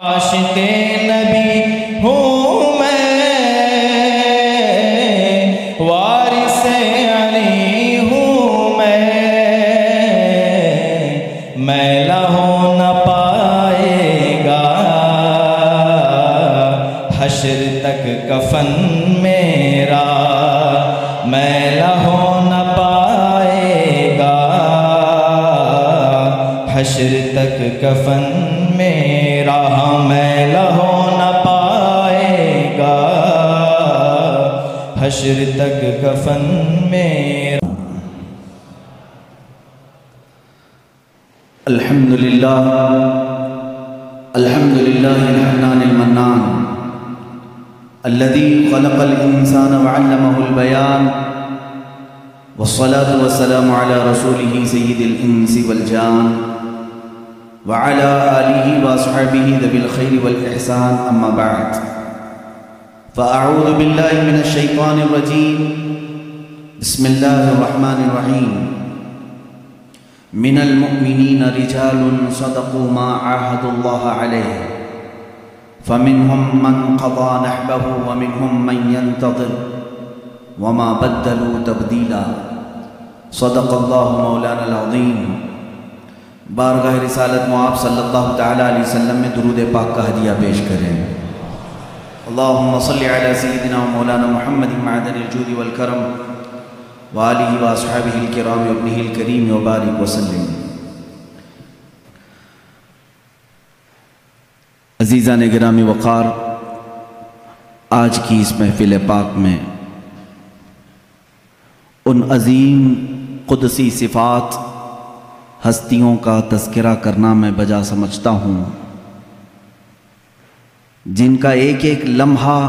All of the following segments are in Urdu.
عاشق نبی ہوں میں، وارث علی ہوں میں لہو نہ پائے گا حشر تک کفن میرا، میں لہو نہ پائے گا حشر تک کفن میرا، میں لہو نہ پائے گا حشر تک کفن میرا۔ الحمدللہ الحنان المنان الذي خلق الإنسان وعلمه البيان، والصلاة والسلام على رسوله سيد الإنس والجان وعلى آله وأصحابه ذوي الخير والإحسان، أما بعد فأعوذ بالله من الشيطان الرجيم، بسم الله الرحمن الرحيم۔ من المؤمنين رجال صدقوا ما عاهدوا الله عليه، فمنهم من قضى نحبه ومنهم من ينتظر وما بدلوا تبديلا، صدق الله مولانا العظيم۔ بارگاہ رسالت معاب صلی اللہ تعالیٰ علیہ وسلم میں درود پاک کا ہدیہ پیش کریں۔ اللہم صلی علی سیدنا و مولانا محمد معدن الجود والکرم وآلہ واصحابہ الکرام وابنہ الکریم وبارک وسلم۔ عزیزان گرامی وقار، آج کی اس محفل پاک میں ان عظیم قدسی صفات ہستیوں کا تذکرہ کرنا میں بجا سمجھتا ہوں، جن کا ایک ایک لمحہ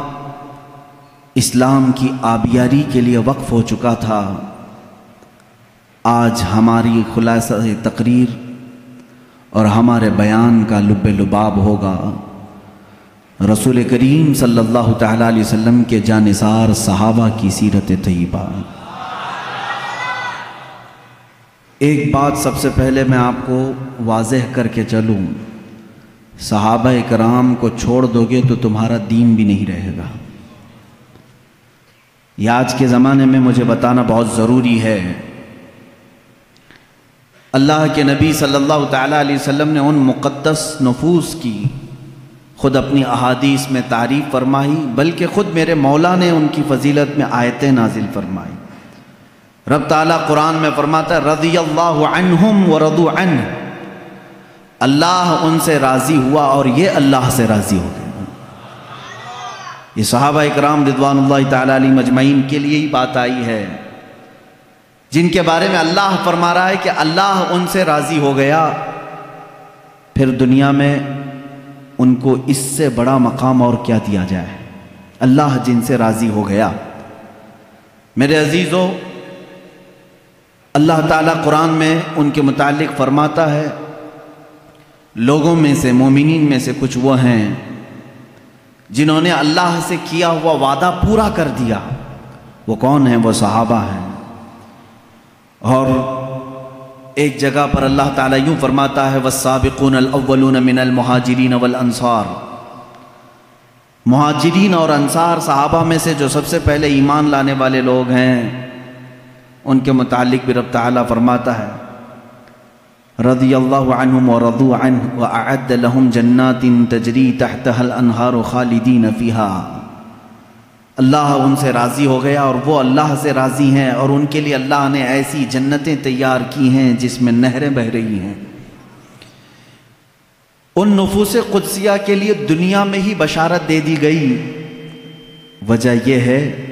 اسلام کی آبیاری کے لیے وقف ہو چکا تھا۔ آج ہماری خلاصہ تقریر اور ہمارے بیان کا لب لباب ہوگا رسول کریم صلی اللہ تعالیٰ علیہ وسلم کے جانثار صحابہ کی سیرت طیبہ۔ ایک بات سب سے پہلے میں آپ کو واضح کر کے چلوں، صحابہ کرام کو چھوڑ دو گے تو تمہارا دین بھی نہیں رہے گا۔ یہ آج کے زمانے میں مجھے بتانا بہت ضروری ہے۔ اللہ کے نبی صلی اللہ تعالیٰ علیہ وسلم نے ان مقدس نفوس کی خود اپنی احادیث میں تعریف فرمائی، بلکہ خود میرے مولا نے ان کی فضیلت میں آیتیں نازل فرمائی۔ رب تعالیٰ قرآن میں فرماتا ہے رضی اللہ عنہم ورضوا عنہ، اللہ ان سے راضی ہوا اور یہ اللہ سے راضی ہو گئے۔ یہ صحابہ اکرام رضوان اللہ تعالیٰ علیہ مجمعین کے لیے ہی بات آئی ہے، جن کے بارے میں اللہ فرما رہا ہے کہ اللہ ان سے راضی ہو گیا، پھر دنیا میں ان کو اس سے بڑا مقام اور کیا دیا جائے۔ اللہ جن سے راضی ہو گیا۔ میرے عزیزو، اللہ تعالیٰ قرآن میں ان کے متعلق فرماتا ہے لوگوں میں سے، مومنین میں سے کچھ وہ ہیں جنہوں نے اللہ سے کیا ہوا وعدہ پورا کر دیا۔ وہ کون ہیں؟ وہ صحابہ ہیں۔ اور ایک جگہ پر اللہ تعالیٰ یوں فرماتا ہے والسابقون الاولون من المہاجرین والانصار، مہاجرین اور انصار صحابہ میں سے جو سب سے پہلے ایمان لانے والے لوگ ہیں، ان کے متعلق بھی رب تعالیٰ فرماتا ہے رضی اللہ عنہم ورضوا عنہ وأعد لهم جنات تجری تحتها الانہار خالدین فیہا۔ اللہ ان سے راضی ہو گیا اور وہ اللہ سے راضی ہیں، اور ان کے لیے اللہ نے ایسی جنتیں تیار کی ہیں جس میں نہریں بہہ رہی ہیں۔ ان نفوس قدسیہ کے لیے دنیا میں ہی بشارت دے دی گئی۔ وجہ یہ ہے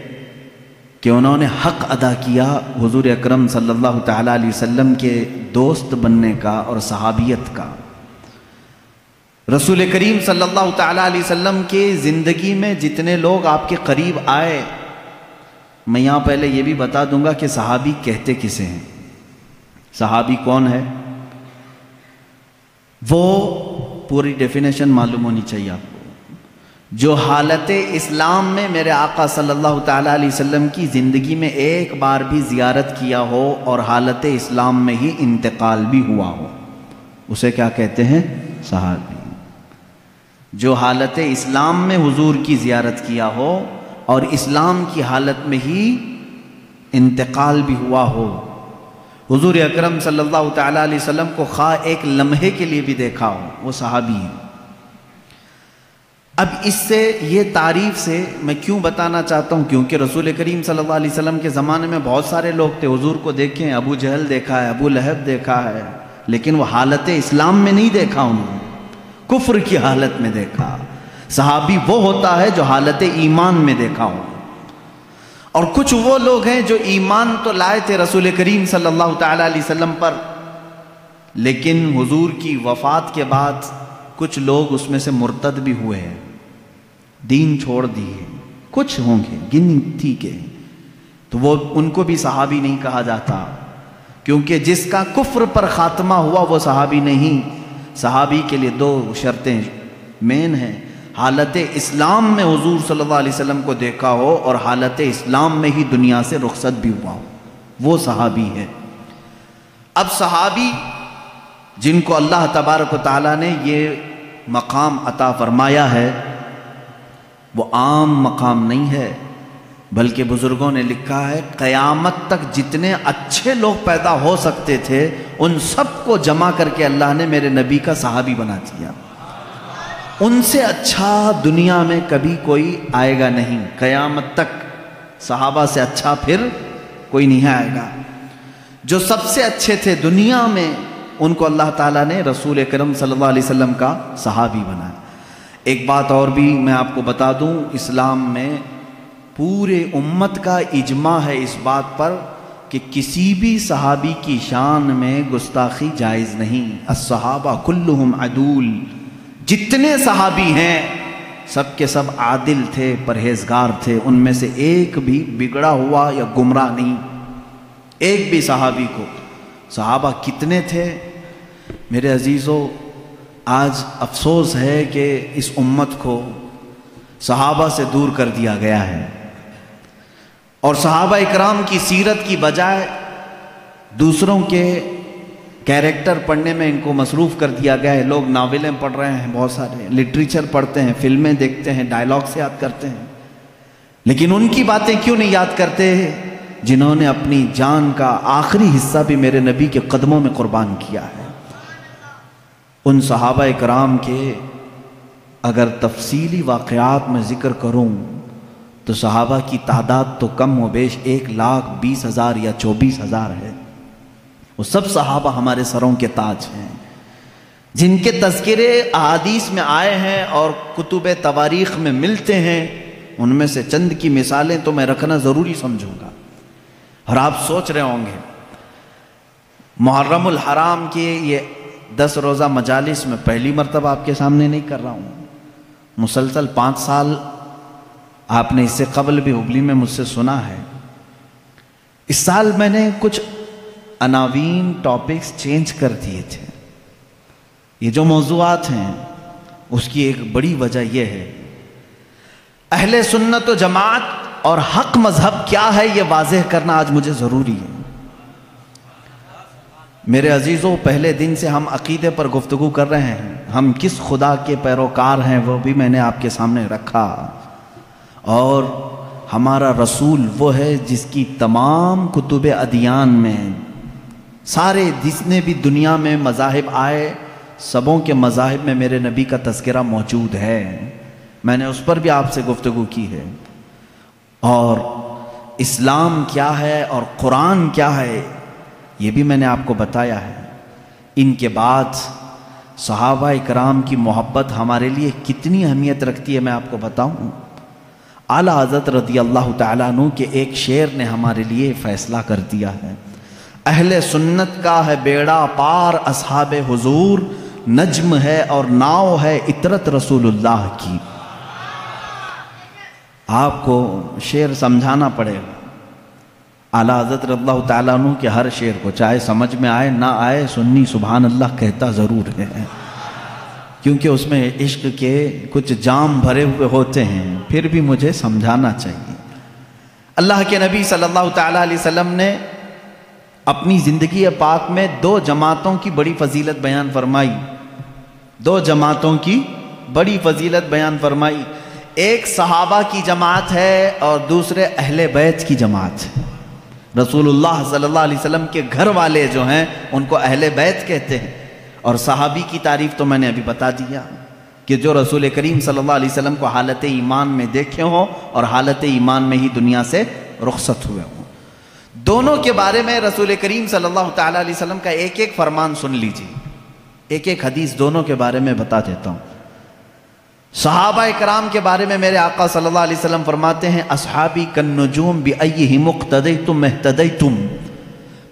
کہ انہوں نے حق ادا کیا حضور اکرم صلی اللہ تعالیٰ علیہ وسلم کے دوست بننے کا اور صحابیت کا۔ رسول کریم صلی اللہ تعالیٰ علیہ وسلم کی زندگی میں جتنے لوگ آپ کے قریب آئے، میں یہاں پہلے یہ بھی بتا دوں گا کہ صحابی کہتے کسے ہیں۔ صحابی کون ہے؟ وہ پوری ڈیفینیشن معلوم ہونی چاہیے آپ کو، جو حالت اسلام میں میرے آقا صلی اللہ تعالیٰ علیہ وسلم کی زندگی میں ایک بار بھی زیارت کیا ہو اور حالت اسلام میں ہی انتقال بھی ہوا ہو، اسے کیا کہتے ہیں؟ صحابی۔ جو حالت اسلام میں حضور کی زیارت کیا ہو اور اسلام کی حالت میں ہی انتقال بھی ہوا ہو. حضور اکرم صلی اللہ تعالیٰ علیہ وسلم کو خواہ ایک لمحے کے لیے بھی دیکھا ہو، وہ صحابی ہیں. اب اس سے یہ تعریف سے میں کیوں بتانا چاہتا ہوں، کیونکہ رسول کریم صلی اللہ علیہ وسلم کے زمانے میں بہت سارے لوگ تھے. حضور کو دیکھیں، ابو جہل دیکھا ہے، ابو لہب دیکھا ہے، لیکن وہ حالت اسلام میں نہیں دیکھا، انہوں نے کفر کی حالت میں دیکھا. صحابی وہ ہوتا ہے جو حالت ایمان میں دیکھا ہو. اور کچھ وہ لوگ ہیں جو ایمان تو لائے تھے رسول کریم صلی اللہ تعالیٰ علیہ وسلم پر، لیکن حضور کی وفات کے بعد کچھ لوگ اس میں سے مرتد بھی ہوئے ہیں، دین چھوڑ دیے. کچھ ہوں گے گنتی کے، تو وہ ان کو بھی صحابی نہیں کہا جاتا، کیونکہ جس کا کفر پر خاتمہ ہوا وہ صحابی نہیں. صحابی کے لیے دو شرطیں مین ہیں: حالت اسلام میں حضور صلی اللہ علیہ وسلم کو دیکھا ہو اور حالت اسلام میں ہی دنیا سے رخصت بھی ہوا ہو، وہ صحابی ہے. اب صحابی جن کو اللہ تبارک و تعالیٰ نے یہ مقام عطا فرمایا ہے، وہ عام مقام نہیں ہے، بلکہ بزرگوں نے لکھا ہے قیامت تک جتنے اچھے لوگ پیدا ہو سکتے تھے ان سب کو جمع کر کے اللہ نے میرے نبی کا صحابی بنا دیا. ان سے اچھا دنیا میں کبھی کوئی آئے گا نہیں، قیامت تک صحابہ سے اچھا پھر کوئی نہیں آئے گا. جو سب سے اچھے تھے دنیا میں ان کو اللہ تعالیٰ نے رسول اکرم صلی اللہ علیہ وسلم کا صحابی بنایا. ایک بات اور بھی میں آپ کو بتا دوں، اسلام میں پورے امت کا اجماع ہے اس بات پر کہ کسی بھی صحابی کی شان میں گستاخی جائز نہیں. الصحابہ کلہم عدول، جتنے صحابی ہیں سب کے سب عادل تھے، پرہیزگار تھے، ان میں سے ایک بھی بگڑا ہوا یا گمراہ نہیں، ایک بھی صحابی کو. صحابہ کتنے تھے میرے عزیزو؟ آج افسوس ہے کہ اس امت کو صحابہ سے دور کر دیا گیا ہے، اور صحابہ اکرام کی سیرت کی بجائے دوسروں کے کیریکٹر پڑھنے میں ان کو مصروف کر دیا گیا ہے. لوگ ناولیں پڑھ رہے ہیں، بہت سارے لٹریچر پڑھتے ہیں، فلمیں دیکھتے ہیں، ڈائلاگ سے یاد کرتے ہیں، لیکن ان کی باتیں کیوں نہیں یاد کرتے جنہوں نے اپنی جان کا آخری حصہ بھی میرے نبی کے قدموں میں قربان کیا ہے. ان صحابہ اکرام کے اگر تفصیلی واقعات میں ذکر کروں تو صحابہ کی تعداد تو کم و بیش 1,20,000 یا 24,000 ہے. وہ سب صحابہ ہمارے سروں کے تاج ہیں، جن کے تذکرے احادیث میں آئے ہیں اور کتب تواریخ میں ملتے ہیں. ان میں سے چند کی مثالیں تو میں رکھنا ضروری سمجھوں گا. اور آپ سوچ رہے ہوں گے محرم الحرام کے یہ 10 روزہ مجالس میں پہلی مرتبہ آپ کے سامنے نہیں کر رہا ہوں. مسلسل 5 سال آپ نے اس سے قبل بھی ہبلی میں مجھ سے سنا ہے. اس سال میں نے کچھ عناوین ٹاپکس چینج کر دیے تھے. یہ جو موضوعات ہیں اس کی ایک بڑی وجہ یہ ہے اہل سنت و جماعت اور حق مذہب کیا ہے یہ واضح کرنا آج مجھے ضروری ہے. میرے عزیزوں، پہلے دن سے ہم عقیدے پر گفتگو کر رہے ہیں. ہم کس خدا کے پیروکار ہیں وہ بھی میں نے آپ کے سامنے رکھا، اور ہمارا رسول وہ ہے جس کی تمام کتب ادیان میں سارے جتنے بھی دنیا میں مذاہب آئے سبوں کے مذاہب میں میرے نبی کا تذکرہ موجود ہے. میں نے اس پر بھی آپ سے گفتگو کی ہے. اور اسلام کیا ہے اور قرآن کیا ہے یہ بھی میں نے آپ کو بتایا ہے. ان کے بعد صحابہ اکرام کی محبت ہمارے لیے کتنی اہمیت رکھتی ہے میں آپ کو بتاؤں. اعلیٰ حضرت رضی اللہ تعالیٰ عنہ کے ایک شعر نے ہمارے لیے فیصلہ کر دیا ہے. اہل سنت کا ہے بیڑا پار اصحاب حضور، نجم ہے اور ناؤ ہے عطرت رسول اللہ کی. آپ کو شعر سمجھانا پڑے گا. اعلیٰ حضرت رضی اللہ تعالیٰ عنہ کے ہر شعر کو چاہے سمجھ میں آئے نہ آئے سنی سبحان اللہ کہتا ضرور ہے، کیونکہ اس میں عشق کے کچھ جام بھرے ہوئے ہوتے ہیں، پھر بھی مجھے سمجھانا چاہیے. اللہ کے نبی صلی اللہ تعالیٰ علیہ وسلم نے اپنی زندگی پاک میں 2 جماعتوں کی بڑی فضیلت بیان فرمائی. 2 جماعتوں کی بڑی فضیلت بیان فرمائی. ایک صحابہ کی جماعت ہے اور دوسرے اہل بیت کی جماعت ہے. رسول اللہ صلی اللہ علیہ وسلم کے گھر والے جو ہیں ان کو اہل بیت کہتے ہیں. اور صحابی کی تعریف تو میں نے ابھی بتا دیا کہ جو رسول کریم صلی اللہ علیہ وسلم کو حالت ایمان میں دیکھے ہوں اور حالت ایمان میں ہی دنیا سے رخصت ہوئے ہوں. دونوں کے بارے میں رسول کریم صلی اللہ تعالیٰ علیہ وسلم کا ایک ایک فرمان سن لیجیے. ایک ایک حدیث دونوں کے بارے میں بتا دیتا ہوں. صحابہ اکرام کے بارے میں میرے آقا صلی اللہ علیہ وسلم فرماتے ہیں اصحابی کالنجوم بأیہم اقتدیتم اہتدیتم.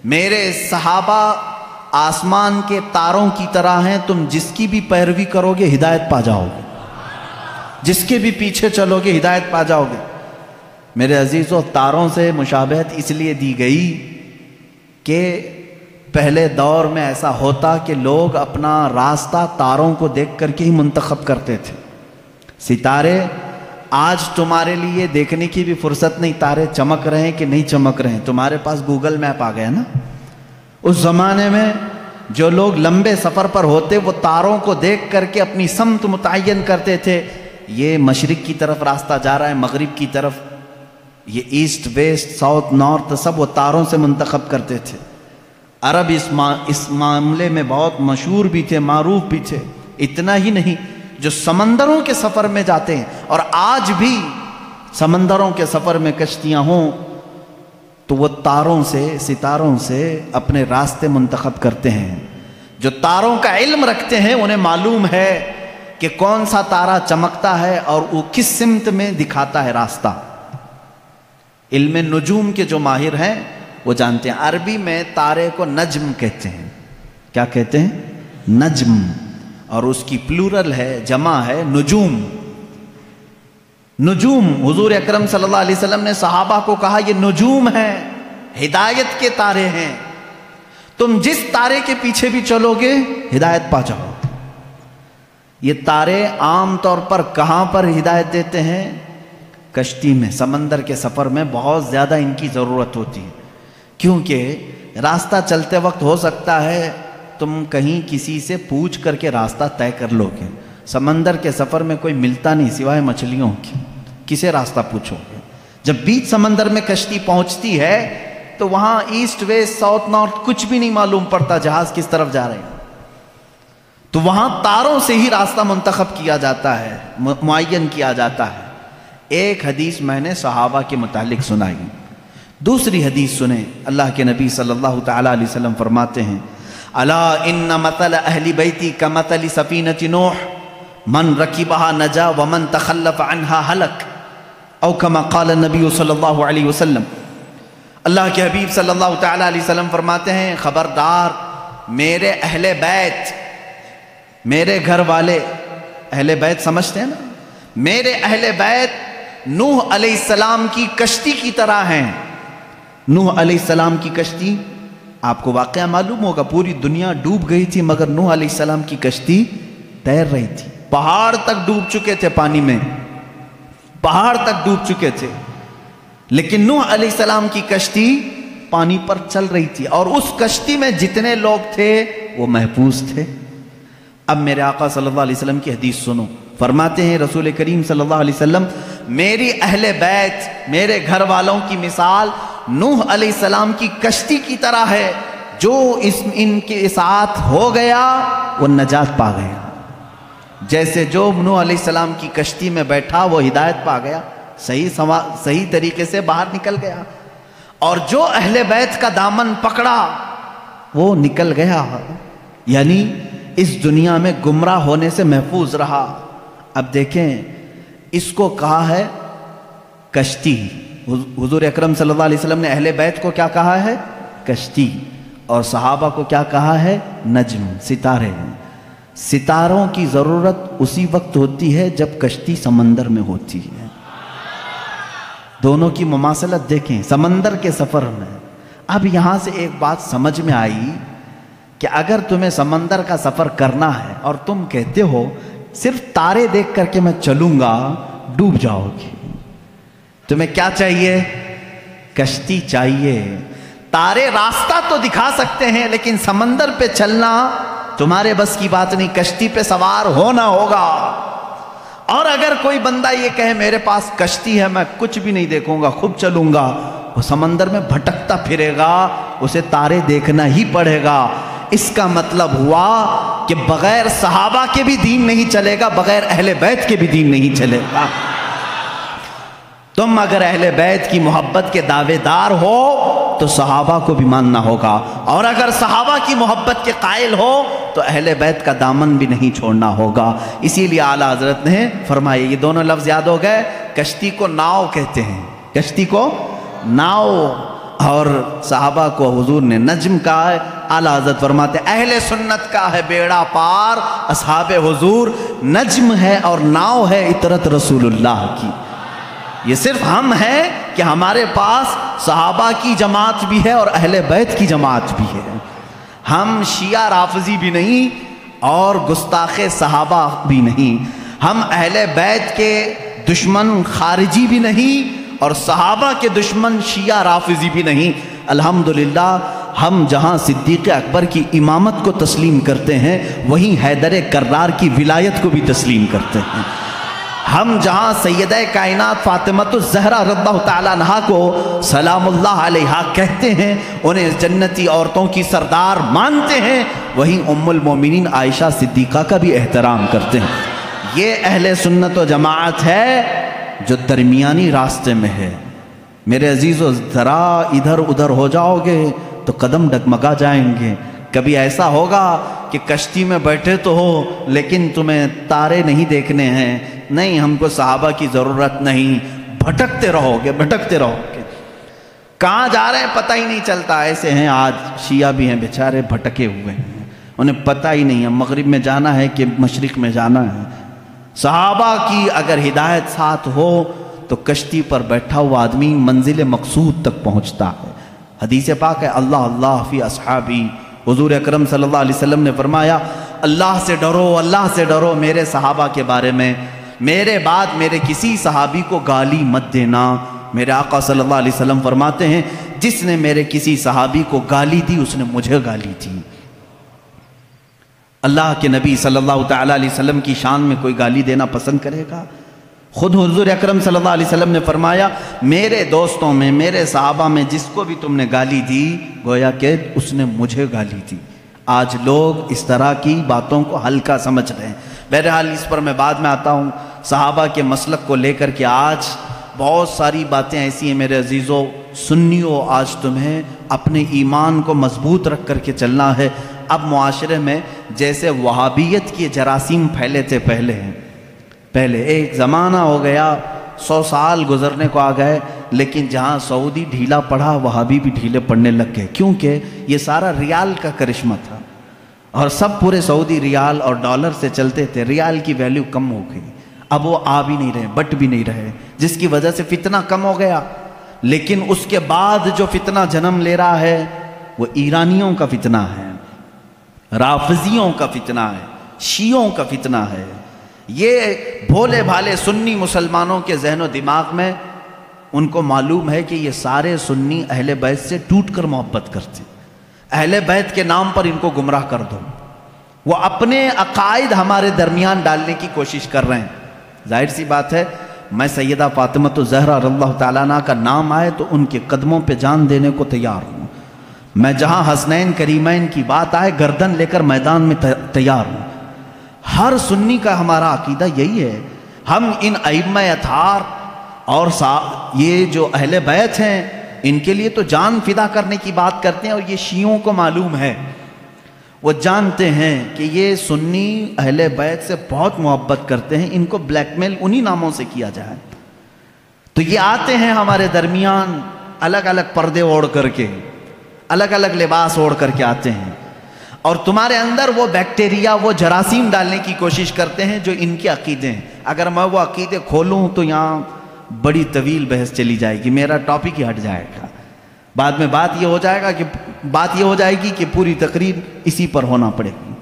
میرے صحابہ آسمان کے تاروں کی طرح ہیں, تم جس کی بھی پیروی کرو گے ہدایت پا جاؤ گے, جس کے بھی پیچھے چلو گے ہدایت پا جاؤ گے. میرے عزیزو, تاروں سے مشابہت اس لیے دی گئی کہ پہلے دور میں ایسا ہوتا کہ لوگ اپنا راستہ تاروں کو دیکھ کر کے ہی منتخب کرتے تھے. ستارے آج تمہارے لیے دیکھنے کی بھی فرصت نہیں تارے چمک رہے ہیں کہ نہیں چمک رہے ہیں, تمہارے پاس گوگل میپ آ گیا نا. اس زمانے میں جو لوگ لمبے سفر پر ہوتے وہ تاروں کو دیکھ کر کے اپنی سمت متعین کرتے تھے. یہ مشرق کی طرف راستہ جا رہا ہے, مغرب کی طرف, یہ ایسٹ ویسٹ ساؤتھ نارتھ سب وہ تاروں سے منتخب کرتے تھے. عرب اس معاملے میں بہت مشہور بھی تھے, معروف بھی تھے. اتنا ہی نہیں, جو سمندروں کے سفر میں جاتے ہیں, اور آج بھی سمندروں کے سفر میں کشتیاں ہوں تو وہ تاروں سے, ستاروں سے اپنے راستے منتخب کرتے ہیں. جو تاروں کا علم رکھتے ہیں انہیں معلوم ہے کہ کون سا تارا چمکتا ہے اور وہ کس سمت میں دکھاتا ہے راستہ. علم نجوم کے جو ماہر ہیں وہ جانتے ہیں. عربی میں تارے کو نجم کہتے ہیں. کیا کہتے ہیں؟ نجم. اور اس کی پلورل ہے, جمع ہے نجوم. نجوم, حضور اکرم صلی اللہ علیہ وسلم نے صحابہ کو کہا یہ نجوم ہیں, ہدایت کے تارے ہیں, تم جس تارے کے پیچھے بھی چلو گے ہدایت پا جاؤ. یہ تارے عام طور پر کہاں پر ہدایت دیتے ہیں؟ کشتی میں, سمندر کے سفر میں بہت زیادہ ان کی ضرورت ہوتی ہے. کیونکہ راستہ چلتے وقت ہو سکتا ہے تم کہیں کسی سے پوچھ کر کے راستہ طے کر لو گے. سمندر کے سفر میں کوئی ملتا نہیں سوائے مچھلیوں کی, کسے راستہ پوچھو گے؟ جب بیچ سمندر میں کشتی پہنچتی ہے تو وہاں ایسٹ ویسٹ ساؤتھ نارتھ کچھ بھی نہیں معلوم پڑتا, جہاز کس طرف جا رہے ہیں. تو وہاں تاروں سے ہی راستہ منتخب کیا جاتا ہے, معین کیا جاتا ہے. ایک حدیث میں نے صحابہ کے متعلق سنائی. دوسری حدیث سنیں. اللہ کے نبی صلی اللہ تعالیٰ علیہ وسلم فرماتے ہیں الا ان مثل اہل بیتی کمثل سفینۃ نوح من رکبها نجا ومن تخلف عنها ہلک, او کما قال النبی صلی اللہ علیہ وسلم. اللہ کے حبیب صلی اللہ تعالیٰ علیہ وسلم فرماتے ہیں خبردار, میرے اہل بیت, میرے گھر والے, اہل بیت سمجھتے ہیں نا, میرے اہل بیت نوح علیہ السلام کی کشتی کی طرح ہیں. نوح علیہ السلام کی کشتی, آپ کو واقعہ معلوم ہوگا, پوری دنیا ڈوب گئی تھی مگر نوح علیہ السلام کی کشتی تیر رہی تھی. پہاڑ تک ڈوب چکے تھے پانی میں, پہاڑ تک ڈوب چکے تھے, لیکن نوح علیہ السلام کی کشتی پانی پر چل رہی تھی, اور اس کشتی میں جتنے لوگ تھے وہ محفوظ تھے. اب میرے آقا صلی اللہ علیہ وسلم کی حدیث سنو. فرماتے ہیں رسول کریم صلی اللہ علیہ وسلم میری اہل بیت, میرے گھر والوں کی مثال نوح علیہ السلام کی کشتی کی طرح ہے. جو ان کے ساتھ ہو گیا وہ نجات پا گیا. جیسے جو نوح علیہ السلام کی کشتی میں بیٹھا وہ ہدایت پا گیا, صحیح طریقے سے باہر نکل گیا, اور جو اہل بیت کا دامن پکڑا وہ نکل گیا, یعنی اس دنیا میں گمراہ ہونے سے محفوظ رہا. اب دیکھیں, اس کو کہا ہے کشتی. حضور اکرم صلی اللہ علیہ وسلم نے اہل بیت کو کیا کہا ہے؟ کشتی. اور صحابہ کو کیا کہا ہے؟ نجم, ستارے. ستاروں کی ضرورت اسی وقت ہوتی ہے جب کشتی سمندر میں ہوتی ہے. دونوں کی مماثلت دیکھیں سمندر کے سفر میں. اب یہاں سے ایک بات سمجھ میں آئی کہ اگر تمہیں سمندر کا سفر کرنا ہے اور تم کہتے ہو صرف تارے دیکھ کر کے میں چلوں گا, ڈوب جاؤ گے. تمہیں کیا چاہیے؟ کشتی چاہیے. تارے راستہ تو دکھا سکتے ہیں لیکن سمندر پہ چلنا تمہارے بس کی بات نہیں. کشتی پہ سوار ہونا ہوگا. اور اگر کوئی بندہ یہ کہے میرے پاس کشتی ہے، میں کچھ بھی نہیں دیکھوں گا، خود چلوں گا، وہ سمندر میں بھٹکتا پھرے گا، اسے تارے دیکھنا ہی پڑے گا۔ اس کا مطلب ہوا کہ بغیر صحابہ کے بھی دین نہیں چلے گا، بغیر اہل بیت کے بھی دین نہیں چلے گا۔ تم اگر اہل بیت کی محبت کے دعوے دار ہو تو صحابہ کو بھی ماننا ہوگا، اور اگر صحابہ کی محبت کے قائل ہو تو اہل بیت کا دامن بھی نہیں چھوڑنا ہوگا۔ اسی لیے اعلیٰ حضرت نے فرمایا، یہ دونوں لفظ یاد ہو گئے، کشتی کو ناؤ کہتے ہیں، کشتی کو ناؤ، اور صحابہ کو حضور نے نجم کہا ہے۔ اعلیٰ حضرت فرماتے ہیں اہل سنت کا ہے بیڑا پار، اصحاب حضور نجم ہے اور ناؤ ہے عطرت رسول اللہ کی۔ یہ صرف ہم ہیں کہ ہمارے پاس صحابہ کی جماعت بھی ہے اور اہل بیت کی جماعت بھی ہے۔ ہم شیعہ رافضی بھی نہیں اور گستاخ صحابہ بھی نہیں، ہم اہل بیت کے دشمن خارجی بھی نہیں اور صحابہ کے دشمن شیعہ رافضی بھی نہیں۔ الحمدللہ ہم جہاں صدیق اکبر کی امامت کو تسلیم کرتے ہیں وہیں حیدر کرار کی ولایت کو بھی تسلیم کرتے ہیں۔ ہم جہاں سیدہ کائنات فاطمۃ الزہرا رضی اللہ تعالیٰ عنہا کو سلام اللہ علیہا کہتے ہیں، انہیں جنتی عورتوں کی سردار مانتے ہیں، وہیں ام المومنین عائشہ صدیقہ کا بھی احترام کرتے ہیں۔ یہ اہل سنت و جماعت ہے جو درمیانی راستے میں ہے۔ میرے عزیزو، ذرا ادھر ادھر ہو جاؤ گے تو قدم ڈگمگا جائیں گے۔ کبھی ایسا ہوگا کہ کشتی میں بیٹھے تو ہو لیکن تمہیں تارے نہیں دیکھنے ہیں، نہیں ہم کو صحابہ کی ضرورت نہیں، بھٹکتے رہو گے بھٹکتے رہو گے، کہاں جا رہے ہیں پتہ ہی نہیں چلتا۔ ایسے ہیں آج شیعہ بھی ہیں بیچارے، بھٹکے ہوئے ہیں، انہیں پتہ ہی نہیں ہے مغرب میں جانا ہے کہ مشرق میں جانا ہے۔ صحابہ کی اگر ہدایت ساتھ ہو تو کشتی پر بیٹھا ہوا آدمی منزل مقصود تک پہنچتا ہے۔ حدیث پاک ہے اللہ اللہ فی اصحابی، حضور اکرم صلی اللہ علیہ وسلم نے فرمایا اللہ سے ڈرو، اللہ سے ڈرو میرے صحابہ کے بارے میں، میرے بعد میرے کسی صحابی کو گالی مت دینا۔ میرے آقا صلی اللہ علیہ وسلم فرماتے ہیں جس نے میرے کسی صحابی کو گالی دی اس نے مجھے گالی دی۔ اللہ کے نبی صلی اللہ تعالیٰ علیہ وسلم کی شان میں کوئی گالی دینا پسند کرے گا؟ خود حضور اکرم صلی اللہ علیہ وسلم نے فرمایا میرے دوستوں میں، میرے صحابہ میں جس کو بھی تم نے گالی دی گویا کہ اس نے مجھے گالی دی۔ آج لوگ اس طرح کی باتوں کو ہلکا سمجھ رہے ہیں۔ بہرحال اس پر میں بعد میں آتا ہوں۔ صحابہ کے مسلک کو لے کر کے آج بہت ساری باتیں ایسی ہیں میرے عزیزو، سنیو آج تمہیں اپنے ایمان کو مضبوط رکھ کر کے چلنا ہے۔ اب معاشرے میں جیسے وہابیت کے جراثیم پھیلے تھے پہلے ایک زمانہ ہو گیا، 100 سال گزرنے کو آ گئے، لیکن جہاں سعودی ڈھیلا پڑا وہابی بھی ڈھیلے پڑنے لگ گئے، کیونکہ یہ سارا ریال کا کرشمہ تھا اور سب پورے سعودی ریال اور ڈالر سے چلتے تھے۔ ریال کی ویلیو کم ہو گئی، اب وہ آ بھی نہیں رہے، بٹ بھی نہیں رہے، جس کی وجہ سے فتنہ کم ہو گیا۔ لیکن اس کے بعد جو فتنہ جنم لے رہا ہے وہ ایرانیوں کا فتنہ ہے، رافضیوں کا فتنہ ہے، شیعوں کا فتنہ ہے۔ یہ بھولے بھالے سنی مسلمانوں کے ذہن و دماغ میں ان کو معلوم ہے کہ یہ سارے سنی اہل بیت سے ٹوٹ کر محبت کرتے، اہل بیت کے نام پر ان کو گمراہ کر دو۔ وہ اپنے عقائد ہمارے درمیان ڈالنے کی کوشش کر رہے ہیں۔ ظاہر سی بات ہے میں سیدہ فاطمۃ الزہرا رضی اللہ تعالیٰ عنہ کا نام آئے تو ان کے قدموں پہ جان دینے کو تیار ہوں۔ میں جہاں حسنین کریمین کی بات آئے گردن لے کر میدان میں تیار ہوں۔ ہر سنی کا ہمارا عقیدہ یہی ہے، ہم ان ائمہ اطہار اور یہ جو اہل بیت ہیں ان کے لیے تو جان فدا کرنے کی بات کرتے ہیں، اور یہ شیعوں کو معلوم ہے، وہ جانتے ہیں کہ یہ سنی اہل بیت سے بہت محبت کرتے ہیں، ان کو بلیک میل انہی ناموں سے کیا جائے۔ تو یہ آتے ہیں ہمارے درمیان الگ الگ پردے اوڑھ کر کے، الگ الگ لباس اوڑھ کر کے آتے ہیں، اور تمہارے اندر وہ بیکٹیریا، وہ جراثیم ڈالنے کی کوشش کرتے ہیں جو ان کے عقیدے ہیں۔ اگر میں وہ عقیدے کھولوں تو یہاں بڑی طویل بحث چلی جائے گی، میرا ٹاپک ہی ہٹ جائے گا۔ بعد میں بات یہ ہو جائے گی کہ پوری تقریر اسی پر ہونا پڑے گی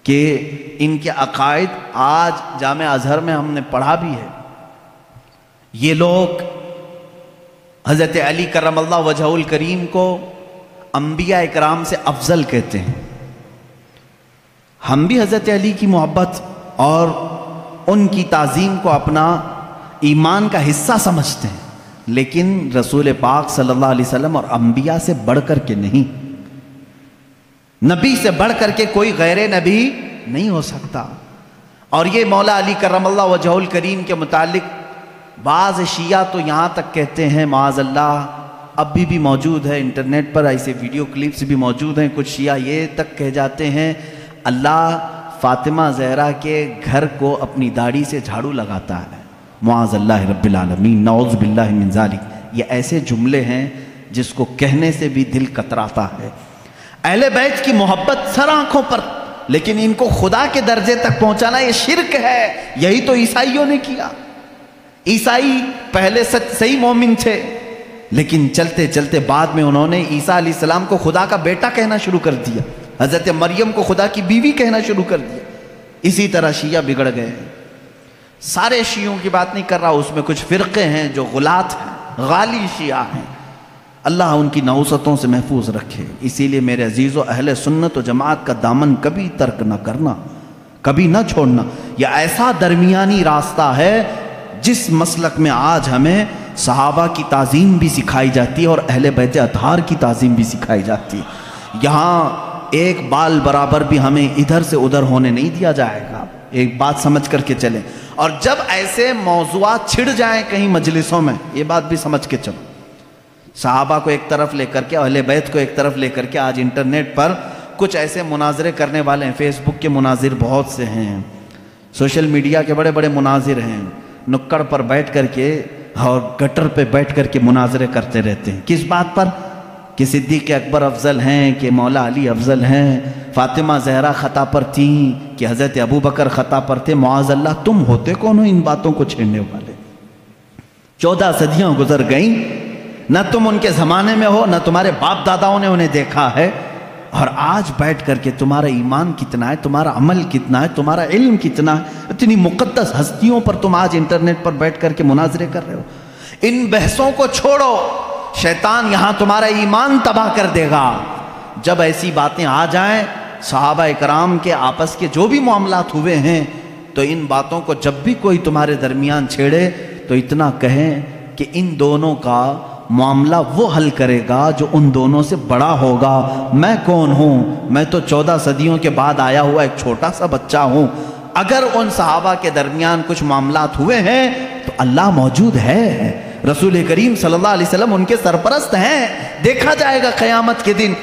کہ ان کے عقائد آج جامع ازہر میں ہم نے پڑھا بھی ہے۔ یہ لوگ حضرت علی کرم اللہ وجہہ الکریم کو انبیاء اکرام سے افضل کہتے ہیں۔ ہم بھی حضرت علی کی محبت اور ان کی تعظیم کو اپنا ایمان کا حصہ سمجھتے ہیں، لیکن رسول پاک صلی اللہ علیہ وسلم اور انبیاء سے بڑھ کر کے نہیں، نبی سے بڑھ کر کے کوئی غیر نبی نہیں ہو سکتا۔ اور یہ مولا علی کرم اللہ وجہہ الکریم کے متعلق بعض شیعہ تو یہاں تک کہتے ہیں، معاذ اللہ اب بھی موجود ہے انٹرنیٹ پر ایسے ویڈیو کلپس بھی موجود ہیں، کچھ شیعہ یہ تک کہہ جاتے ہیں اللہ فاطمہ زہرا کے گھر کو اپنی داڑھی سے جھاڑو لگاتا ہے، معاذ اللہ رب العالمین، نعوذ باللہ من ذالک۔ یہ ایسے جملے ہیں جس کو کہنے سے بھی دل کتراتا ہے۔ اہل بیت کی محبت سر آنکھوں پر، لیکن ان کو خدا کے درجے تک پہنچانا یہ شرک ہے۔ یہی تو عیسائیوں نے کیا۔ عیسائی پہلے صحیح مومن تھے، لیکن چلتے چلتے بعد میں انہوں نے عیسیٰ علیہ السلام کو خدا کا بیٹا کہنا شروع کر دیا، حضرت مریم کو خدا کی بیوی کہنا شروع کر دیا۔ اسی طرح شیعہ بگڑ گئے۔ سارے شیعوں کی بات نہیں کر رہا، اس میں کچھ فرقے ہیں جو غلات ہیں، غالی شیعہ ہیں، اللہ ان کی نحوستوں سے محفوظ رکھے۔ اسی لیے میرے عزیزو، اہل سنت و جماعت کا دامن کبھی ترک نہ کرنا، کبھی نہ چھوڑنا۔ یہ ایسا درمیانی راستہ ہے جس مسلک میں آج ہمیں صحابہ کی تعظیم بھی سکھائی جاتی ہے اور اہل بیت اطہار کی تعظیم بھی سکھائی جاتی ہے۔ یہاں ایک بال برابر بھی ہمیں ادھر سے ادھر ہونے نہیں دیا جائے گا، ایک بات سمجھ کر کے چلیں۔ اور جب ایسے موضوعات چھڑ جائیں کہیں مجلسوں میں، یہ بات بھی سمجھ کے چلو، صحابہ کو ایک طرف لے کر کے، اہل بیت کو ایک طرف لے کر کے، آج انٹرنیٹ پر کچھ ایسے مناظرے کرنے والے ہیں، فیس بک کے مناظر بہت سے ہیں، سوشل میڈیا کے بڑے بڑے مناظر ہیں، نکڑ پر بیٹھ کر کے اور گٹر پہ بیٹھ کر کے مناظرے کرتے رہتے ہیں۔ کس بات پر؟ کہ صدیق اکبر افضل ہیں، کہ مولا علی افضل ہیں، فاطمہ زہرا خطا پر تھیں، کہ حضرت ابو بکر خطا پر تھے۔ معاذ اللہ، تم ہوتے کون ہو ان باتوں کو چھیڑنے والے؟ 14 صدیاں گزر گئیں، نہ تم ان کے زمانے میں ہو، نہ تمہارے باپ داداؤں نے انہیں دیکھا ہے، اور آج بیٹھ کر کے تمہارا ایمان کتنا ہے، تمہارا عمل کتنا ہے، تمہارا علم کتنا ہے، اتنی مقدس ہستیوں پر تم آج انٹرنیٹ پر بیٹھ کر کے مناظرے کر رہے ہو۔ ان بحثوں کو چھوڑو، شیطان یہاں تمہارا ایمان تباہ کر دے گا۔ جب ایسی باتیں آ جائیں، صحابہ اکرام کے آپس کے جو بھی معاملات ہوئے ہیں، تو ان باتوں کو جب بھی کوئی تمہارے درمیان چھیڑے تو اتنا کہیں کہ ان دونوں کا معاملہ وہ حل کرے گا جو ان دونوں سے بڑا ہوگا۔ میں کون ہوں؟ میں تو 14 صدیوں کے بعد آیا ہوا ایک چھوٹا سا بچہ ہوں۔ اگر ان صحابہ کے درمیان کچھ معاملات ہوئے ہیں تو اللہ موجود ہے، رسول کریم صلی اللہ علیہ وسلم ان کے سرپرست ہیں، دیکھا جائے گا قیامت کے دن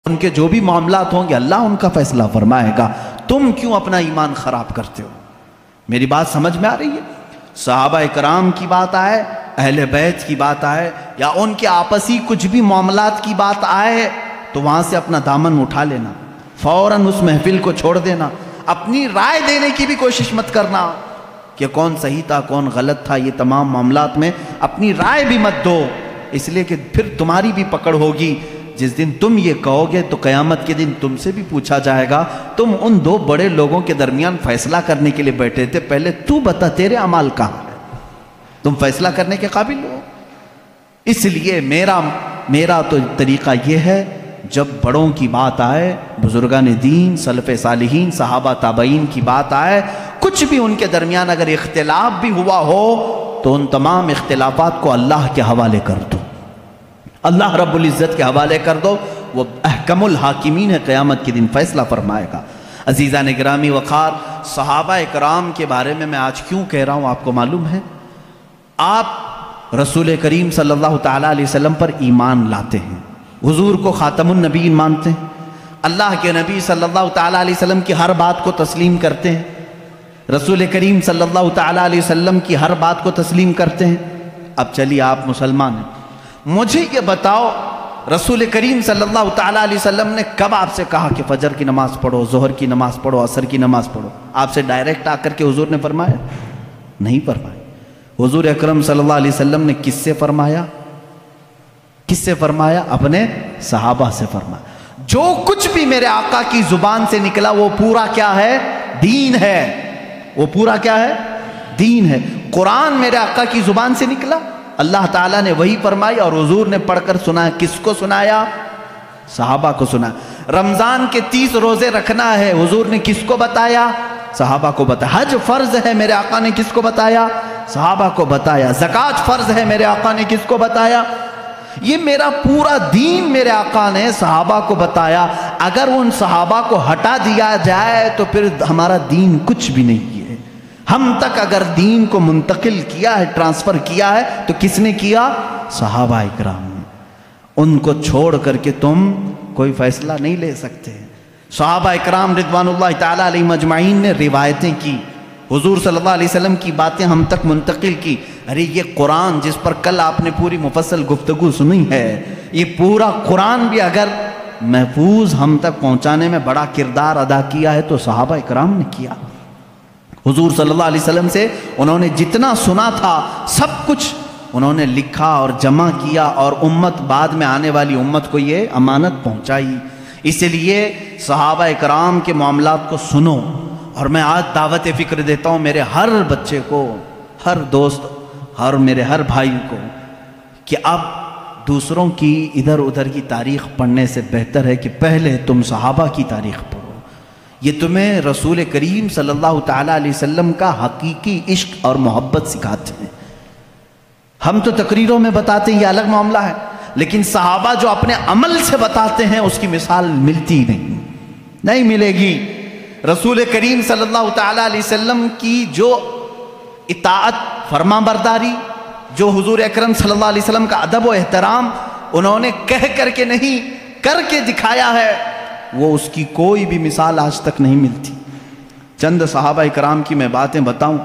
ان کے جو بھی معاملات ہوں گے اللہ ان کا فیصلہ فرمائے گا۔ تم کیوں اپنا ایمان خراب کرتے ہو؟ میری بات سمجھ میں آ رہی ہے؟ صحابہ اکرام کی بات آئے، اہل بیت کی بات آئے، یا ان کے آپسی کچھ بھی معاملات کی بات آئے، تو وہاں سے اپنا دامن اٹھا لینا، فوراً اس محفل کو چھوڑ دینا، اپنی رائے دینے کی بھی کوشش مت کرنا کہ کون صحیح تھا کون غلط تھا۔ یہ تمام معاملات میں اپنی رائے بھی مت دو، اس لیے کہ پھر تمہاری بھی پکڑ ہوگی۔ جس دن تم یہ کہو گے تو قیامت کے دن تم سے بھی پوچھا جائے گا، تم ان دو بڑے لوگوں کے درمیان فیصلہ کرنے کے لیے بیٹھے تھے، پہلے تو بتا تیرے اعمال کہاں ہے، تم فیصلہ کرنے کے قابل ہو؟ اس لیے میرا تو طریقہ یہ ہے، جب بڑوں کی بات آئے، بزرگان دین، سلف صالحین، صحابہ تابعین کی بات آئے، کچھ بھی ان کے درمیان اگر اختلاف بھی ہوا ہو تو ان تمام اختلافات کو اللہ کے حوالے کر دو، اللہ رب العزت کے حوالے کر دو، وہ احکم الحاکمین ہے، قیامت کے دن فیصلہ فرمائے گا۔ عزیزان گرامی وقار، صحابہ اکرام کے بارے میں آج کیوں کہہ رہا ہوں آپ کو معلوم ہے؟ آپ رسول کریم صلی اللہ تعالیٰ علیہ وسلم پر ایمان لاتے ہیں، حضور کو خاتم النبیین مانتے ہیں، اللہ کے نبی صلی اللہ تعالیٰ علیہ وسلم کی ہر بات کو تسلیم کرتے ہیں، رسول کریم صلی اللہ تعالیٰ علیہ وسلم کی ہر بات کو تسلیم کرتے ہیں۔ اب چلیے آپ مسلمان ہیں، مجھے یہ بتاؤ رسول کریم صلی اللہ تعالیٰ علیہ وسلم نے کب آپ سے کہا کہ فجر کی نماز پڑھو، ظہر کی نماز پڑھو، عصر کی نماز پڑھو؟ آپ سے ڈائریکٹ آ کر کے حضور نے فرمایا؟ نہیں فرمایا۔ حضور اکرم صلی اللہ علیہ وسلم نے کس سے فرمایا؟ کس سے فرمایا؟ اپنے صحابہ سے فرمایا۔ جو کچھ بھی میرے آقا کی زبان سے نکلا وہ پورا کیا ہے؟ دین ہے۔ وہ پورا کیا ہے؟ دین ہے۔ قرآن میرے آقا کی زبان سے نکلا، اللہ تعالیٰ نے وہی فرمائی اور حضور نے پڑھ کر سنایا۔ کس کو سنایا؟ صحابہ کو سنایا۔ رمضان کے 30 روزے رکھنا ہے، حضور نے کس کو بتایا؟ صحابہ کو بتایا۔ حج فرض ہے میرے آقا نے کس کو بتایا؟ صحابہ کو بتایا۔ زکوٰۃ فرض ہے میرے آقا نے کس کو بتایا؟ یہ میرا پورا دین میرے آقا نے صحابہ کو بتایا۔ اگر ان صحابہ کو ہٹا دیا جائے تو پھر ہمارا دین کچھ بھی نہیں ہے۔ ہم تک اگر دین کو منتقل کیا ہے، ٹرانسفر کیا ہے، تو کس نے کیا؟ صحابہ اکرام نے۔ ان کو چھوڑ کر کے تم کوئی فیصلہ نہیں لے سکتے۔ صحابہ اکرام رضوان اللہ تعالیٰ علیہم اجمعین نے روایتیں کی، حضور صلی اللہ علیہ وسلم کی باتیں ہم تک منتقل کی۔ ارے یہ قرآن جس پر کل آپ نے پوری مفصل گفتگو سنی ہے، یہ پورا قرآن بھی اگر محفوظ ہم تک پہنچانے میں بڑا کردار ادا کیا ہے تو صحابہ اکرام نے کیا۔ حضور صلی اللہ علیہ وسلم سے انہوں نے جتنا سنا تھا سب کچھ انہوں نے لکھا اور جمع کیا، اور امت بعد میں آنے والی امت کو یہ امانت پہنچائی۔ اس لیے صحابہ اکرام کے معاملات کو سنو، اور میں آج دعوت فکر دیتا ہوں میرے ہر بچے کو، ہر دوست اور میرے ہر بھائی کو، کہ اب دوسروں کی ادھر ادھر کی تاریخ پڑھنے سے بہتر ہے کہ پہلے تم صحابہ کی تاریخ پڑھو۔ یہ تمہیں رسول کریم صلی اللہ تعالیٰ علیہ وسلم کا حقیقی عشق اور محبت سکھاتے ہیں۔ ہم تو تقریروں میں بتاتے ہیں، یہ الگ معاملہ ہے، لیکن صحابہ جو اپنے عمل سے بتاتے ہیں اس کی مثال ملتی نہیں ملے گی۔ رسول کریم صلی اللہ تعالیٰ علیہ وسلم کی جو اطاعت، فرما برداری، جو حضور اکرم صلی اللہ علیہ وسلم کا ادب و احترام انہوں نے کہہ کر کے نہیں کر کے دکھایا ہے، وہ اس کی کوئی بھی مثال آج تک نہیں ملتی۔ چند صحابہ اکرام کی میں باتیں بتاؤں،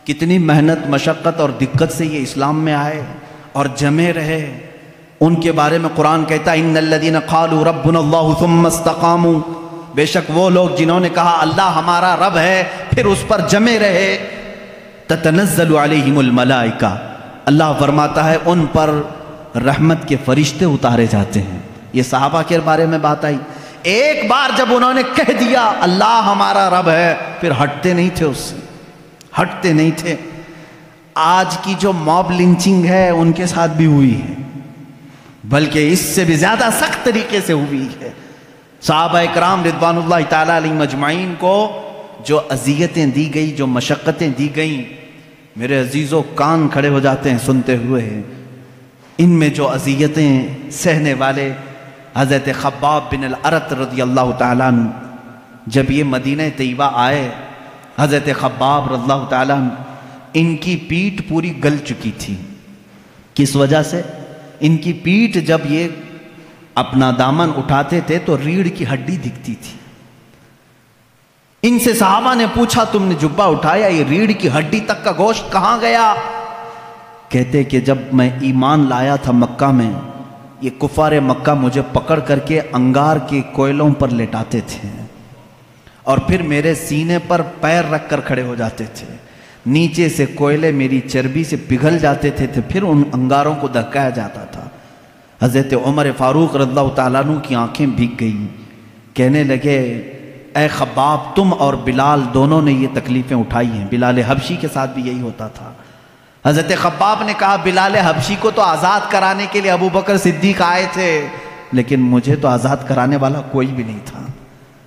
کتنی محنت، مشقت اور دقت سے یہ اسلام میں آئے اور جمے رہے۔ ان کے بارے میں قرآن کہتا ہے ان الذین قالوا ربنا اللہ ثم استقاموا، بے شک وہ لوگ جنہوں نے کہا اللہ ہمارا رب ہے پھر اس پر جمے رہے، تتنزل علیہم الملائکہ، اللہ فرماتا ہے ان پر رحمت کے فرشتے اتارے جاتے ہیں۔ یہ صحابہ کے بارے میں بات آئی۔ ایک بار جب انہوں نے کہہ دیا اللہ ہمارا رب ہے پھر ہٹتے نہیں تھے، اس سے ہٹتے نہیں تھے۔ آج کی جو موب لنچنگ ہے ان کے ساتھ بھی ہوئی ہے، بلکہ اس سے بھی زیادہ سخت طریقے سے ہوئی ہے۔ صحابہ اکرام رضوان اللہ تعالیٰ علیہم اجمعین کو جو اذیتیں دی گئی، جو مشقتیں دی گئیں، میرے عزیزوں کان کھڑے ہو جاتے ہیں سنتے ہوئے۔ ان میں جو اذیتیں سہنے والے حضرت خباب بن الارت رضی اللہ تعالیٰ عنہ، جب یہ مدینہ طیبہ آئے، حضرت خباب رضی اللہ تعالیٰ عنہ، ان کی پیٹھ پوری گل چکی تھی۔ کس وجہ سے؟ ان کی پیٹھ جب یہ اپنا دامن اٹھاتے تھے تو ریڑھ کی ہڈی دکھتی تھی۔ ان سے صحابہ نے پوچھا تم نے جبہ اٹھایا، یہ ریڑھ کی ہڈی تک کا گوشت کہاں گیا؟ کہتے کہ جب میں ایمان لایا تھا مکہ میں، یہ کفار مکہ مجھے پکڑ کر کے انگار کے کوئلوں پر لٹاتے تھے، اور پھر میرے سینے پر پیر رکھ کر کھڑے ہو جاتے تھے، نیچے سے کوئلے میری چربی سے پگھل جاتے تھے، پھر ان انگاروں کو دھکایا جاتا تھا۔ حضرت عمر فاروق رضی اللہ تعالیٰ عنہ کی آنکھیں بھیگ گئیں، کہنے لگے اے خباب تم اور بلال دونوں نے یہ تکلیفیں اٹھائی ہیں۔ بلال حبشی کے ساتھ بھی یہی ہوتا تھا۔ حضرت خباب نے کہا بلال حبشی کو تو آزاد کرانے کے لیے ابو بکر صدیق آئے تھے، لیکن مجھے تو آزاد کرانے والا کوئی بھی نہیں تھا۔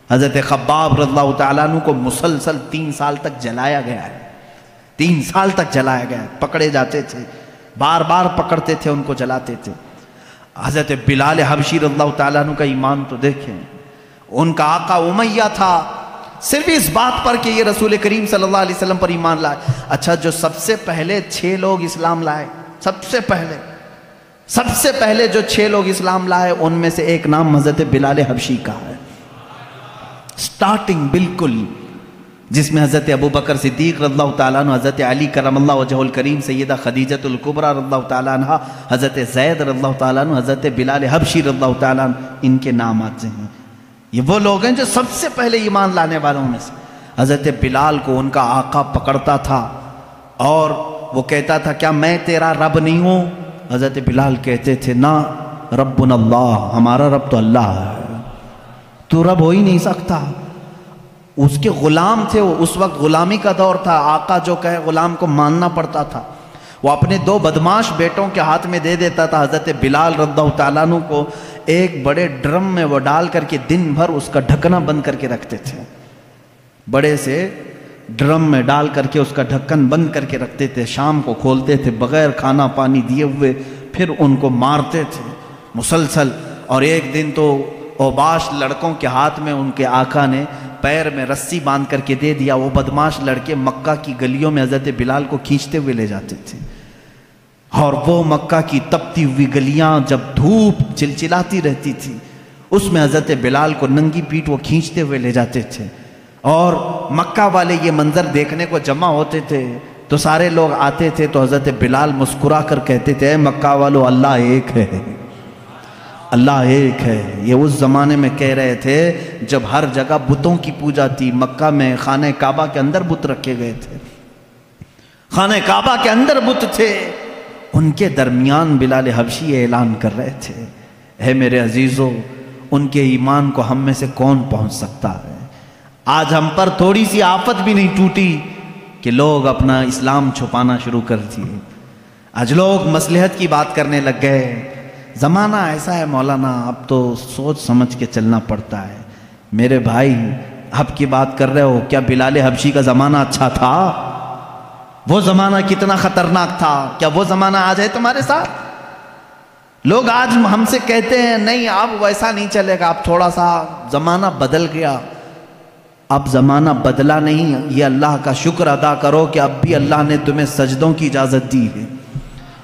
حضرت خباب رضی اللہ تعالیٰ عنہ کو مسلسل 3 سال تک جلایا گیا ہے، 3 سال تک جلایا گیا ہے، پکڑے جاتے تھے، بار بار پکڑتے تھے، ان کو جلاتے تھے۔ حضرت بلال حبشی رضی اللہ تعالیٰ عنہ کا ایمان تو دیکھیں، ان کا آقا امیہ تھا صرف اس بات پر کہ یہ رسول کریم صلی اللہ علیہ وسلم پر ایمان لائے۔ اچھا جو سب سے پہلے 6 لوگ اسلام لائے، سب سے پہلے جو 6 لوگ اسلام لائے ان میں سے ایک نام حضرت بلال حبشی کا ہے۔ سٹارٹنگ بالکل، جس میں حضرت ابو بکر صدیق رضی اللہ تعالیٰ عنہ، حضرت علی کرم اللہ وجہہ الکریم، سیدہ خدیجۃ الکبریٰ رضی اللہ تعالیٰ عنہ، حضرت زید رضی اللہ تعالیٰ عنہ، حضرت بلال حبشی رضی اللہ تعالیٰ عنہ، ان کے نام آتے ہیں۔ یہ وہ لوگ ہیں جو سب سے پہلے ایمان لانے والوں میں سے۔ حضرت بلال کو ان کا آقا پکڑتا تھا اور وہ کہتا تھا کیا میں تیرا رب نہیں ہوں؟ حضرت بلال کہتے تھے نا، ربنا اللہ، ہمارا رب تو اللہ ہے، تو رب ہو ہی نہیں سکتا۔ اس کے غلام تھے وہ، اس وقت غلامی کا دور تھا، آقا جو کہے غلام کو ماننا پڑتا تھا۔ وہ اپنے 2 بدماش بیٹوں کے ہاتھ میں دے دیتا تھا، حضرت بلال رضی اللہ تعالیٰ عنہ کو ایک بڑے ڈرم میں وہ ڈال کر کے دن بھر اس کا ڈھکنا بند کر کے رکھتے تھے۔ بڑے سے ڈرم میں ڈال کر کے اس کا ڈھکن بند کر کے رکھتے تھے، شام کو کھولتے تھے بغیر کھانا پانی دیے ہوئے، پھر ان کو مارتے تھے مسلسل۔ اور ایک دن تو اوباش لڑکوں کے ہاتھ میں ان کے آقا نے پیر میں رسی باندھ کر کے دے دیا، وہ بدماش لڑکے مکہ کی گلیوں میں حضرت بلال کو کھینچتے ہوئے لے جاتے تھے، اور وہ مکہ کی تپتی ہوئی گلیاں جب دھوپ چلچلاتی رہتی تھی اس میں حضرت بلال کو ننگی پیٹ وہ کھینچتے ہوئے لے جاتے تھے، اور مکہ والے یہ منظر دیکھنے کو جمع ہوتے تھے تو سارے لوگ آتے تھے تو حضرت بلال مسکرا کر کہتے تھے، اے مکہ والو، اللہ ایک ہے، اللہ ایک ہے۔ یہ اس زمانے میں کہہ رہے تھے جب ہر جگہ بتوں کی پوجا تھی۔ مکہ میں خانہ کعبہ کے اندر بت رکھے گئے تھے، خانہ کعبہ کے اندر بت تھے، ان کے درمیان بلال حبشی اعلان کر رہے تھے، اے میرے عزیزو، ان کے ایمان کو ہم میں سے کون پہنچ سکتا ہے؟ آج ہم پر تھوڑی سی آفت بھی نہیں ٹوٹی کہ لوگ اپنا اسلام چھپانا شروع کر دیے، آج لوگ مصلحت کی بات کرنے لگ گئے۔ زمانہ ایسا ہے مولانا، اب تو سوچ سمجھ کے چلنا پڑتا ہے۔ میرے بھائی اب کی بات کر رہے ہو، کیا بلال حبشی کا زمانہ اچھا تھا؟ وہ زمانہ کتنا خطرناک تھا، کیا وہ زمانہ آج ہے تمہارے ساتھ؟ لوگ آج ہم سے کہتے ہیں نہیں اب ویسا نہیں چلے گا، اب تھوڑا سا زمانہ بدل گیا۔ اب زمانہ بدلا نہیں، یہ اللہ کا شکر ادا کرو کہ اب بھی اللہ نے تمہیں سجدوں کی اجازت دی ہے،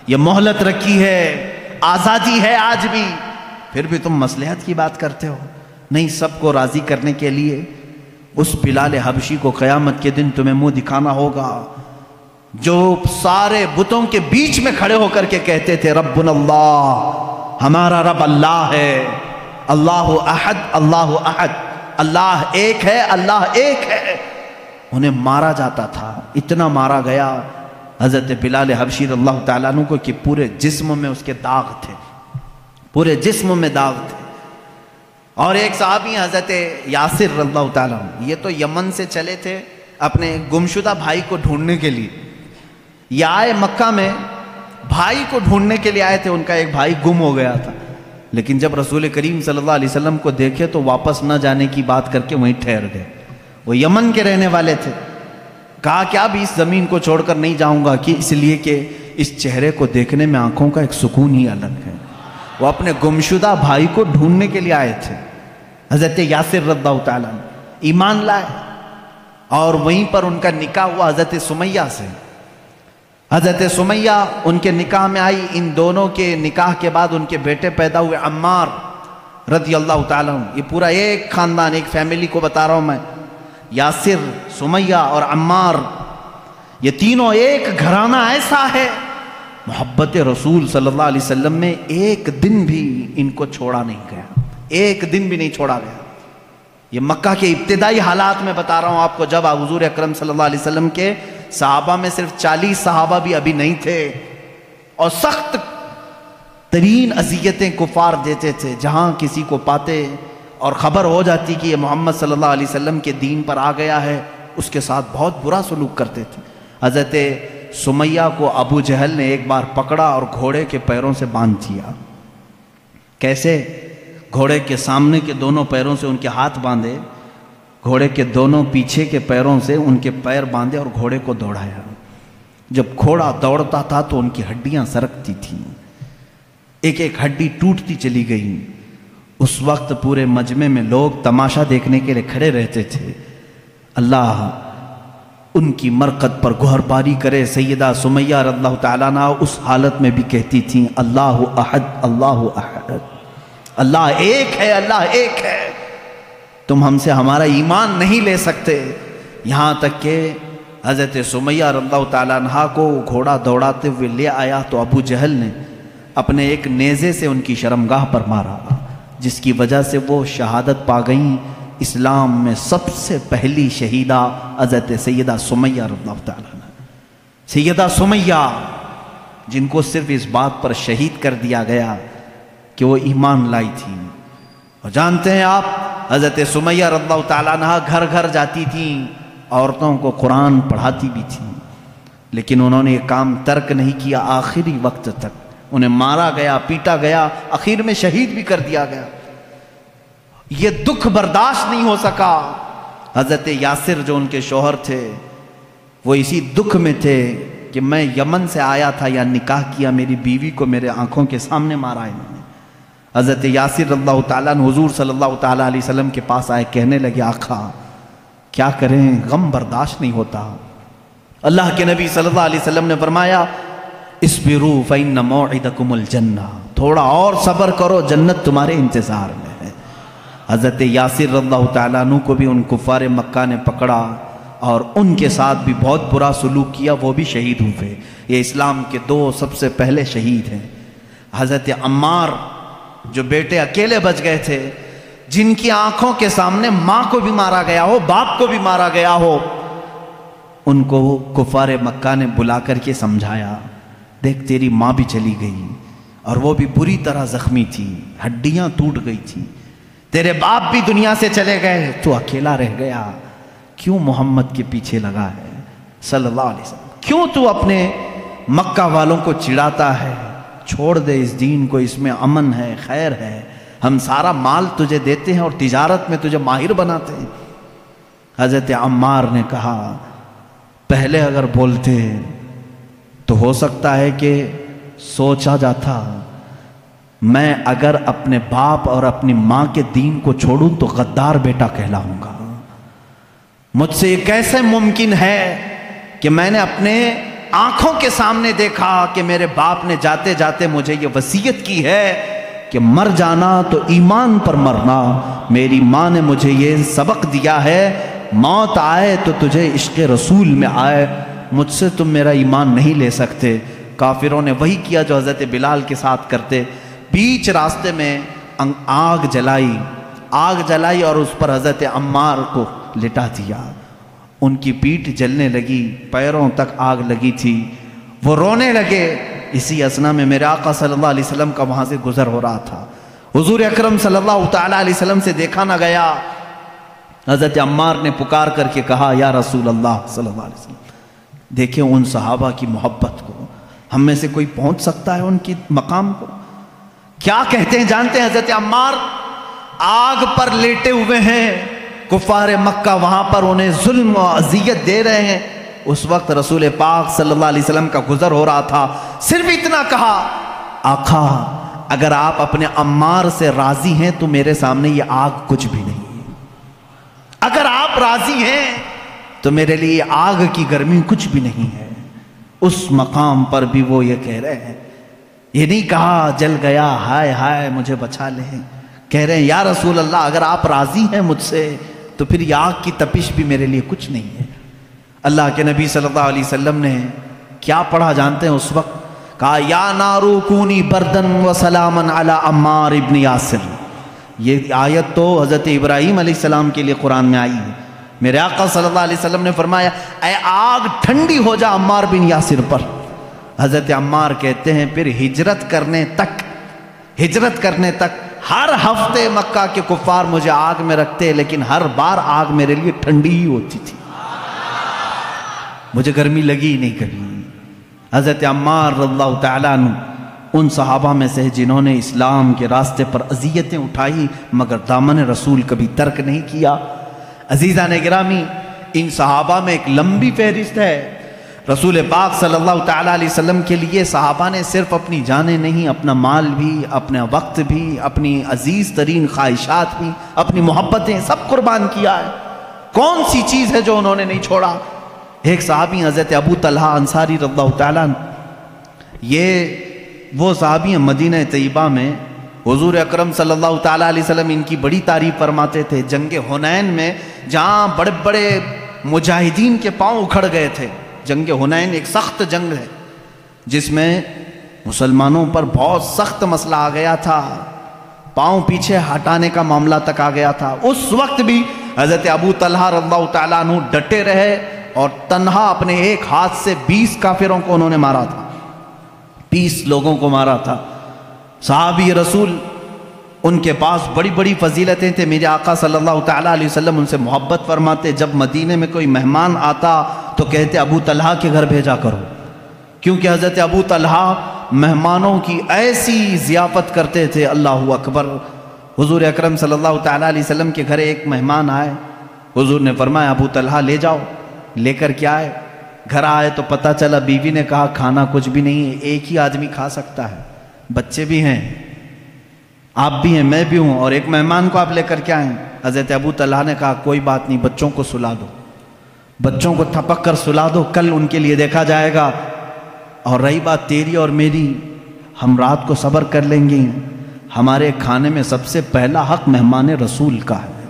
یہ مہلت رکھی ہے، آزادی ہے آج بھی، پھر بھی تم مصلحت کی بات کرتے ہو۔ نہیں، سب کو راضی کرنے کے لیے اس بلال حبشی کو قیامت کے دن تمہیں منہ دکھانا ہوگا جو سارے بتوں کے بیچ میں کھڑے ہو کر کے کہتے تھے ربنا اللہ، ہمارا رب اللہ ہے، اللہ احد، اللہ احد، اللہ ایک ہے، اللہ ایک ہے۔ انہیں مارا جاتا تھا، اتنا مارا گیا حضرت بلال حبشی رضی اللہ تعالیٰ عنہ کو کہ پورے جسم میں اس کے داغ تھے، پورے جسم میں داغ تھے۔ اور ایک صحابی حضرت یاسر رضی اللہ تعالیٰ عنہ، یہ تو یمن سے چلے تھے اپنے گمشدہ بھائی کو ڈھونڈنے کے لیے، یہ آئے مکہ میں بھائی کو ڈھونڈنے کے لیے آئے تھے، ان کا ایک بھائی گم ہو گیا تھا، لیکن جب رسول کریم صلی اللہ علیہ وسلم کو دیکھے تو واپس نہ جانے کی بات کر کے وہیں ٹھہر گئے۔ وہ یمن کے رہنے والے تھے، کہا کہ اب اس زمین کو چھوڑ کر نہیں جاؤں گا، کہ اس لیے کہ اس چہرے کو دیکھنے میں آنکھوں کا ایک سکون ہی الگ ہے۔ وہ اپنے گمشدہ بھائی کو ڈھونڈنے کے لیے آئے تھے، حضرت یاسر رضی اللہ تعالیٰ ایمان لائے، اور وہیں پر ان کا نکاح ہوا حضرت سمیہ سے۔ حضرت سمیہ ان کے نکاح میں آئی، ان دونوں کے نکاح کے بعد ان کے بیٹے پیدا ہوئے عمار رضی اللہ تعالیٰ عنہ۔ یہ پورا ایک خاندان، ایک فیملی کو بتا رہا ہوں میں، یاسر، سمیہ اور عمار، یہ تینوں ایک گھرانہ ایسا ہے، محبت رسول صلی اللہ علیہ وسلم میں ایک دن بھی ان کو چھوڑا نہیں گیا، ایک دن بھی نہیں چھوڑا گیا۔ یہ مکہ کے ابتدائی حالات میں بتا رہا ہوں آپ کو، جب حضور اکرم صلی اللہ علیہ وسلم کے صحابہ میں صرف 40 صحابہ بھی ابھی نہیں تھے، اور سخت ترین اذیتیں کفار دیتے تھے، جہاں کسی کو پاتے اور خبر ہو جاتی کہ یہ محمد صلی اللہ علیہ وسلم کے دین پر آ گیا ہے، اس کے ساتھ بہت برا سلوک کرتے تھے۔ حضرت سمیہ کو ابو جہل نے ایک بار پکڑا اور گھوڑے کے پیروں سے باندھ دیا۔ کیسے؟ گھوڑے کے سامنے کے دونوں پیروں سے ان کے ہاتھ باندھے، گھوڑے کے دونوں پیچھے کے پیروں سے ان کے پیر باندھے اور گھوڑے کو دوڑایا۔ جب گھوڑا دوڑتا تھا تو ان کی ہڈیاں سرکتی تھیں، ایک ایک ہڈی ٹوٹتی چلی گئی۔ اس وقت پورے مجمع میں لوگ تماشا دیکھنے کے لیے کھڑے رہتے تھے۔ اللہ ان کی مرقد پر گوہر باری کرے۔ سیدہ سمیہ رضی اللہ تعالیٰ عنہ اس حالت میں بھی کہتی تھیں اللہ احد، اللہ احد، اللہ ایک ہے، اللہ ایک ہے، تم ہم سے ہمارا ایمان نہیں لے سکتے۔ یہاں تک کہ حضرت سمیہ رضی اللہ تعالیٰ عنہ کو گھوڑا دوڑاتے ہوئے لے آیا تو ابو جہل نے اپنے ایک نیزے سے ان کی شرمگاہ پر مارا، جس کی وجہ سے وہ شہادت پا گئیں۔ اسلام میں سب سے پہلی شہیدہ حضرت سیدہ سمیہ رضی اللہ تعالیٰ عنہ، سیدہ سمیہ، جن کو صرف اس بات پر شہید کر دیا گیا کہ وہ ایمان لائی تھی۔ اور جانتے ہیں آپ، حضرت سمیہ رضی اللہ تعالیٰ عنہ گھر گھر جاتی تھیں، عورتوں کو قرآن پڑھاتی بھی تھیں، لیکن انہوں نے یہ کام ترک نہیں کیا آخری وقت تک۔ انہیں مارا گیا، پیٹا گیا، آخر میں شہید بھی کر دیا گیا۔ یہ دکھ برداشت نہیں ہو سکا۔ حضرت یاسر جو ان کے شوہر تھے وہ اسی دکھ میں تھے کہ میں یمن سے آیا تھا یا نکاح کیا، میری بیوی کو میرے آنکھوں کے سامنے مارا انہوں نے۔ حضرت یاسر رضی اللہ تعالیٰ عنہ حضور صلی اللہ تعالیٰ علیہ وسلم کے پاس آئے، کہنے لگے آقا کیا کریں، غم برداشت نہیں ہوتا۔ اللہ کے نبی صلی اللہ علیہ وسلم نے فرمایا اصبروا فإن موعدکم الجنہ، تھوڑا اور صبر کرو، جنت تمہارے انتظار میں ہے۔ حضرت یاسر رضی اللہ تعالیٰ عنہ کو بھی ان کفار مکہ نے پکڑا اور ان کے ساتھ بھی بہت برا سلوک کیا، وہ بھی شہید ہوئے۔ یہ اسلام کے دو سب سے پہلے شہید ہیں۔ حضرت عمار جو بیٹے اکیلے بچ گئے تھے، جن کی آنکھوں کے سامنے ماں کو بھی مارا گیا ہو، باپ کو بھی مارا گیا ہو، ان کو کفار مکہ نے بلا کر کے سمجھایا، دیکھ تیری ماں بھی چلی گئی اور وہ بھی بری طرح زخمی تھی، ہڈیاں ٹوٹ گئی تھی، تیرے باپ بھی دنیا سے چلے گئے، تو اکیلا رہ گیا، کیوں محمد کے پیچھے لگا ہے صلی اللہ علیہ وسلم، کیوں تو اپنے مکہ والوں کو چڑھاتا ہے، چھوڑ دے اس دین کو، اس میں امن ہے، خیر ہے، ہم سارا مال تجھے دیتے ہیں اور تجارت میں تجھے ماہر بناتے ہیں۔ حضرت عمار نے کہا پہلے اگر بولتے تو ہو سکتا ہے کہ سوچا جاتا، میں اگر اپنے باپ اور اپنی ماں کے دین کو چھوڑوں تو غدار بیٹا کہلاؤں گا۔ مجھ سے یہ کیسے ممکن ہے کہ میں نے اپنے آنکھوں کے سامنے دیکھا کہ میرے باپ نے جاتے جاتے مجھے یہ وصیت کی ہے کہ مر جانا تو ایمان پر مرنا، میری ماں نے مجھے یہ سبق دیا ہے، موت آئے تو تجھے عشق رسول میں آئے، مجھ سے تم میرا ایمان نہیں لے سکتے۔ کافروں نے وہی کیا جو حضرت بلال کے ساتھ کرتے، بیچ راستے میں آگ جلائی اور اس پر حضرت عمار کو لٹا دیا، ان کی پیٹھ جلنے لگی، پیروں تک آگ لگی تھی، وہ رونے لگے۔ اسی اسنا میں میرے آقا صلی اللہ علیہ وسلم کا وہاں سے گزر ہو رہا تھا، حضور اکرم صلی اللہ تعالیٰ علیہ وسلم سے دیکھا نہ گیا۔ حضرت عمار نے پکار کر کے کہا یا رسول اللہ صلی اللہ علیہ وسلم، دیکھیں ان صحابہ کی محبت کو، ہم میں سے کوئی پہنچ سکتا ہے ان کی مقام کو؟ کیا کہتے ہیں جانتے ہیں حضرت عمار؟ آگ پر لیٹے ہوئے ہیں، کفار مکہ وہاں پر انہیں ظلم و اذیت دے رہے ہیں، اس وقت رسول پاک صلی اللہ علیہ وسلم کا گزر ہو رہا تھا، صرف اتنا کہا آقا اگر آپ اپنے عمار سے راضی ہیں تو میرے سامنے یہ آگ کچھ بھی نہیں، اگر آپ راضی ہیں تو میرے لیے آگ کی گرمی کچھ بھی نہیں ہے۔ اس مقام پر بھی وہ یہ کہہ رہے ہیں، یہ نہیں کہا جل گیا ہائے ہائے مجھے بچا لیں، کہہ رہے ہیں یا رسول اللہ اگر آپ راضی ہیں مجھ سے تو پھر یہ آگ کی تپش بھی میرے لیے کچھ نہیں ہے۔ اللہ کے نبی صلی اللہ علیہ وسلم نے کیا پڑھا جانتے ہیں اس وقت؟ کہا یا نارو کونی بردن و سلامن علی عمار ابن یاسر۔ یہ آیت تو حضرت ابراہیم علیہ السلام کے لیے قرآن میں آئی ہے۔ میرے آقا صلی اللہ علیہ وسلم نے فرمایا اے آگ ٹھنڈی ہو جا عمار بن یاسر پر۔ حضرت عمار کہتے ہیں پھر ہجرت کرنے تک ہر ہفتے مکہ کے کفار مجھے آگ میں رکھتے، لیکن ہر بار آگ میرے لیے ٹھنڈی ہی ہوتی تھی، مجھے گرمی لگی ہی نہیں کبھی۔ حضرت عمار رضی اللہ تعالیٰ عنہ ان صحابہ میں سے جنہوں نے اسلام کے راستے پر اذیتیں اٹھائی مگر دامن رسول کبھی ترک نہیں کیا۔ عزیزان گرامی، ان صحابہ میں ایک لمبی فہرست ہے۔ رسول پاک صلی اللہ تعالیٰ علیہ وسلم کے لیے صحابہ نے صرف اپنی جانیں نہیں، اپنا مال بھی، اپنا وقت بھی، اپنی عزیز ترین خواہشات بھی، اپنی محبتیں سب قربان کیا ہے۔ کون سی چیز ہے جو انہوں نے نہیں چھوڑا؟ ایک صحابی حضرت ابو طلحہ انصاری رضی اللہ تعالیٰ عنہ، یہ وہ صحابی ہیں مدینہ طیبہ میں حضور اکرم صلی اللہ تعالیٰ علیہ وسلم ان کی بڑی تعریف فرماتے تھے۔ جنگ حنین میں جہاں بڑے بڑے مجاہدین کے پاؤں اکھڑ گئے تھے، جنگ حنین ایک سخت جنگ ہے جس میں مسلمانوں پر بہت سخت مسئلہ آ گیا تھا، پاؤں پیچھے ہٹانے کا معاملہ تک آ گیا تھا۔ اس وقت بھی حضرت ابو طلحہ رضی اللہ تعالیٰ عنہ ڈٹے رہے اور تنہا اپنے ایک ہاتھ سے 20 کافروں کو انہوں نے مارا تھا، 20 لوگوں کو مارا تھا۔ صحابی رسول ان کے پاس بڑی بڑی فضیلتیں تھے، میرے آقا صلی اللہ تعالیٰ علیہ وسلم ان سے محبت فرماتے، جب مدینے میں کوئی مہمان آتا تو کہتے ابو طلحہ کے گھر بھیجا کرو، کیونکہ حضرت ابو طلحہ مہمانوں کی ایسی ضیافت کرتے تھے، اللہ اکبر۔ حضور اکرم صلی اللہ تعالیٰ علیہ وسلم کے گھر ایک مہمان آئے، حضور نے فرمایا ابو طلحہ لے جاؤ. لے کر کیا آئے؟ گھر آئے تو پتہ چلا بیوی نے کہا کھانا کچھ بھی نہیں ہے، ایک ہی آدمی کھا سکتا ہے، بچے بھی ہیں، آپ بھی ہیں، میں بھی ہوں، اور ایک مہمان کو آپ لے کر کے آئیں. حضرت ابو طلحہ نے کہا کوئی بات نہیں، بچوں کو سلا دو، بچوں کو تھپک کر سلا دو، کل ان کے لیے دیکھا جائے گا. اور رہی بات تیری اور میری، ہم رات کو صبر کر لیں گے. ہمارے کھانے میں سب سے پہلا حق مہمان رسول کا ہے.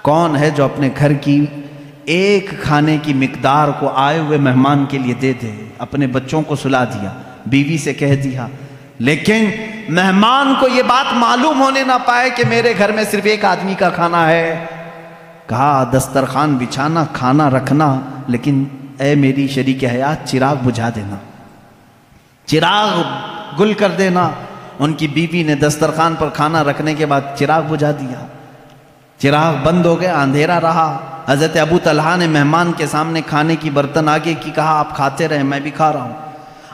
کون ہے جو اپنے گھر کی ایک کھانے کی مقدار کو آئے ہوئے مہمان کے لیے دے دے؟ اپنے بچوں کو سلا دیا، بیوی سے کہہ دیا، لیکن مہمان کو یہ بات معلوم ہونے نہ پائے کہ میرے گھر میں صرف ایک آدمی کا کھانا ہے. کہا دسترخوان بچھانا، کھانا رکھنا، لیکن اے میری شریک حیات چراغ بجھا دینا، چراغ گل کر دینا. ان کی بیوی نے دسترخوان پر کھانا رکھنے کے بعد چراغ بجھا دیا، چراغ بند ہو گیا، اندھیرا رہا. حضرت ابو طلحہ نے مہمان کے سامنے کھانے کی برتن آگے کی، کہا آپ کھاتے رہیں، میں بھی کھا رہا ہوں.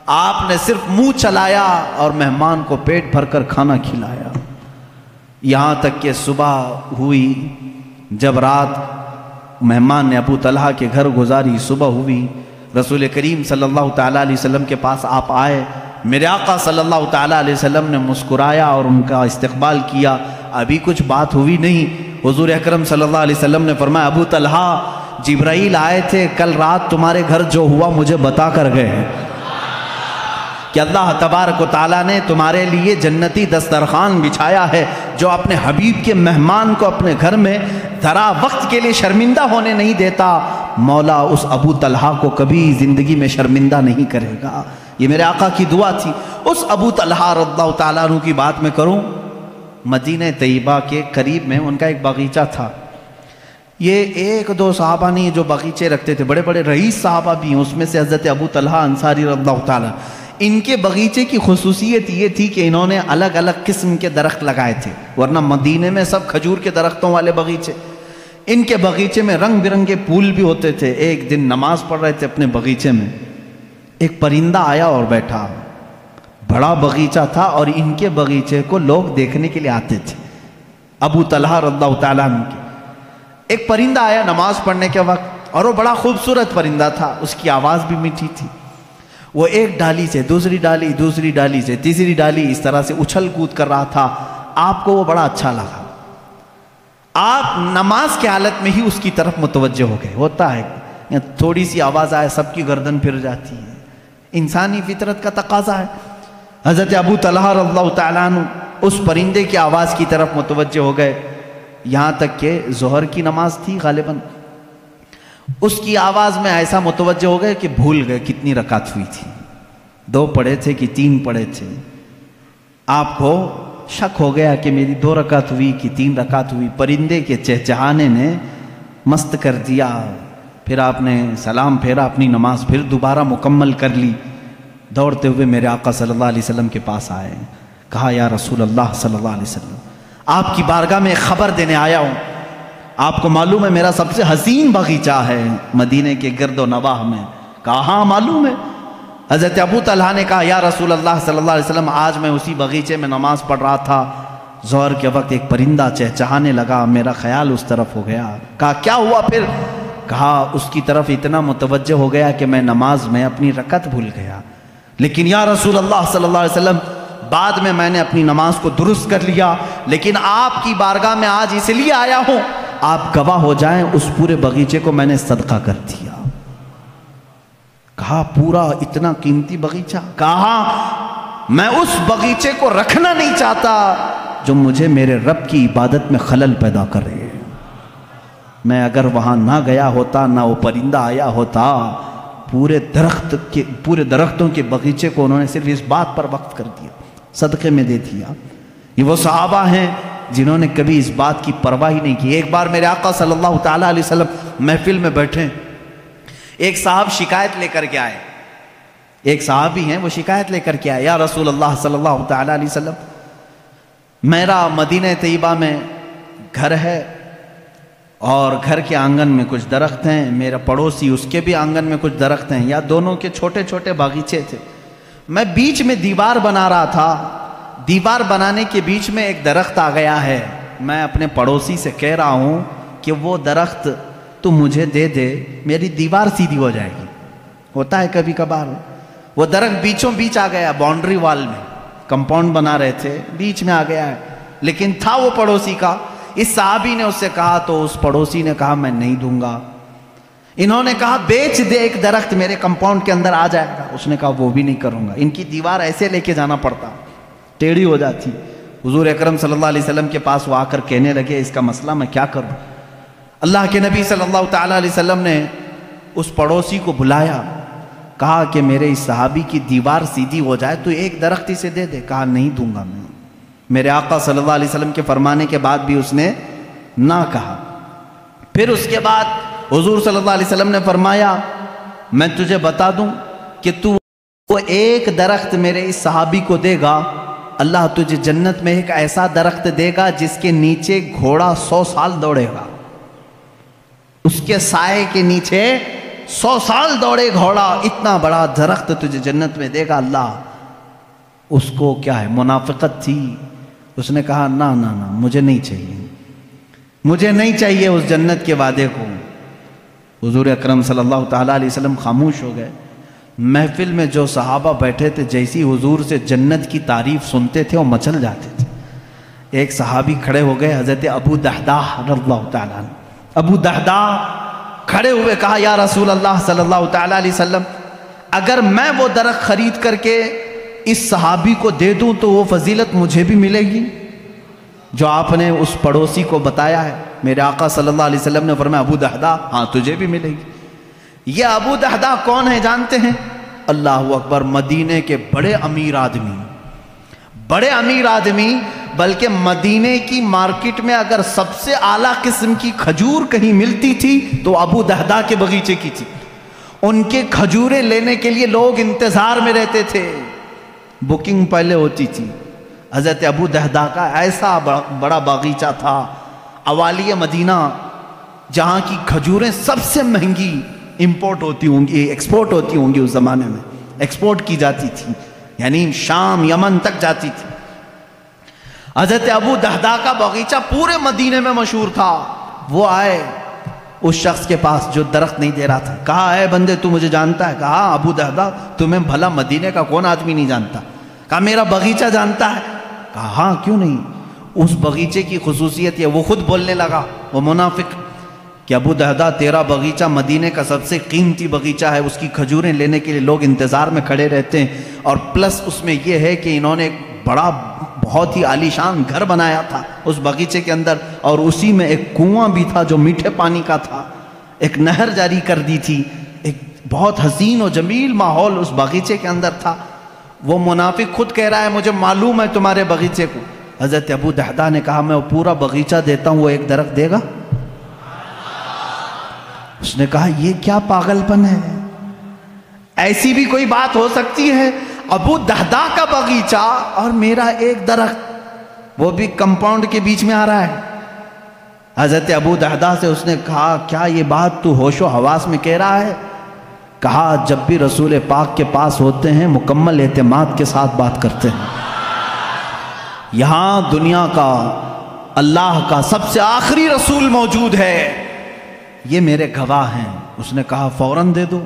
آپ نے صرف منہ چلایا اور مہمان کو پیٹ بھر کر کھانا کھلایا. یہاں تک کہ صبح ہوئی، جب رات مہمان نے ابو طلحہ کے گھر گزاری، صبح ہوئی، رسول کریم صلی اللہ تعالیٰ علیہ وسلم کے پاس آپ آئے. میرے آقا صلی اللہ تعالیٰ علیہ وسلم نے مسکرایا اور ان کا استقبال کیا. ابھی کچھ بات ہوئی نہیں. حضور اکرم صلی اللہ علیہ وسلم نے فرمایا ابو طلحہ جبرائیل آئے تھے، کل رات تمہارے گھر جو ہوا مجھے بتا کر گئے ہیں کہ اللہ تبارک و تعالیٰ نے تمہارے لیے جنتی دسترخوان بچھایا ہے جو اپنے حبیب کے مہمان کو اپنے گھر میں ذرا وقت کے لیے شرمندہ ہونے نہیں دیتا. مولا اس ابو طلحہ کو کبھی زندگی میں شرمندہ نہیں کرے گا. یہ میرے آقا کی دعا تھی. اس ابو طلحہ رضی اللہ تعالیٰ عنہ کی بات میں کروں، مدینہ طیبہ کے قریب میں ان کا ایک باغیچہ تھا. یہ ایک دو صحابہ نہیں جو باغیچے رکھتے تھے، بڑے بڑے رئیس صحابہ بھی ہیں. اس میں سے حضرت ابو طلحہ انصاری رضی اللہ تعالیٰ، ان کے باغیچے کی خصوصیت یہ تھی کہ انہوں نے الگ الگ قسم کے درخت لگائے تھے، ورنہ مدینے میں سب کھجور کے درختوں والے باغیچے. ان کے باغیچے میں رنگ برنگے پھول بھی ہوتے تھے. ایک دن نماز پڑھ رہے تھے اپنے باغیچے میں، ایک پرندہ آیا اور بیٹھا. بڑا باغیچہ تھا اور ان کے باغیچے کو لوگ دیکھنے کے لیے آتے تھے. ابو طلحہ رضی اللہ تعالیٰ عنہ کے ایک پرندہ آیا نماز پڑھنے کے وقت، اور وہ بڑا خوبصورت پرندہ تھا، اس کی آواز بھی میٹھی تھی. وہ ایک ڈالی سے دوسری ڈالی، دوسری ڈالی سے تیسری ڈالی، اس طرح سے اچھل کود کر رہا تھا. آپ کو وہ بڑا اچھا لگا. آپ نماز کی حالت میں ہی اس کی طرف متوجہ ہو گئے. ہوتا ہے تھوڑی سی آواز آئے سب کی گردن پھر جاتی ہے، انسانی فطرت کا تقاضا ہے. حضرت ابو طلحہ رضی اللہ تعالیٰ عنہ اس پرندے کی آواز کی طرف متوجہ ہو گئے. یہاں تک کہ ظہر کی نماز تھی غالباً، اس کی آواز میں ایسا متوجہ ہو گئے کہ بھول گئے کتنی رکعت ہوئی تھی، 2 پڑھے تھے کہ 3 پڑھے تھے. آپ کو شک ہو گیا کہ میری 2 رکعت ہوئی کہ 3 رکعت ہوئی. پرندے کے چہچہانے نے مست کر دیا. پھر آپ نے سلام پھیرا، اپنی نماز پھر دوبارہ مکمل کر لی. دوڑتے ہوئے میرے آقا صلی اللہ علیہ وسلم کے پاس آئے. کہا یا رسول اللہ صلی اللہ علیہ وسلم، آپ کی بارگاہ میں خبر دینے آیا ہوں. آپ کو معلوم ہے میرا سب سے حسین باغیچہ ہے مدینے کے گرد و نواح میں؟ کہا ہاں معلوم ہے. حضرت ابو طلحہ نے کہا یا رسول اللہ صلی اللہ علیہ وسلم، آج میں اسی باغیچے میں نماز پڑھ رہا تھا، ظہر کے وقت ایک پرندہ چہچہانے لگا، میرا خیال اس طرف ہو گیا. کہا کیا ہوا پھر؟ کہا اس کی طرف اتنا متوجہ ہو گیا کہ میں نماز میں اپنی رکعت بھول گیا. لیکن یا رسول اللہ صلی اللہ علیہ وسلم، بعد میں نے اپنی نماز کو درست کر لیا، لیکن آپ کی بارگاہ میں آج اس لیے آیا ہوں آپ گواہ ہو جائیں، اس پورے باغیچے کو میں نے صدقہ کر دیا. کہا پورا اتنا قیمتی باغیچہ؟ کہا میں اس باغیچے کو رکھنا نہیں چاہتا جو مجھے میرے رب کی عبادت میں خلل پیدا کرے. میں اگر وہاں نہ گیا ہوتا، نہ وہ پرندہ آیا ہوتا، پورے درختوں کے باغیچے کو انہوں نے صرف اس بات پر وقف کر دیا، صدقے میں دے دیا. یہ وہ صحابہ ہیں جنہوں نے کبھی اس بات کی پرواہ ہی نہیں کی. ایک بار میرے آقا صلی اللہ تعالیٰ علیہ وسلم محفل میں بیٹھے، ایک صاحب شکایت لے کر کے آئے. ایک صحابی ہیں وہ شکایت لے کر کے آئے، یا رسول اللہ صلی اللہ تعالیٰ علیہ وسلم، میرا مدینہ طیبہ میں گھر ہے اور گھر کے آنگن میں کچھ درخت ہیں، میرا پڑوسی اس کے بھی آنگن میں کچھ درخت ہیں، یا دونوں کے چھوٹے چھوٹے باغیچے تھے. میں بیچ میں دیوار بنا رہا تھا، دیوار بنانے کے بیچ میں ایک درخت آ گیا ہے. میں اپنے پڑوسی سے کہہ رہا ہوں کہ وہ درخت تو مجھے دے دے، میری دیوار سیدھی ہو جائے گی۔ ہوتا ہے کبھی کبھار، وہ درخت بیچوں بیچ آ گیا، باؤنڈری وال میں کمپاؤنڈ بنا رہے تھے، بیچ میں آ گیا ہے، لیکن تھا وہ پڑوسی کا۔ اس صحابی نے اس سے کہا تو اس پڑوسی نے کہا میں نہیں دوں گا۔ انہوں نے کہا بیچ دے ایک درخت، میرے کمپاؤنڈ کے اندر آ جائے گا۔ اس نے کہا وہ بھی نہیں کروں گا۔ ان کی دیوار ایسے لے کے جانا پڑتا، ٹیڑھی ہو جاتی۔ حضور اکرم صلی اللہ علیہ وسلم کے پاس وہ آ کر کہنے لگے اس کا مسئلہ میں کیا کروں؟ اللہ کے نبی صلی اللہ تعالیٰ علیہ وسلم نے اس پڑوسی کو بلایا، کہا کہ میرے اس صحابی کی دیوار سیدھی ہو جائے تو ایک درخت اسے دے دے۔ کہا نہیں دوں گا میں۔ میرے آقا صلی اللہ علیہ وسلم کے فرمانے کے بعد بھی اس نے نہ کہا۔ پھر اس کے بعد حضور صلی اللہ علیہ وسلم نے فرمایا میں تجھے بتا دوں کہ تو وہ ایک درخت میرے اس صحابی کو دے گا، اللہ تجھے جنت میں ایک ایسا درخت دے گا جس کے نیچے گھوڑا 100 سال دوڑے گا۔ اس کے سائے کے نیچے 100 سال دوڑے گھوڑا، اتنا بڑا درخت تجھے جنت میں دے گا اللہ۔ اس کو کیا ہے، منافقت تھی۔ اس نے کہا نہ نہ نہ، مجھے نہیں چاہیے، مجھے نہیں چاہیے اس جنت کے وعدے کو۔ حضور اکرم صلی اللہ تعالیٰ علیہ وسلم خاموش ہو گئے۔ محفل میں جو صحابہ بیٹھے تھے جیسی حضور سے جنت کی تعریف سنتے تھے وہ مچل جاتے تھے۔ ایک صحابی کھڑے ہو گئے، حضرت ابو دحداح رضی اللہ تعالیٰ عنہ۔ ابو دحداح کھڑے ہوئے کہا یا رسول اللہ صلی اللہ تعالیٰ علیہ وسلم، اگر میں وہ درخت خرید کر کے اس صحابی کو دے دوں تو وہ فضیلت مجھے بھی ملے گی جو آپ نے اس پڑوسی کو بتایا ہے؟ میرے آقا صلی اللہ علیہ وسلم نے فرمایا ابو دحداح ہاں تجھے بھی ملے گی۔ یہ ابو دحداح کون ہے جانتے ہیں؟ اللہ اکبر، مدینے کے بڑے امیر آدمی، بڑے امیر آدمی، بلکہ مدینے کی مارکیٹ میں اگر سب سے اعلیٰ قسم کی کھجور کہیں ملتی تھی تو ابو دحداح کے بغیچے کی تھی۔ ان کے کھجوریں لینے کے لیے لوگ انتظار میں رہتے تھے، بکنگ پہلے ہوتی تھی۔ حضرت ابو دحداح کا ایسا بڑا باغیچہ تھا اوالی مدینہ، جہاں کی کھجوریں سب سے مہنگی امپورٹ ہوتی ہوں گی، ایکسپورٹ ہوتی ہوں گی، اس زمانے میں ایکسپورٹ کی جاتی تھی، یعنی شام یمن تک جاتی تھی۔ حضرت ابو دحداح کا باغیچہ پورے مدینے میں مشہور تھا۔ وہ آئے اس شخص کے پاس جو درخت نہیں دے رہا تھا، کہا اے بندے تو مجھے جانتا ہے؟ کہا ابو دحداح تمہیں بھلا مدینے کا کون آدمی نہیں جانتا؟ کہا میرا باغیچہ جانتا ہے؟ کہا ہاں کیوں نہیں، اس باغیچے کی خصوصیت یہ۔ وہ خود بولنے لگا، وہ منافق، کہ ابو دحداح تیرا باغیچہ مدینے کا سب سے قیمتی باغیچہ ہے، اس کی کھجوریں لینے کے لیے لوگ انتظار میں کھڑے رہتے ہیں، اور پلس اس میں یہ ہے کہ انہوں نے ایک بڑا بہت ہی عالیشان گھر بنایا تھا اس باغیچے کے اندر، اور اسی میں ایک کنواں بھی تھا جو میٹھے پانی کا تھا، ایک نہر جاری کر دی تھی، ایک بہت حسین و جمیل ماحول اس باغیچے کے اندر تھا۔ وہ منافق خود کہہ رہا ہے مجھے معلوم ہے تمہارے باغیچے کو۔ حضرت ابو دحداح نے کہا میں وہ پورا باغیچہ دیتا ہوں، وہ ایک درخت دے گا؟ اس نے کہا یہ کیا پاگل پن ہے، ایسی بھی کوئی بات ہو سکتی ہے؟ ابو دحداح کا باغیچہ اور میرا ایک درخت، وہ بھی کمپاؤنڈ کے بیچ میں آ رہا ہے۔ حضرت ابو دحداح سے اس نے کہا کیا یہ بات تو ہوش و حواس میں کہہ رہا ہے؟ کہا جب بھی رسول پاک کے پاس ہوتے ہیں مکمل اعتماد کے ساتھ بات کرتے ہیں، یہاں دنیا کا اللہ کا سب سے آخری رسول موجود ہے، یہ میرے گواہ ہیں۔ اس نے کہا فوراً دے دو۔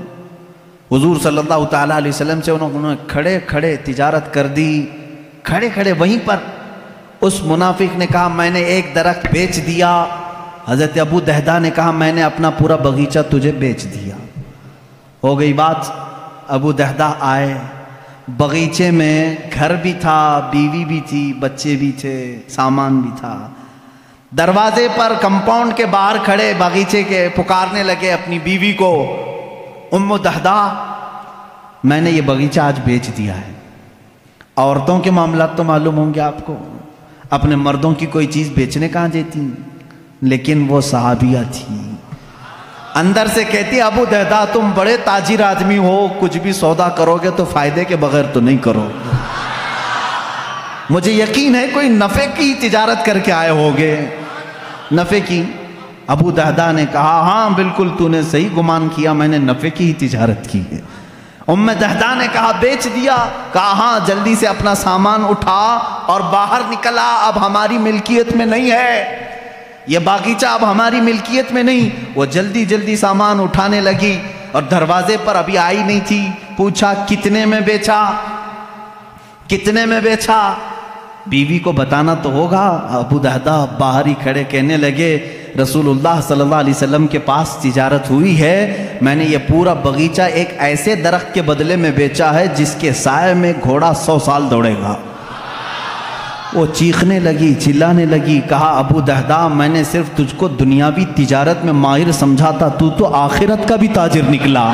حضور صلی اللہ تعالیٰ علیہ وسلم سے انہوں نے کھڑے کھڑے تجارت کر دی، کھڑے کھڑے وہیں پر۔ اس منافق نے کہا میں نے ایک درخت بیچ دیا۔ حضرت ابو دحداح نے کہا میں نے اپنا پورا باغیچہ تجھے بیچ دیا۔ ہو گئی بات۔ ابو دحداح آئے، باغیچے میں گھر بھی تھا، بیوی بھی تھی، بچے بھی تھے، سامان بھی تھا۔ دروازے پر کمپاؤنڈ کے باہر کھڑے باغیچے کے پکارنے لگے اپنی بیوی کو، ام دحداح میں نے یہ باغیچہ آج بیچ دیا ہے۔ عورتوں کے معاملات تو معلوم ہوں گے آپ کو، اپنے مردوں کی کوئی چیز بیچنے کہاں دیتی، لیکن وہ صحابیہ تھی، اندر سے کہتی ابو دحداح تم بڑے تاجر آدمی ہو، کچھ بھی سودا کرو گے تو فائدے کے بغیر تو نہیں کرو، مجھے یقین ہے کوئی نفع کی تجارت کر کے آئے ہوگے، نفع کی۔ ابو دحداح نے کہا ہاں بالکل تو نے صحیح گمان کیا، میں نے نفع کی ہی تجارت کی ہے۔ ام دحداح نے کہا بیچ دیا؟ کہا ہاں، جلدی سے اپنا سامان اٹھا اور باہر نکلا، اب ہماری ملکیت میں نہیں ہے، یہ باغیچہ اب ہماری ملکیت میں نہیں۔ وہ جلدی جلدی سامان اٹھانے لگی اور دروازے پر ابھی آئی نہیں تھی، پوچھا کتنے میں بیچا، کتنے میں بیچا؟ بیوی کو بتانا تو ہوگا۔ ابو دہدا باہر ہی کھڑے کہنے لگے رسول اللہ صلی اللہ علیہ وسلم کے پاس تجارت ہوئی ہے، میں نے یہ پورا باغیچہ ایک ایسے درخت کے بدلے میں بیچا ہے جس کے سائے میں گھوڑا 100 سال دوڑے گا۔ وہ چیخنے لگی، چلانے لگی، کہا ابو دہدا میں نے صرف تجھ کو دنیاوی تجارت میں ماہر سمجھا تھا، تو آخرت کا بھی تاجر نکلا۔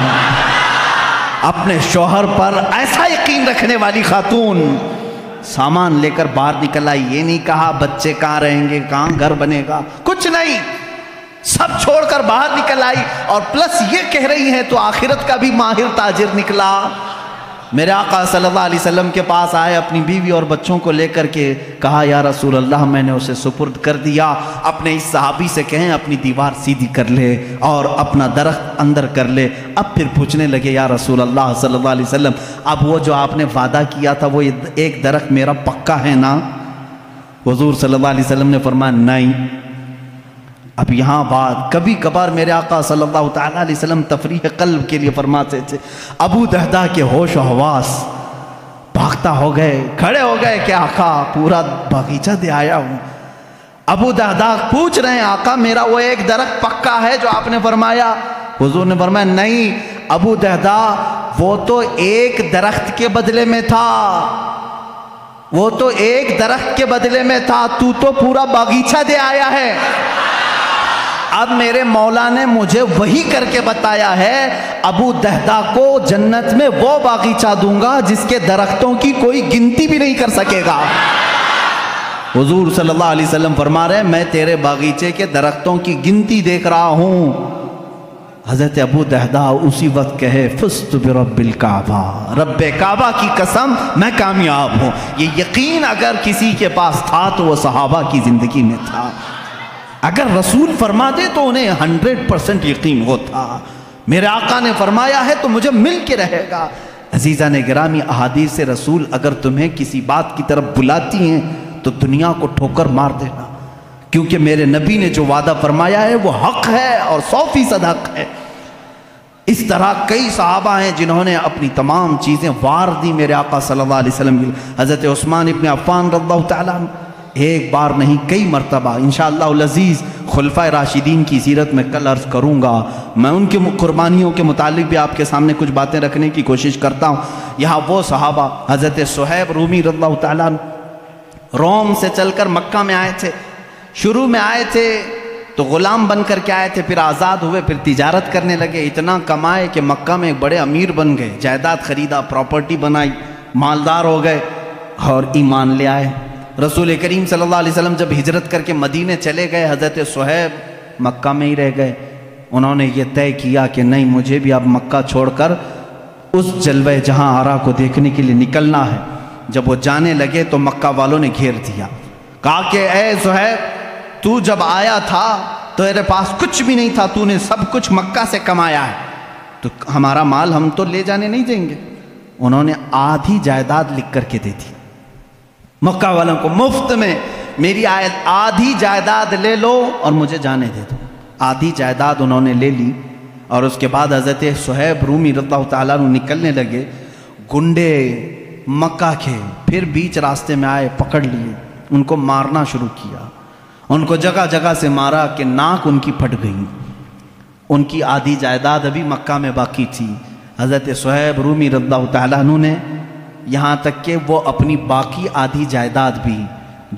اپنے شوہر پر ایسا یقین رکھنے والی خاتون سامان لے کر باہر نکل آئی۔ یہ نہیں کہا بچے کہاں رہیں گے، کہاں گھر بنے گا، کچھ نہیں، سب چھوڑ کر باہر نکل آئی، اور پلس یہ کہہ رہی ہے تو آخرت کا بھی ماہر تاجر نکلا۔ میرے آقا صلی اللہ علیہ وسلم کے پاس آئے، اپنی بیوی اور بچوں کو لے کر کے کہا یا رسول اللہ میں نے اسے سپرد کر دیا، اپنے اس صحابی سے کہیں اپنی دیوار سیدھی کر لے اور اپنا درخت اندر کر لے۔ اب پھر پوچھنے لگے یا رسول اللہ صلی اللہ علیہ وسلم اب وہ جو آپ نے وعدہ کیا تھا وہ ایک درخت میرا پکا ہے نا؟ حضور صلی اللہ علیہ وسلم نے فرمایا نہیں۔ اب یہاں بات کبھی کبھار میرے آقا صلی اللہ تعالیٰ علیہ وسلم تفریح قلب کے لیے فرماتے تھے۔ ابو دہدا کے ہوش و حواس بھاگتا ہو گئے، کھڑے ہو گئے کہ آقا پورا باغیچہ دے آیا ہوں۔ ابو دہدا پوچھ رہے ہیں آقا میرا وہ ایک درخت پکا ہے جو آپ نے فرمایا؟ حضور نے فرمایا نہیں ابو دہدا وہ تو ایک درخت کے بدلے میں تھا، وہ تو ایک درخت کے بدلے میں تھا، تو پورا باغیچہ دے آیا ہے۔ اب میرے مولا نے مجھے وہی کر کے بتایا ہے ابو دہدا کو جنت میں وہ باغیچہ دوں گا جس کے درختوں کی کوئی گنتی بھی نہیں کر سکے گا۔ حضور صلی اللہ علیہ وسلم فرما رہے ہیں میں تیرے باغیچے کے درختوں کی گنتی دیکھ رہا ہوں۔ حضرت ابو دہدا اسی وقت کہے فزت برب الکعبہ، رب کعبہ کی قسم میں کامیاب ہوں۔ یہ یقین اگر کسی کے پاس تھا تو وہ صحابہ کی زندگی میں تھا۔ اگر رسول فرما دے تو انہیں 100% یقین ہوتا۔ میرے آقا نے فرمایا ہے تو مجھے مل کے رہے گا۔ عزیزان گرامی احادیث رسول اگر تمہیں کسی بات کی طرف بلاتی ہیں تو دنیا کو ٹھوکر مار دینا، کیونکہ میرے نبی نے جو وعدہ فرمایا ہے وہ حق ہے اور 100% حق ہے۔ اس طرح کئی صحابہ ہیں جنہوں نے اپنی تمام چیزیں وار دی میرے آقا صلی اللہ علیہ وسلم کی۔ حضرت عثمان ابن عفان رضی اللہ تعالیٰ عنہ ایک بار نہیں کئی مرتبہ، انشاءاللہ العزیز خلفائے راشدین کی سیرت میں کل عرض کروں گا، میں ان کی قربانیوں کے متعلق بھی آپ کے سامنے کچھ باتیں رکھنے کی کوشش کرتا ہوں۔ یہاں وہ صحابہ حضرت صہیب رومی رضی اللہ تعالیٰ عنہ روم سے چل کر مکہ میں آئے تھے۔ شروع میں آئے تھے تو غلام بن کر کے آئے تھے، پھر آزاد ہوئے، پھر تجارت کرنے لگے، اتنا کمائے کہ مکہ میں ایک بڑے امیر بن گئے، جائیداد خریدا، پراپرٹی بنائی، مالدار ہو گئے اور ایمان لے آئے۔ رسول کریم صلی اللہ علیہ وسلم جب ہجرت کر کے مدینے چلے گئے، حضرت صہیب مکہ میں ہی رہ گئے۔ انہوں نے یہ طے کیا کہ نہیں مجھے بھی اب مکہ چھوڑ کر اس جلوہ جہاں آرا کو دیکھنے کے لیے نکلنا ہے۔ جب وہ جانے لگے تو مکہ والوں نے گھیر دیا، کہا کہ اے صہیب تو جب آیا تھا تو تیرے پاس کچھ بھی نہیں تھا، تو نے سب کچھ مکہ سے کمایا ہے، تو ہمارا مال ہم تو لے جانے نہیں دیں گے۔ انہوں نے آدھی جائیداد لکھ کر کے دے دی مکہ والوں کو، مفت میں میری آدھی جائیداد لے لو اور مجھے جانے دے دو۔ آدھی جائیداد انہوں نے لے لی اور اس کے بعد حضرت صہیب رومی رضی اللہ تعالیٰ عنہ نکلنے لگے۔ گنڈے مکہ کے پھر بیچ راستے میں آئے، پکڑ لیے، ان کو مارنا شروع کیا، ان کو جگہ جگہ سے مارا کہ ناک ان کی پھٹ گئی۔ ان کی آدھی جائیداد ابھی مکہ میں باقی تھی۔ حضرت صہیب رومی رضی اللہ تعالیٰ عنہ نے یہاں تک کہ وہ اپنی باقی آدھی جائیداد بھی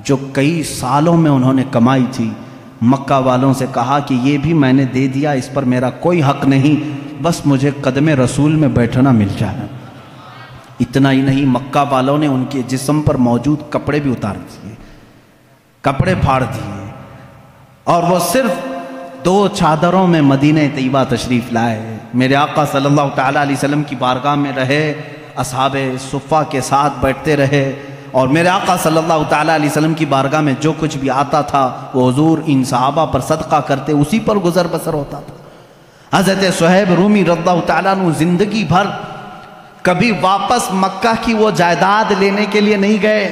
جو کئی سالوں میں انہوں نے کمائی تھی مکہ والوں سے کہا کہ یہ بھی میں نے دے دیا، اس پر میرا کوئی حق نہیں، بس مجھے قدم رسول میں بیٹھنا مل جائے۔ اتنا ہی نہیں، مکہ والوں نے ان کے جسم پر موجود کپڑے بھی اتار دیے، کپڑے پھاڑ دیے، اور وہ صرف 2 چادروں میں مدینہ طیبہ تشریف لائے۔ میرے آقا صلی اللہ تعالیٰ علیہ وسلم کی بارگاہ میں رہے، اصحاب صفہ کے ساتھ بیٹھتے رہے، اور میرے آقا صلی اللہ تعالیٰ علیہ وسلم کی بارگاہ میں جو کچھ بھی آتا تھا وہ حضور ان صحابہ پر صدقہ کرتے، اسی پر گزر بسر ہوتا تھا۔ حضرت صہیب رومی رضی اللہ تعالیٰ عنہ زندگی بھر کبھی واپس مکہ کی وہ جائیداد لینے کے لیے نہیں گئے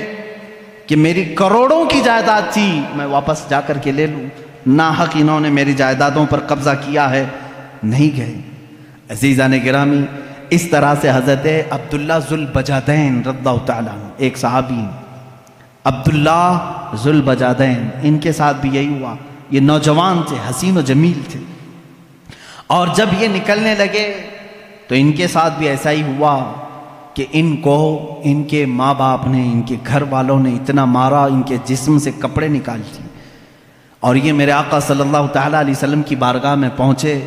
کہ میری کروڑوں کی جائیداد تھی میں واپس جا کر کے لے لوں، ناحق انہوں نے میری جائیدادوں پر قبضہ کیا ہے، نہیں گئے۔ عزیزان گرامی، اس طرح سے حضرت عبداللہ ذوالبجادین رضی اللہ تعالیٰ عنہ، ایک صحابی عبداللہ ذوالبجادین، ان کے ساتھ بھی یہی ہوا۔ یہ نوجوان تھے، حسین و جمیل تھے، اور جب یہ نکلنے لگے تو ان کے ساتھ بھی ایسا ہی ہوا کہ ان کو ان کے ماں باپ نے، ان کے گھر والوں نے اتنا مارا، ان کے جسم سے کپڑے نکال دیے، اور یہ میرے آقا صلی اللہ تعالیٰ علیہ وسلم کی بارگاہ میں پہنچے۔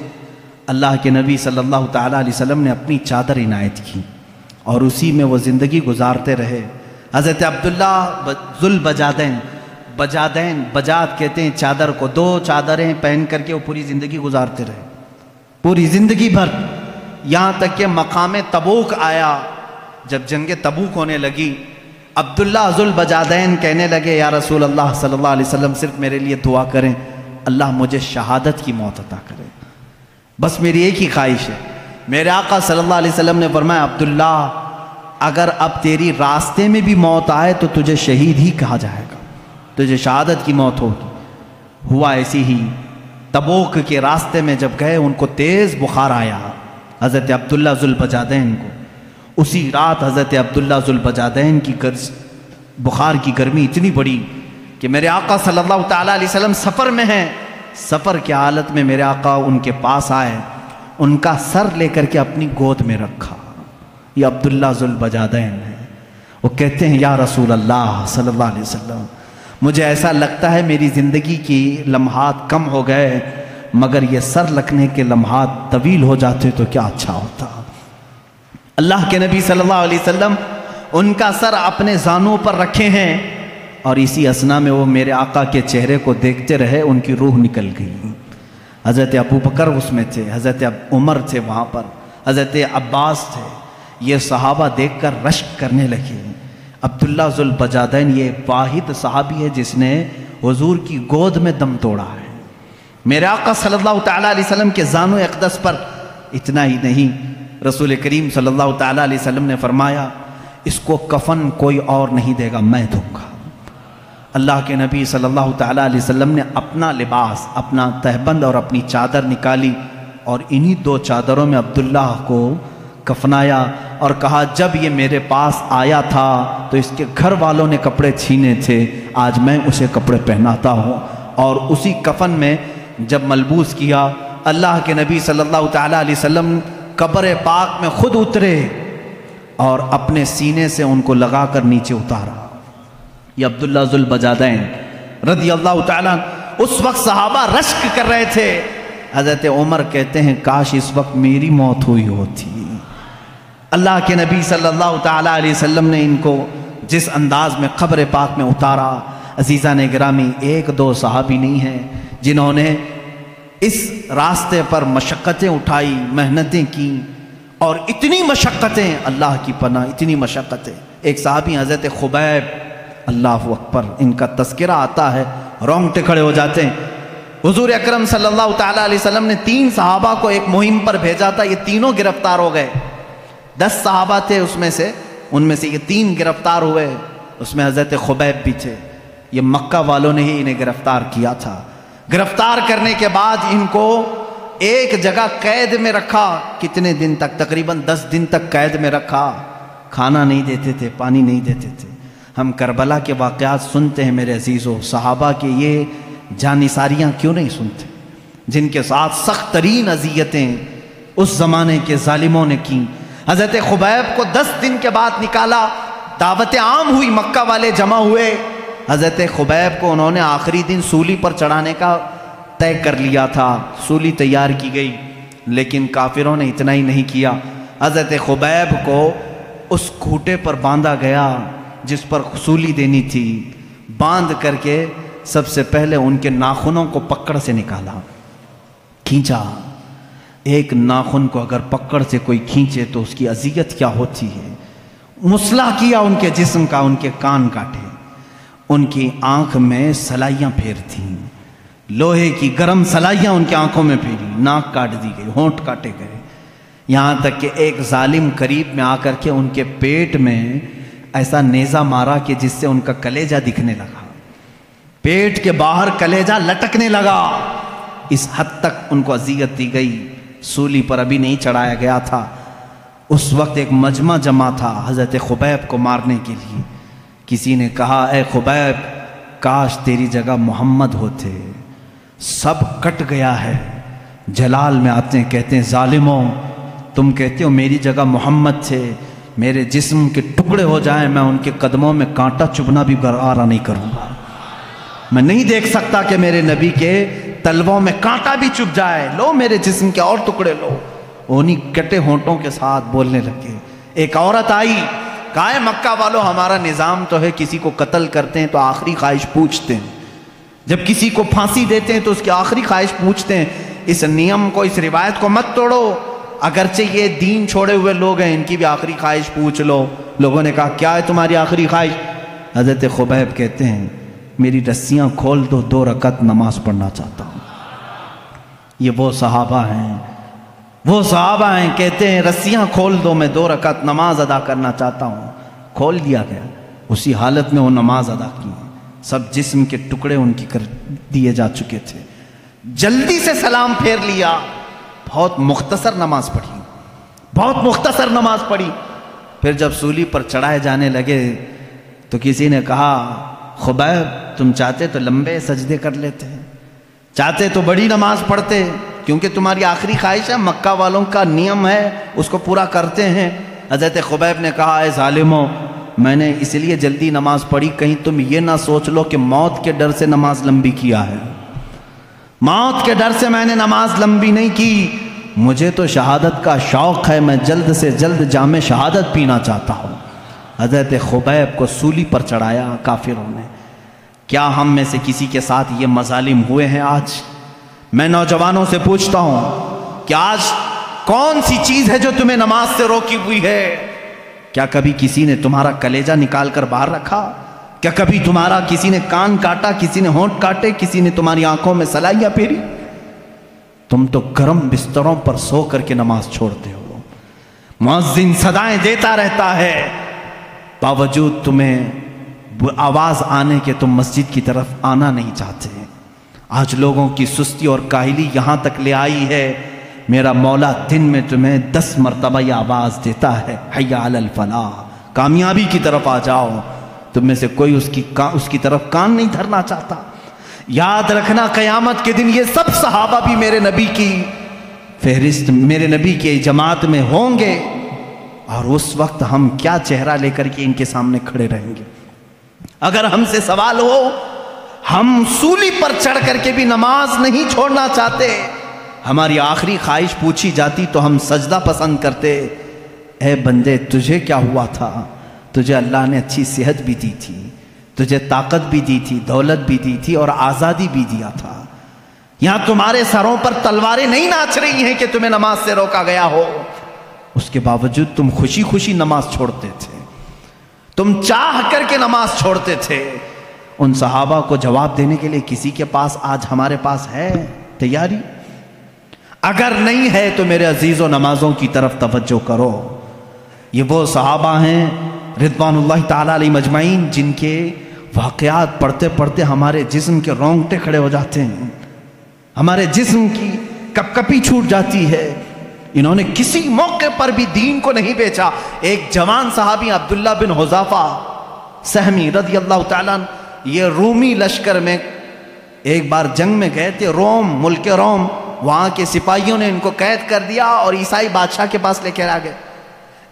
اللہ کے نبی صلی اللہ تعالیٰ علیہ وسلم نے اپنی چادر عنایت کی اور اسی میں وہ زندگی گزارتے رہے۔ حضرت عبداللہ ذوالبجادین، بجاد کہتے ہیں چادر کو، 2 چادریں پہن کر کے وہ پوری زندگی گزارتے رہے، پوری زندگی بھر، یہاں تک کہ مقام تبوک آیا۔ جب جنگ تبوک ہونے لگی، عبداللہ ذوالبجادین کہنے لگے یا رسول اللہ صلی اللہ علیہ وسلم صرف میرے لیے دعا کریں، اللہ مجھے شہادت کی موت عطا کرے، بس میری ایک ہی خواہش ہے۔ میرے آقا صلی اللہ علیہ وسلم نے فرمایا عبداللہ اگر اب تیری راستے میں بھی موت آئے تو تجھے شہید ہی کہا جائے گا، تجھے شہادت کی موت ہوگی۔ ہوا ایسی ہی، تبوک کے راستے میں جب گئے ان کو تیز بخار آیا حضرت عبداللہ ذوالبجادین کو۔ اسی رات حضرت عبداللہ ذوالبجادین کی بخار کی گرمی اتنی بڑی کہ میرے آقا صلی اللہ تعالیٰ علیہ وسلم سفر میں ہیں، سفر کی حالت میں میرے آقا ان کے پاس آئے، ان کا سر لے کر کے اپنی گود میں رکھا۔ یہ عبداللہ ذوالبجادین ہے، وہ کہتے ہیں یا رسول اللہ صلی اللہ علیہ وسلم مجھے ایسا لگتا ہے میری زندگی کی لمحات کم ہو گئے، مگر یہ سر رکھنے کے لمحات طویل ہو جاتے تو کیا اچھا ہوتا۔ اللہ کے نبی صلی اللہ علیہ وسلم ان کا سر اپنے زانوں پر رکھے ہیں، اور اسی اثنا میں وہ میرے آقا کے چہرے کو دیکھتے رہے، ان کی روح نکل گئی۔ حضرت ابو بکر اس میں تھے، حضرت عمر تھے وہاں پر، حضرت عباس تھے۔ یہ صحابہ دیکھ کر رشک کرنے لگے۔ عبداللہ ذوالبجادین یہ واحد صحابی ہے جس نے حضور کی گود میں دم توڑا ہے۔ میرے آقا صلی اللہ تعالیٰ علیہ وسلم کے زانو اقدس پر اتنا ہی نہیں، رسول کریم صلی اللہ تعالیٰ علیہ وسلم نے فرمایا اس کو کفن کوئی اور نہیں دے گا، میں دوں گا۔ اللہ کے نبی صلی اللہ تعالیٰ علیہ وسلم نے اپنا لباس، اپنا تہبند اور اپنی چادر نکالی، اور انہی 2 چادروں میں عبداللہ کو کفنایا، اور کہا جب یہ میرے پاس آیا تھا تو اس کے گھر والوں نے کپڑے چھینے تھے، آج میں اسے کپڑے پہناتا ہوں۔ اور اسی کفن میں جب ملبوس کیا، اللہ کے نبی صلی اللہ تعالیٰ علیہ وسلم قبر پاک میں خود اترے اور اپنے سینے سے ان کو لگا کر نیچے اتارا۔ یہ عبداللہ ذوالبجادین رضی اللہ تعالیٰ اس وقت صحابہ رشک کر رہے تھے۔ حضرت عمر کہتے ہیں کاش اس وقت میری موت ہوئی ہوتی۔ اللہ کے نبی صلی اللہ تعالیٰ علیہ وسلم نے ان کو جس انداز میں قبر پاک میں اتارا، عزیزان گرامی 1-2 صحابی نہیں ہیں جنہوں نے اس راستے پر مشقتیں اٹھائی، محنتیں کی، اور اتنی مشقتیں، اللہ کی پناہ اتنی مشقتیں۔ ایک صحابی حضرت خبیب، اللہ اکبر، ان کا تذکرہ آتا ہے رونگٹے کھڑے ہو جاتے ہیں۔ حضور اکرم صلی اللہ تعالیٰ علیہ وسلم نے 3 صحابہ کو ایک مہم پر بھیجا تھا، یہ تینوں گرفتار ہو گئے۔ 10 صحابہ تھے ان میں سے یہ 3 گرفتار ہوئے، اس میں حضرت خبیب بھی تھے۔ یہ مکہ والوں نے ہی انہیں گرفتار کیا تھا۔ گرفتار کرنے کے بعد ان کو ایک جگہ قید میں رکھا، کتنے دن تک؟ تقریباً 10 دن تک قید میں رکھا، کھانا نہیں دیتے تھے، پانی نہیں دیتے تھے۔ ہم کربلا کے واقعات سنتے ہیں میرے عزیزوں، صحابہ کے یہ جانثاریاں کیوں نہیں سنتے جن کے ساتھ سخت ترین اذیتیں اس زمانے کے ظالموں نے کی۔ حضرت خبیب کو 10 دن کے بعد نکالا، دعوت عام ہوئی، مکہ والے جمع ہوئے۔ حضرت خبیب کو انہوں نے آخری دن سولی پر چڑھانے کا طے کر لیا تھا، سولی تیار کی گئی، لیکن کافروں نے اتنا ہی نہیں کیا، حضرت خبیب کو اس کھوٹے پر باندھا گیا جس پر سولی دینی تھی، باندھ کر کے سب سے پہلے ان کے ناخنوں کو پکڑ سے نکالا، کھینچا۔ ایک ناخن کو اگر پکڑ سے کوئی کھینچے تو اس کی اذیت کیا ہوتی ہے۔ مسلح کیا ان کے جسم کا، ان کے کان کاٹے، ان کی آنکھ میں سلائیاں پھیرتیں، لوہے کی گرم سلائیاں ان کی آنکھوں میں پھیری، ناک کاٹ دی گئی، ہونٹ کاٹے گئے، یہاں تک کہ ایک ظالم قریب میں آ کر کے ان کے پیٹ میں ایسا نیزہ مارا کہ جس سے ان کا کلیجہ دکھنے لگا۔ پیٹ کے باہر کلیجہ لٹکنے لگا، اس حد تک ان کو اذیت دی گئی۔ سولی پر ابھی نہیں چڑھایا گیا تھا، اس وقت ایک مجمع جمع تھا حضرت خبیب کو مارنے کے لیے۔ کسی نے کہا اے خبیب کاش تیری جگہ محمد ہوتے، سب کٹ گیا ہے۔ جلال میں آتے ہیں، کہتے ہیں ظالموں تم کہتے ہو میری جگہ محمد تھے، میرے جسم کے ٹکڑے ہو جائیں میں ان کے قدموں میں کانٹا چبھنا بھی گوارا نہیں کروں گا۔ میں نہیں دیکھ سکتا کہ میرے نبی کے تلووں میں کانٹا بھی چبھ جائے، لو میرے جسم کے اور ٹکڑے لو۔ انہیں کٹے ہونٹوں کے ساتھ بولنے لگے۔ ایک عورت آئی، کہا ہے مکہ والو ہمارا نظام تو ہے کسی کو قتل کرتے ہیں تو آخری خواہش پوچھتے ہیں، جب کسی کو پھانسی دیتے ہیں تو اس کی آخری خواہش پوچھتے ہیں۔ اس نیم کو، اس روایت کو مت توڑو، اگرچہ یہ دین چھوڑے ہوئے لوگ ہیں ان کی بھی آخری خواہش پوچھ لو۔ لوگوں نے کہا کیا ہے تمہاری آخری خواہش؟ حضرت خبیب کہتے ہیں میری رسیاں کھول دو، 2 رکعت نماز پڑھنا چاہتا ہوں۔ یہ وہ صحابہ ہیں، وہ صحابہ ہیں، کہتے ہیں رسیاں کھول دو، میں 2 رکعت نماز ادا کرنا چاہتا ہوں۔ کھول دیا گیا، اسی حالت میں وہ نماز ادا کی، سب جسم کے ٹکڑے ان کی کر دیے جا چکے تھے۔ جلدی سے سلام پھیر لیا، بہت مختصر نماز پڑھی، بہت مختصر نماز پڑھی۔ پھر جب سولی پر چڑھائے جانے لگے تو کسی نے کہا خبیب تم چاہتے تو لمبے سجدے کر لیتے، چاہتے تو بڑی نماز پڑھتے، کیونکہ تمہاری آخری خواہش ہے، مکہ والوں کا نیم ہے اس کو پورا کرتے ہیں۔ حضرت خبیب نے کہا اے ظالموں میں نے اس لیے جلدی نماز پڑھی کہیں تم یہ نہ سوچ لو کہ موت کے ڈر سے نماز لمبی کیا ہے، موت کے ڈر سے میں نے نماز لمبی نہیں کی، مجھے تو شہادت کا شوق ہے، میں جلد سے جلد جام شہادت پینا چاہتا ہوں۔ حضرت خبیب کو سولی پر چڑھایا کافروں نے۔ کیا ہم میں سے کسی کے ساتھ یہ مظالم ہوئے ہیں آج؟ میں نوجوانوں سے پوچھتا ہوں کہ آج کون سی چیز ہے جو تمہیں نماز سے روکی ہوئی ہے؟ کیا کبھی کسی نے تمہارا کلیجہ نکال کر باہر رکھا؟ کیا کبھی تمہارا کسی نے کان کاٹا، کسی نے ہونٹ کاٹے، کسی نے تمہاری آنکھوں میں سلائیاں پھیری؟ تم تو گرم بستروں پر سو کر کے نماز چھوڑتے ہو، مؤذن صدائیں دیتا رہتا ہے، باوجود تمہیں آواز آنے کے تم مسجد کی طرف آنا نہیں چاہتے۔ آج لوگوں کی سستی اور کاہلی یہاں تک لے آئی ہے، میرا مولا دن میں تمہیں 10 مرتبہ یہ آواز دیتا ہے حی علی الفلاح، کامیابی کی طرف آ جاؤ۔ تم میں سے کوئی اس کی طرف کان نہیں دھرنا چاہتا۔ یاد رکھنا قیامت کے دن یہ سب صحابہ بھی میرے نبی کی فہرست، میرے نبی کی جماعت میں ہوں گے، اور اس وقت ہم کیا چہرہ لے کر کے ان کے سامنے کھڑے رہیں گے۔ اگر ہم سے سوال ہو، ہم سولی پر چڑھ کر کے بھی نماز نہیں چھوڑنا چاہتے، ہماری آخری خواہش پوچھی جاتی تو ہم سجدہ پسند کرتے۔ اے بندے تجھے کیا ہوا تھا؟ تجھے اللہ نے اچھی صحت بھی دی تھی، تجھے طاقت بھی دی تھی، دولت بھی دی تھی اور آزادی بھی دیا تھا۔ یہاں تمہارے سروں پر تلواریں نہیں ناچ رہی ہیں کہ تمہیں نماز سے روکا گیا ہو، اس کے باوجود تم خوشی خوشی نماز چھوڑتے تھے، تم چاہ کر کے نماز چھوڑتے تھے۔ ان صحابہ کو جواب دینے کے لیے کسی کے پاس آج ہمارے پاس ہے تیاری؟ اگر نہیں ہے تو میرے عزیزوں نمازوں کی طرف توجہ کرو۔ یہ وہ صحابہ ہیں رضوان اللہ تعالیٰ علیہ مجمعین جن کے واقعات پڑھتے پڑھتے ہمارے جسم کے رونگٹے کھڑے ہو جاتے ہیں، ہمارے جسم کی کپ کپی چھوٹ جاتی ہے۔ انہوں نے کسی موقع پر بھی دین کو نہیں بیچا۔ ایک جوان صحابی عبداللہ بن حذافہ سہمی رضی اللہ تعالیٰ، یہ رومی لشکر میں ایک بار جنگ میں گئے تھے، روم، ملک روم، وہاں کے سپاہیوں نے ان کو قید کر دیا اور عیسائی بادشاہ کے پاس لے کر آ گئے۔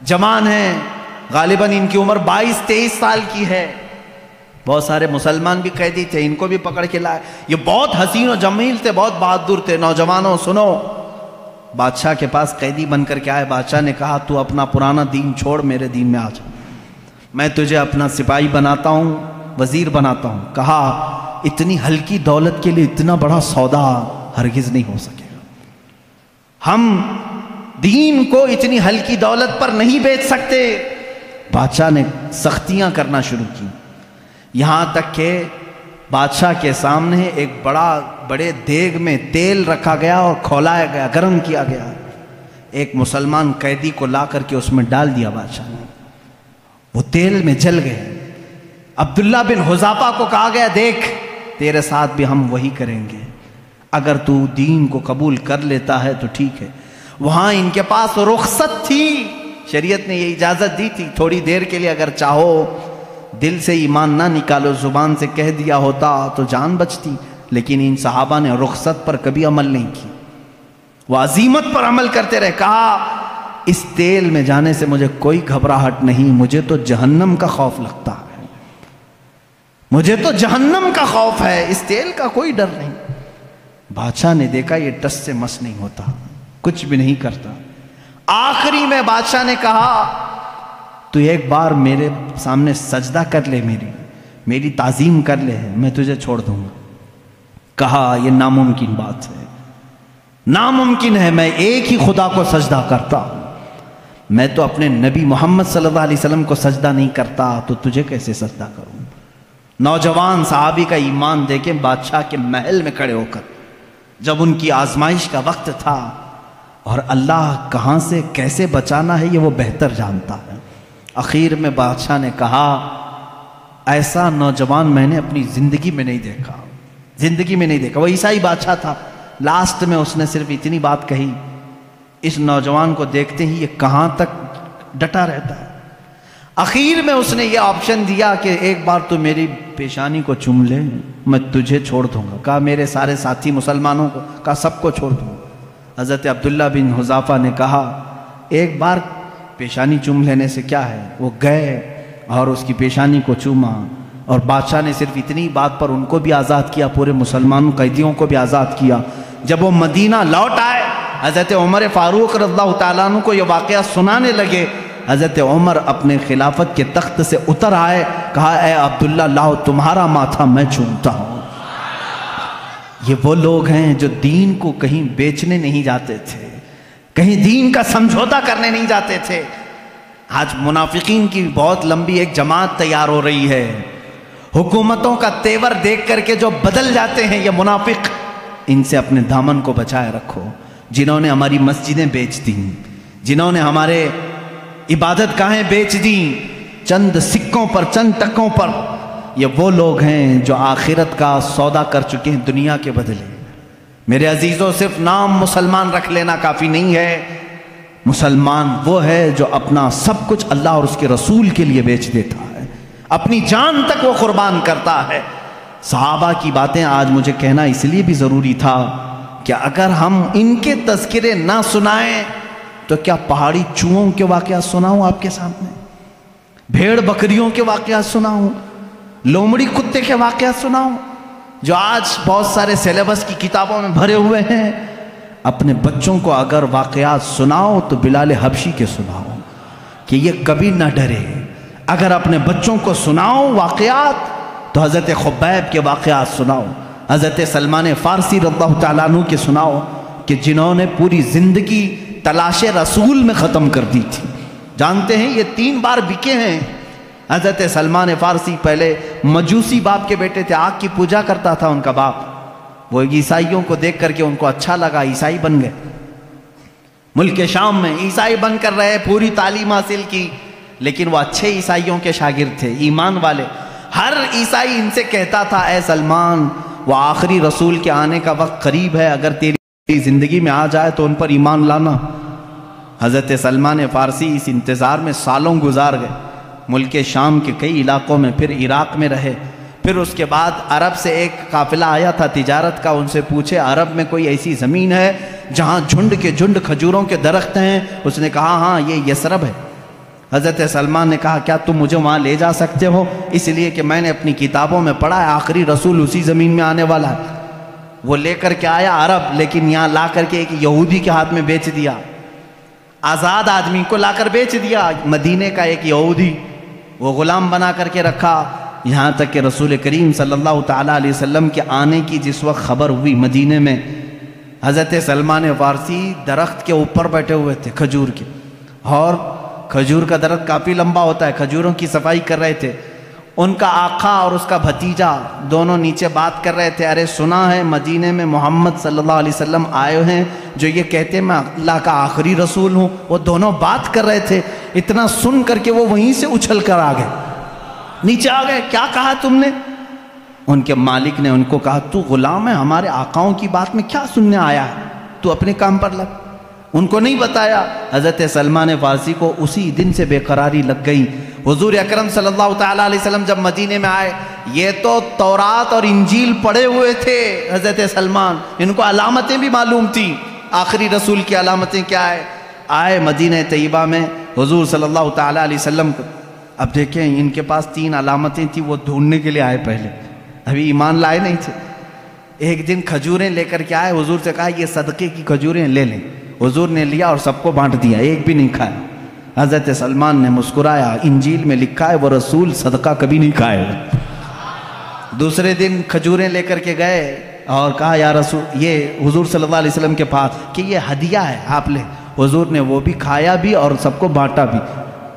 جوان ہیں، غالباً ان کی عمر 22-23 سال کی ہے۔ بہت سارے مسلمان بھی قیدی تھے، ان کو بھی پکڑ کے لائے۔ یہ بہت حسین و جمیل تھے، بہت بہادر تھے۔ نوجوانوں سنو، بادشاہ کے پاس قیدی بن کر کے آئے۔ بادشاہ نے کہا تو اپنا پرانا دین چھوڑ، میرے دین میں آ جا، میں تجھے اپنا سپاہی بناتا ہوں، وزیر بناتا ہوں۔ کہا اتنی ہلکی دولت کے لیے اتنا بڑا سودا ہرگز نہیں ہو سکے گا، ہم دین کو اتنی ہلکی دولت پر نہیں بیچ سکتے۔ بادشاہ نے سختیاں کرنا شروع کی، یہاں تک کہ بادشاہ کے سامنے ایک بڑے دیگ میں تیل رکھا گیا اور کھولایا گیا، گرم کیا گیا۔ ایک مسلمان قیدی کو لا کر کے اس میں ڈال دیا بادشاہ نے، وہ تیل میں جل گئے۔ عبداللہ بن حذافہ کو کہا گیا دیکھ تیرے ساتھ بھی ہم وہی کریں گے، اگر تو دین کو قبول کر لیتا ہے تو ٹھیک ہے۔ وہاں ان کے پاس رخصت تھی، شریعت نے یہ اجازت دی تھی، تھوڑی دیر کے لیے اگر چاہو دل سے ایمان نہ نکالو، زبان سے کہہ دیا ہوتا تو جان بچتی، لیکن ان صحابہ نے رخصت پر کبھی عمل نہیں کی، وہ عزیمت پر عمل کرتے رہے۔ کہا اس تیل میں جانے سے مجھے کوئی گھبراہٹ نہیں، مجھے تو جہنم کا خوف لگتا ہے، مجھے تو جہنم کا خوف ہے، اس تیل کا کوئی ڈر نہیں۔ بادشاہ نے دیکھا یہ ٹس سے مس نہیں ہوتا، کچھ بھی نہیں کرتا۔ آخری میں بادشاہ نے کہا تو ایک بار میرے سامنے سجدہ کر لے، میری تعظیم کر لے، میں تجھے چھوڑ دوں گا۔ کہا یہ ناممکن بات ہے، ناممکن ہے، میں ایک ہی خدا کو سجدہ کرتا ہوں، میں تو اپنے نبی محمد صلی اللہ علیہ وسلم کو سجدہ نہیں کرتا، تو تجھے کیسے سجدہ کروں؟ نوجوان صحابی کا ایمان دیکھیں، بادشاہ کے محل میں کھڑے ہو کر جب ان کی آزمائش کا وقت تھا، اور اللہ کہاں سے کیسے بچانا ہے یہ وہ بہتر جانتا ہے۔ اخیر میں بادشاہ نے کہا ایسا نوجوان میں نے اپنی زندگی میں نہیں دیکھا، زندگی میں نہیں دیکھا۔ وہ عیسائی بادشاہ تھا، لاسٹ میں اس نے صرف اتنی بات کہی، اس نوجوان کو دیکھتے ہی یہ کہاں تک ڈٹا رہتا ہے۔ اخیر میں اس نے یہ آپشن دیا کہ ایک بار تو میری پیشانی کو چوم لے، میں تجھے چھوڑ دوں گا۔ کہا میرے سارے ساتھی مسلمانوں کو، کہا سب کو چھوڑ دوں گا۔ حضرت عبداللہ بن حذافہ نے کہا ایک بار پیشانی چوم لینے سے کیا ہے؟ وہ گئے اور اس کی پیشانی کو چوما، اور بادشاہ نے صرف اتنی بات پر ان کو بھی آزاد کیا، پورے مسلمان قیدیوں کو بھی آزاد کیا۔ جب وہ مدینہ لوٹ آئے، حضرت عمر فاروق رضی اللہ تعالیٰ عنہ کو یہ واقعہ سنانے لگے۔ حضرت عمر اپنے خلافت کے تخت سے اتر آئے، کہا اے عبداللہ لاؤ تمہارا ماتھا میں چومتا ہوں۔ یہ وہ لوگ ہیں جو دین کو کہیں بیچنے نہیں جاتے تھے، کہیں دین کا سمجھوتہ کرنے نہیں جاتے تھے۔ آج منافقین کی بہت لمبی ایک جماعت تیار ہو رہی ہے، حکومتوں کا تیور دیکھ کر کے جو بدل جاتے ہیں یہ منافق، ان سے اپنے دامن کو بچائے رکھو۔ جنہوں نے ہماری مسجدیں بیچ دیں، جنہوں نے ہمارے عبادت گاہیں بیچ دیں چند سکوں پر، چند ٹکوں پر، یہ وہ لوگ ہیں جو آخرت کا سودا کر چکے ہیں دنیا کے بدلے۔ میرے عزیزوں، صرف نام مسلمان رکھ لینا کافی نہیں ہے، مسلمان وہ ہے جو اپنا سب کچھ اللہ اور اس کے رسول کے لیے بیچ دیتا ہے، اپنی جان تک وہ قربان کرتا ہے۔ صحابہ کی باتیں آج مجھے کہنا اس لیے بھی ضروری تھا کہ اگر ہم ان کے تذکرے نہ سنائیں تو کیا پہاڑی چوہوں کے واقعات سناؤں آپ کے سامنے، بھیڑ بکریوں کے واقعات سناؤں، لومڑی کتے کے واقعات سناؤں، جو آج بہت سارے سیلیبس کی کتابوں میں بھرے ہوئے ہیں؟ اپنے بچوں کو اگر واقعات سناؤ تو بلال حبشی کے سناؤ کہ یہ کبھی نہ ڈرے۔ اگر اپنے بچوں کو سناؤ واقعات تو حضرت خبیب کے واقعات سناؤ، حضرت سلمان فارسی رضی اللہ تعالیٰ عنہ کے سناؤ کہ جنہوں نے پوری زندگی تلاش رسول میں ختم کر دی تھی۔ جانتے ہیں یہ 3 بار بکے ہیں۔ حضرت سلمان فارسی پہلے مجوسی باپ کے بیٹے تھے، آگ کی پوجا کرتا تھا ان کا باپ، وہ عیسائیوں کو دیکھ کر کے ان کو اچھا لگا، عیسائی بن گئے۔ ملک شام میں عیسائی بن کر رہے، پوری تعلیم حاصل کی، لیکن وہ اچھے عیسائیوں کے شاگرد تھے، ایمان والے۔ ہر عیسائی ان سے کہتا تھا اے سلمان، وہ آخری رسول کے آنے کا وقت قریب ہے، اگر تیری زندگی میں آ جائے تو ان پر ایمان لانا۔ حضرت سلمان فارسی اس انتظار میں سالوں گزار گئے، ملک شام کے کئی علاقوں میں، پھر عراق میں رہے، پھر اس کے بعد عرب سے ایک قافلہ آیا تھا تجارت کا، ان سے پوچھے عرب میں کوئی ایسی زمین ہے جہاں جھنڈ کے جھنڈ کھجوروں کے درخت ہیں؟ اس نے کہا ہاں یہ یثرب ہے۔ حضرت سلمان نے کہا کیا تم مجھے وہاں لے جا سکتے ہو؟ اس لیے کہ میں نے اپنی کتابوں میں پڑھا ہے آخری رسول اسی زمین میں آنے والا ہے۔ وہ لے کر کے آیا عرب، لیکن یہاں لا کر کے ایک یہودی کے ہاتھ میں بیچ دیا، آزاد آدمی کو لا کر بیچ دیا۔ مدینے کا ایک یہودی وہ غلام بنا کر کے رکھا، یہاں تک کہ رسول کریم صلی اللہ تعالیٰ علیہ وسلم کے آنے کی جس وقت خبر ہوئی مدینے میں، حضرت سلمان فارسی درخت کے اوپر بیٹھے ہوئے تھے کھجور کے، اور کھجور کا درخت کافی لمبا ہوتا ہے، کھجوروں کی صفائی کر رہے تھے۔ ان کا آقا اور اس کا بھتیجا دونوں نیچے بات کر رہے تھے، ارے سنا ہے مدینے میں محمد صلی اللہ علیہ وسلم آئے ہیں جو یہ کہتے ہیں میں اللہ کا آخری رسول ہوں۔ وہ دونوں بات کر رہے تھے، اتنا سن کر کے وہ وہیں سے اچھل کر آ گئے، نیچے آ گئے۔ کیا کہا تم نے؟ ان کے مالک نے ان کو کہا تو غلام ہے، ہمارے آقاؤں کی بات میں کیا سننے آیا ہے، تو اپنے کام پر لگ۔ ان کو نہیں بتایا۔ حضرت سلمان فارسی کو اسی دن سے بے قراری لگ گئی۔ حضور اکرم صلی اللہ تعالیٰ علیہ وسلم جب مدینے میں آئے، یہ تو تورات اور انجیل پڑھے ہوئے تھے حضرت سلمان، ان کو علامتیں بھی معلوم تھیں، آخری رسول کی علامتیں کیا ہے۔ آئے مدینہ طیبہ میں حضور صلی اللہ تعالیٰ علیہ وسلم کو، اب دیکھیں ان کے پاس 3 علامتیں تھیں، وہ ڈھونڈنے کے لیے آئے، پہلے ابھی ایمان لائے نہیں تھے۔ ایک دن کھجوریں لے کر کے آئے، حضور سے کہا یہ صدقے کی کھجوریں لے لیں۔ حضور نے لیا اور سب کو بانٹ دیا، ایک بھی نہیں کھایا۔ حضرت سلمان نے مسکرایا، انجیل میں لکھا ہے وہ رسول صدقہ کبھی نہیں کھائے گا۔ دوسرے دن کھجوریں لے کر کے گئے اور کہا یا رسول، یہ حضور صلی اللہ علیہ وسلم کے پاس کہ یہ ہدیہ ہے آپ لیں۔ حضور نے وہ بھی کھایا بھی اور سب کو بانٹا بھی۔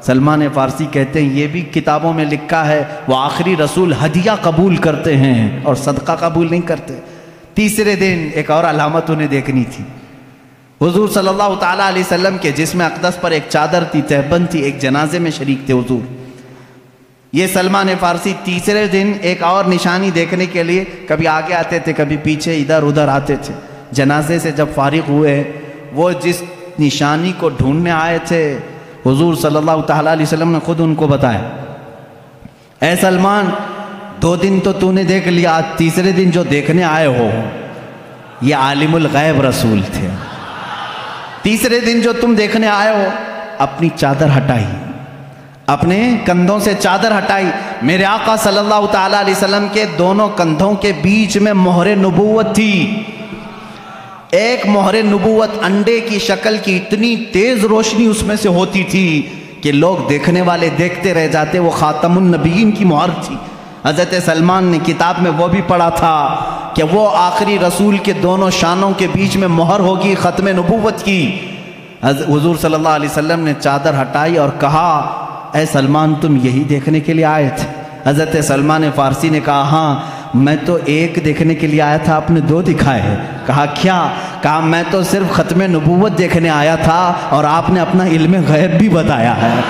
سلمان فارسی کہتے ہیں یہ بھی کتابوں میں لکھا ہے وہ آخری رسول ہدیہ قبول کرتے ہیں اور صدقہ قبول نہیں کرتے۔ تیسرے دن ایک اور علامت انہیں دیکھنی تھی۔ حضور صلی اللہ تعالیٰ علیہ وسلم کے جسم اقدس پر ایک چادر تھی، تہبند تھی، ایک جنازے میں شریک تھے حضور۔ یہ سلمان فارسی تیسرے دن ایک اور نشانی دیکھنے کے لیے کبھی آگے آتے تھے، کبھی پیچھے، ادھر ادھر آتے تھے۔ جنازے سے جب فارغ ہوئے، وہ جس نشانی کو ڈھونڈنے آئے تھے حضور صلی اللہ تعالیٰ علیہ وسلم نے خود ان کو بتایا، اے سلمان 2 دن تو نے دیکھ لیا، آج تیسرے دن جو دیکھنے آئے ہو یہ عالم الغیب رسول تھے۔ تیسرے دن جو تم دیکھنے آئے ہو، اپنی چادر ہٹائی، اپنے کندھوں سے چادر ہٹائی۔ میرے آقا صلی اللہ تعالیٰ علیہ وسلم کے دونوں کندھوں کے بیچ میں مہر نبوت تھی۔ ایک مہر نبوت انڈے کی شکل کی، اتنی تیز روشنی اس میں سے ہوتی تھی کہ لوگ دیکھنے والے دیکھتے رہ جاتے، وہ خاتم النبیین کی مہر تھی۔ حضرت سلمان نے کتاب میں وہ بھی پڑھا تھا کہ وہ آخری رسول کے دونوں شانوں کے بیچ میں مہر ہوگی ختم نبوت کی۔ حضور صلی اللہ علیہ وسلم نے چادر ہٹائی اور کہا اے سلمان تم یہی دیکھنے کے لیے آئے تھے؟ حضرت سلمان فارسی نے کہا ہاں، میں تو ایک دیکھنے کے لیے آیا تھا، آپ نے 2 دکھائے ہیں۔ کہا کیا؟ کہا میں تو صرف ختم نبوت دیکھنے آیا تھا اور آپ نے اپنا علم غیب بھی بتایا ہے۔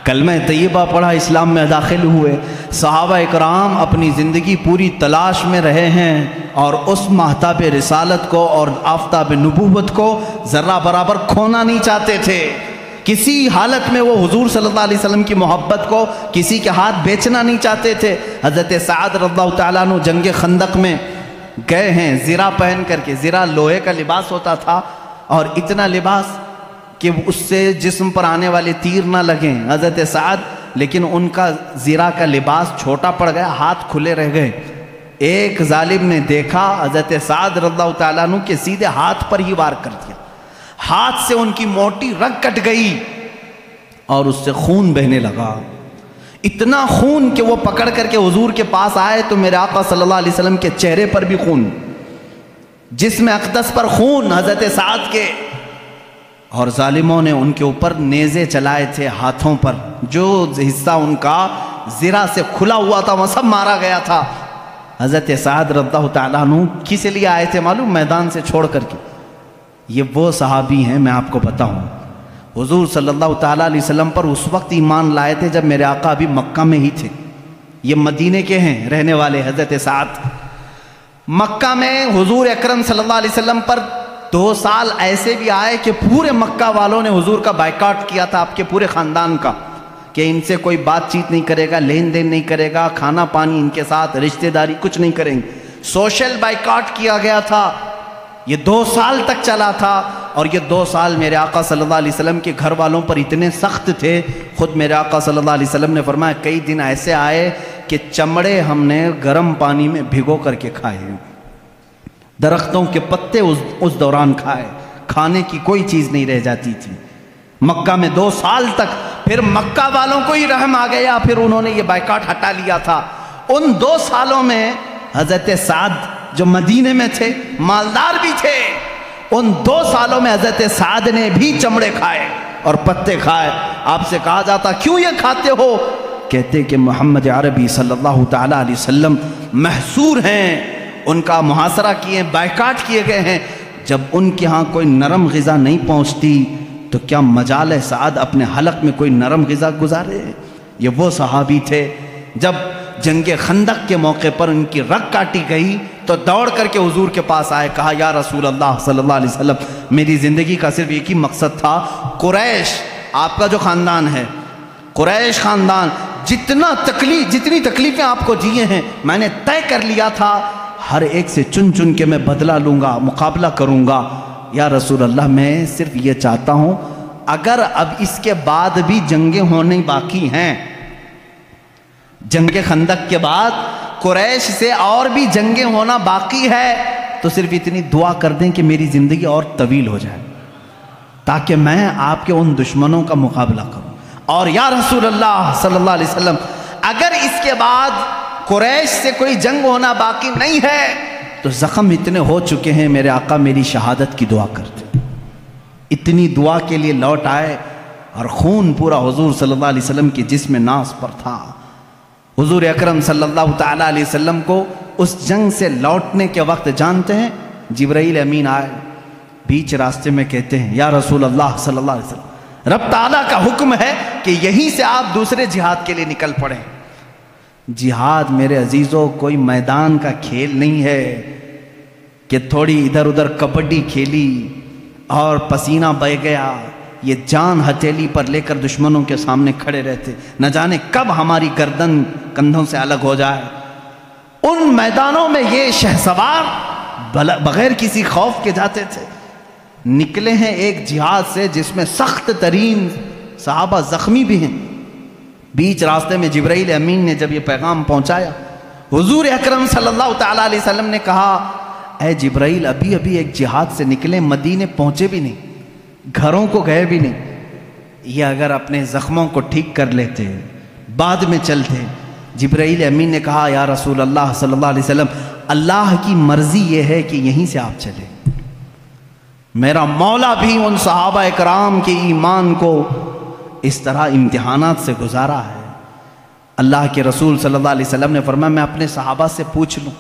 کلمہ طیبہ پڑھا، اسلام میں داخل ہوئے۔ صحابہ اکرام اپنی زندگی پوری تلاش میں رہے ہیں اور اس ماہتاب رسالت کو اور آفتاب نبوت کو ذرہ برابر کھونا نہیں چاہتے تھے۔ کسی حالت میں وہ حضور صلی اللہ علیہ وسلم کی محبت کو کسی کے ہاتھ بیچنا نہیں چاہتے تھے۔ حضرت سعد رضی اللہ تعالیٰ عنہ جنگ خندق میں گئے ہیں زرہ پہن کر کے، زرہ لوہے کا لباس ہوتا تھا اور اتنا لباس کہ اس سے جسم پر آنے والے تیر نہ لگیں حضرت سعد، لیکن ان کا زرہ کا لباس چھوٹا پڑ گیا، ہاتھ کھلے رہ گئے۔ ایک ظالم نے دیکھا حضرت سعد رضی اللہ تعالیٰ عنہ کے سیدھے ہاتھ پر ہی وار کر دیا، ہاتھ سے ان کی موٹی رگ کٹ گئی اور اس سے خون بہنے لگا، اتنا خون کہ وہ پکڑ کر کے حضور کے پاس آئے تو میرے آقا صلی اللہ علیہ وسلم کے چہرے پر بھی خون، جسم اقدس پر خون حضرت سعد کے، اور ظالموں نے ان کے اوپر نیزے چلائے تھے ہاتھوں پر، جو حصہ ان کا زرہ سے کھلا ہوا تھا وہ سب مارا گیا تھا۔ حضرت سعد رضی اللہ تعالیٰ عنہ کس لیے آئے تھے معلوم؟ میدان سے چھوڑ کر کے۔ یہ وہ صحابی ہیں، میں آپ کو بتاؤں، حضور صلی اللہ تعالیٰ علیہ وسلم پر اس وقت ایمان لائے تھے جب میرے آقا ابھی مکہ میں ہی تھے۔ یہ مدینے کے ہیں رہنے والے حضرت سعد۔ مکہ میں حضور اکرم صلی اللہ علیہ وسلم پر 2 سال ایسے بھی آئے کہ پورے مکہ والوں نے حضور کا بائیکاٹ کیا تھا، آپ کے پورے خاندان کا، کہ ان سے کوئی بات چیت نہیں کرے گا، لین دین نہیں کرے گا، کھانا پانی ان کے ساتھ، رشتہ داری کچھ نہیں کریں گے، سوشل بائیکاٹ کیا گیا تھا۔ یہ 2 سال تک چلا تھا، اور یہ 2 سال میرے آقا صلی اللہ علیہ وسلم کے گھر والوں پر اتنے سخت تھے، خود میرے آقا صلی اللہ علیہ وسلم نے فرمایا کئی دن ایسے آئے کہ چمڑے ہم نے گرم پانی میں بھگو کر کے کھائے، درختوں کے پتے اس دوران کھائے، کھانے کی کوئی چیز نہیں رہ جاتی تھی مکہ میں 2 سال تک۔ پھر مکہ والوں کو ہی رحم آ گیا، پھر انہوں نے یہ بائیکاٹ ہٹا لیا تھا۔ ان 2 سالوں میں حضرت سعد جو مدینے میں تھے، مالدار بھی تھے، ان 2 سالوں میں حضرت سعد نے بھی چمڑے کھائے اور پتے کھائے۔ آپ سے کہا جاتا کیوں یہ کھاتے ہو؟ کہتے کہ محمد عربی صلی اللہ تعالیٰ علیہ وسلم محصور ہیں، ان کا محاصرہ کیے، بائیکاٹ کیے گئے ہیں، جب ان کے ہاں کوئی نرم غذا نہیں پہنچتی تو کیا مجال ہے سعد اپنے حلق میں کوئی نرم غذا گزارے؟ یہ وہ صحابی تھے۔ جب جنگ خندق کے موقع پر ان کی رگ کاٹی گئی تو دوڑ کر کے حضور کے پاس آئے، کہا یا رسول اللہ صلی اللہ علیہ وسلم میری زندگی کا صرف ایک ہی مقصد تھا، قریش آپ کا جو خاندان ہے، قریش خاندان جتنی تکلیفیں آپ کو دیے ہیں میں نے طے کر لیا تھا، ہر ایک سے چن چن کے میں بدلہ لوں گا، مقابلہ کروں گا۔ یا رسول اللہ میں صرف یہ چاہتا ہوں اگر اب اس کے بعد بھی جنگیں ہونے باقی ہیں، جنگ خندق کے بعد قریش سے اور بھی جنگیں ہونا باقی ہے، تو صرف اتنی دعا کر دیں کہ میری زندگی اور طویل ہو جائے تاکہ میں آپ کے ان دشمنوں کا مقابلہ کروں۔ اور یا رسول اللہ صلی اللہ علیہ وسلم اگر اس کے بعد قریش سے کوئی جنگ ہونا باقی نہیں ہے تو زخم اتنے ہو چکے ہیں، میرے آقا میری شہادت کی دعا کرتے۔ اتنی دعا کے لیے لوٹ آئے اور خون پورا حضور صلی اللہ علیہ وسلم کی جسم ناز پر تھا۔ حضور اکرم صلی اللہ تعالیٰ علیہ وسلم کو اس جنگ سے لوٹنے کے وقت جانتے ہیں، جبرائیل امین آئے، بیچ راستے میں کہتے ہیں یا رسول اللہ صلی اللہ علیہ وسلم رب تعالیٰ کا حکم ہے کہ یہیں سے آپ دوسرے جہاد کے لیے نکل پڑیں۔ جہاد میرے عزیزوں کوئی میدان کا کھیل نہیں ہے کہ تھوڑی ادھر ادھر کبڈی کھیلی اور پسینہ بہہ گیا، یہ جان ہتھیلی پر لے کر دشمنوں کے سامنے کھڑے رہتے، نہ جانے کب ہماری گردن کندھوں سے الگ ہو جائے۔ ان میدانوں میں یہ شہسوار بغیر کسی خوف کے جاتے تھے، نکلے ہیں ایک جہاد سے جس میں سخت ترین صحابہ زخمی بھی ہیں۔ بیچ راستے میں جبرائیل امین نے جب یہ پیغام پہنچایا، حضور اکرم صلی اللہ تعالیٰ علیہ وسلم نے کہا اے جبرائیل ابھی ایک جہاد سے نکلے، مدینے پہنچے بھی نہیں، گھروں کو گئے بھی نہیں، یہ اگر اپنے زخموں کو ٹھیک کر لیتے بعد میں چلتے۔ جبرائیل امین نے کہا یا رسول اللہ صلی اللہ علیہ وسلم اللہ کی مرضی یہ ہے کہ یہیں سے آپ چلے، میرا مولا بھی ان صحابہ اکرام کے ایمان کو اس طرح امتحانات سے گزارا ہے۔ اللہ کے رسول صلی اللہ علیہ وسلم نے فرمایا میں اپنے صحابہ سے پوچھ لوں،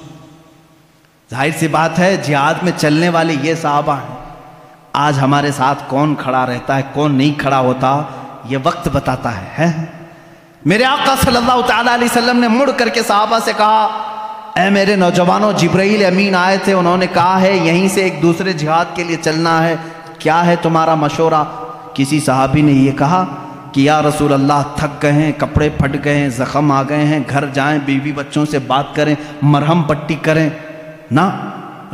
ظاہر سی بات ہے جہاد میں چلنے والے یہ صحابہ ہیں، آج ہمارے ساتھ کون کھڑا رہتا ہے کون نہیں کھڑا ہوتا یہ وقت بتاتا ہے۔ میرے آقا صلی اللہ تعالیٰ علیہ وسلم نے مڑ کر کے صحابہ سے کہا اے میرے نوجوانوں جبرائیل امین آئے تھے، انہوں نے کہا ہے یہیں سے ایک دوسرے جہاد کے لیے چلنا ہے، کیا ہے تمہارا مشورہ؟ کسی صحابی نے یہ کہا کہ یا رسول اللہ تھک گئے ہیں، کپڑے پھٹ گئے ہیں، زخم آ گئے ہیں، گھر جائیں بیوی بچوں سے بات کریں، مرہم پٹی کریں۔ نا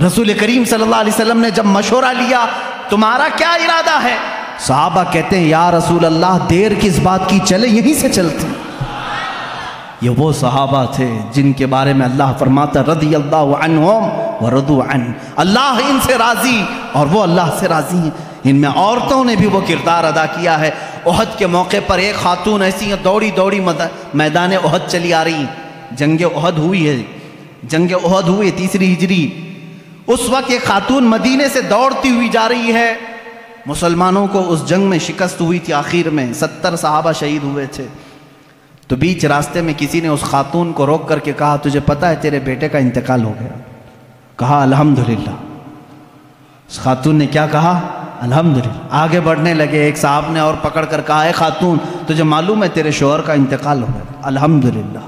رسول کریم صلی اللہ علیہ وسلم نے جب مشورہ لیا تمہارا کیا ارادہ ہے؟ صحابہ کہتے ہیں یا رسول اللہ دیر کس بات کی، چلے یہیں سے چلتے۔ یہ وہ صحابہ تھے جن کے بارے میں اللہ فرماتا رضی اللہ عنہم ورضوا عنہ، اللہ ان سے راضی اور وہ اللہ سے راضی ہیں۔ ان میں عورتوں نے بھی وہ کردار ادا کیا ہے۔ احد کے موقع پر ایک خاتون ایسی ہیں دوڑی دوڑی میدان احد چلی آ رہی، جنگ احد ہوئی ہے، جنگ احد ہوئی 3 ہجری، اس وقت ایک خاتون مدینے سے دوڑتی ہوئی جا رہی ہے۔ مسلمانوں کو اس جنگ میں شکست ہوئی تھی، آخر میں 70 صحابہ شہید ہوئے تھے۔ تو بیچ راستے میں کسی نے اس خاتون کو روک کر کے کہا تجھے پتہ ہے تیرے بیٹے کا انتقال ہو گیا؟ کہا الحمدللہ۔ اس خاتون نے کیا کہا؟ الحمدللہ۔ آگے بڑھنے لگے، ایک صاحب نے اور پکڑ کر کہا اے خاتون تجھے معلوم ہے تیرے شوہر کا انتقال ہو گیا؟ الحمدللہ۔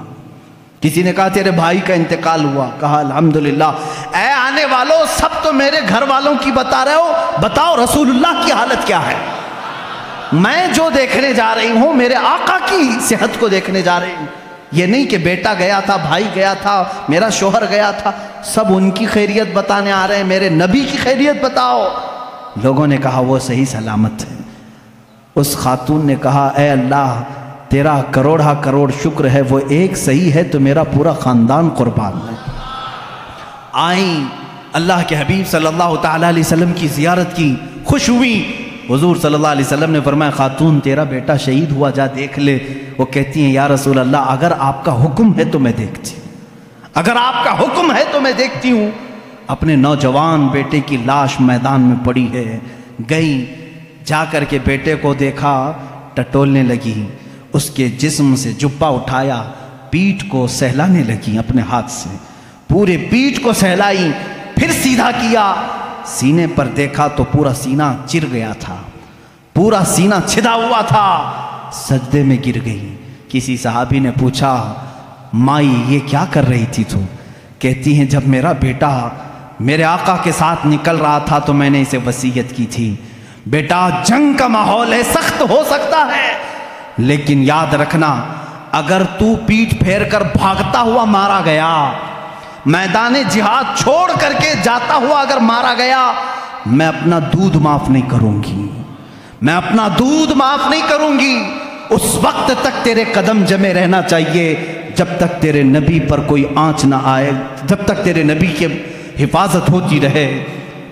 کسی نے کہا تیرے بھائی کا انتقال ہوا؟ کہا الحمدللہ۔ اے آنے والوں سب تو میرے گھر والوں کی بتا رہے ہو، بتاؤ رسول اللہ کی حالت کیا ہے؟ میں جو دیکھنے جا رہی ہوں میرے آقا کی صحت کو دیکھنے جا رہی ہوں، یہ نہیں کہ بیٹا گیا تھا، بھائی گیا تھا، میرا شوہر گیا تھا، سب ان کی خیریت بتانے آ رہے ہیں، میرے نبی کی خیریت بتاؤ۔ لوگوں نے کہا وہ صحیح سلامت ہے۔ اس خاتون نے کہا اے اللہ تیرا کروڑا کروڑ شکر ہے، وہ ایک صحیح ہے تو میرا پورا خاندان قربان ہے۔ آئیں اللہ کے حبیب صلی اللہ تعالیٰ علیہ وسلم کی زیارت کی، خوش ہوئی۔ حضور صلی اللہ علیہ وسلم نے فرمایا خاتون تیرا بیٹا شہید ہوا، جا دیکھ لے۔ وہ کہتی ہیں یا رسول اللہ اگر آپ کا حکم ہے تو میں دیکھتی ہوں، اگر آپ کا حکم ہے تو میں دیکھتی ہوں۔ اپنے نوجوان بیٹے کی لاش میدان میں پڑی ہے، گئی جا کر کے بیٹے کو دیکھا، ٹٹولنے لگی، اس کے جسم سے جبہ اٹھایا، پیٹھ کو سہلانے لگی اپنے ہاتھ سے، پورے پیٹھ کو سہلائی، پھر سیدھا کیا، سینے پر دیکھا تو پورا سینہ چر گیا تھا، پورا سینہ چھدا ہوا تھا، سجدے میں گر گئی۔ کسی صحابی نے پوچھا مائی یہ کیا کر رہی تھی تو؟ کہتی ہیں جب میرا بیٹا میرے آقا کے ساتھ نکل رہا تھا تو میں نے اسے وصیت کی تھی، بیٹا جنگ کا ماحول ہے، سخت ہو سکتا ہے، لیکن یاد رکھنا اگر تو پیٹھ پھیر کر بھاگتا ہوا مارا گیا، میدان جہاد چھوڑ کر کے جاتا ہوا اگر مارا گیا، میں اپنا دودھ معاف نہیں کروں گی، میں اپنا دودھ معاف نہیں کروں گی۔ اس وقت تک تیرے قدم جمے رہنا چاہیے جب تک تیرے نبی پر کوئی آنچ نہ آئے، جب تک تیرے نبی کی حفاظت ہوتی رہے۔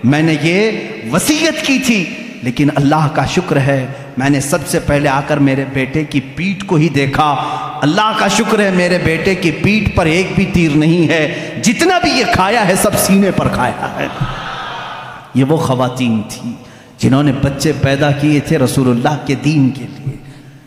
میں نے یہ وصیت کی تھی، لیکن اللہ کا شکر ہے میں نے سب سے پہلے آ کر میرے بیٹے کی پیٹھ کو ہی دیکھا۔ اللہ کا شکر ہے میرے بیٹے کی پیٹھ پر ایک بھی تیر نہیں ہے، جتنا بھی یہ کھایا ہے سب سینے پر کھایا ہے۔ یہ وہ خواتین تھی جنہوں نے بچے پیدا کیے تھے رسول اللہ کے دین کے لیے۔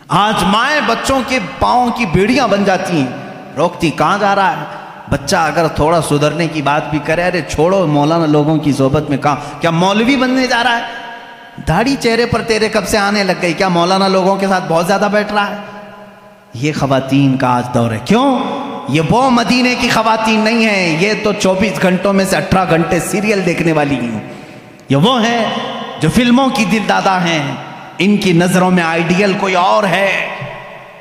آج مائیں بچوں کے پاؤں کی بیڑیاں بن جاتی ہیں، روکتی کہاں جا رہا ہے؟ بچہ اگر تھوڑا سدھرنے کی بات بھی کرے، ارے چھوڑو مولانا لوگوں کی صحبت میں، کہاں کیا مولوی بننے جا رہا ہے؟ داڑھی چہرے پر تیرے کب سے آنے لگ گئی؟ کیا مولانا لوگوں کے ساتھ بہت زیادہ بیٹھ رہا ہے؟ یہ خواتین کا آج دور ہے۔ کیوں؟ یہ وہ مدینے کی خواتین نہیں ہیں، یہ تو 24 گھنٹوں میں سے 18 گھنٹے سیریل دیکھنے والی ہیں۔ یہ وہ ہیں جو فلموں کی دل دادا ہیں، ان کی نظروں میں آئیڈیل کوئی اور ہے۔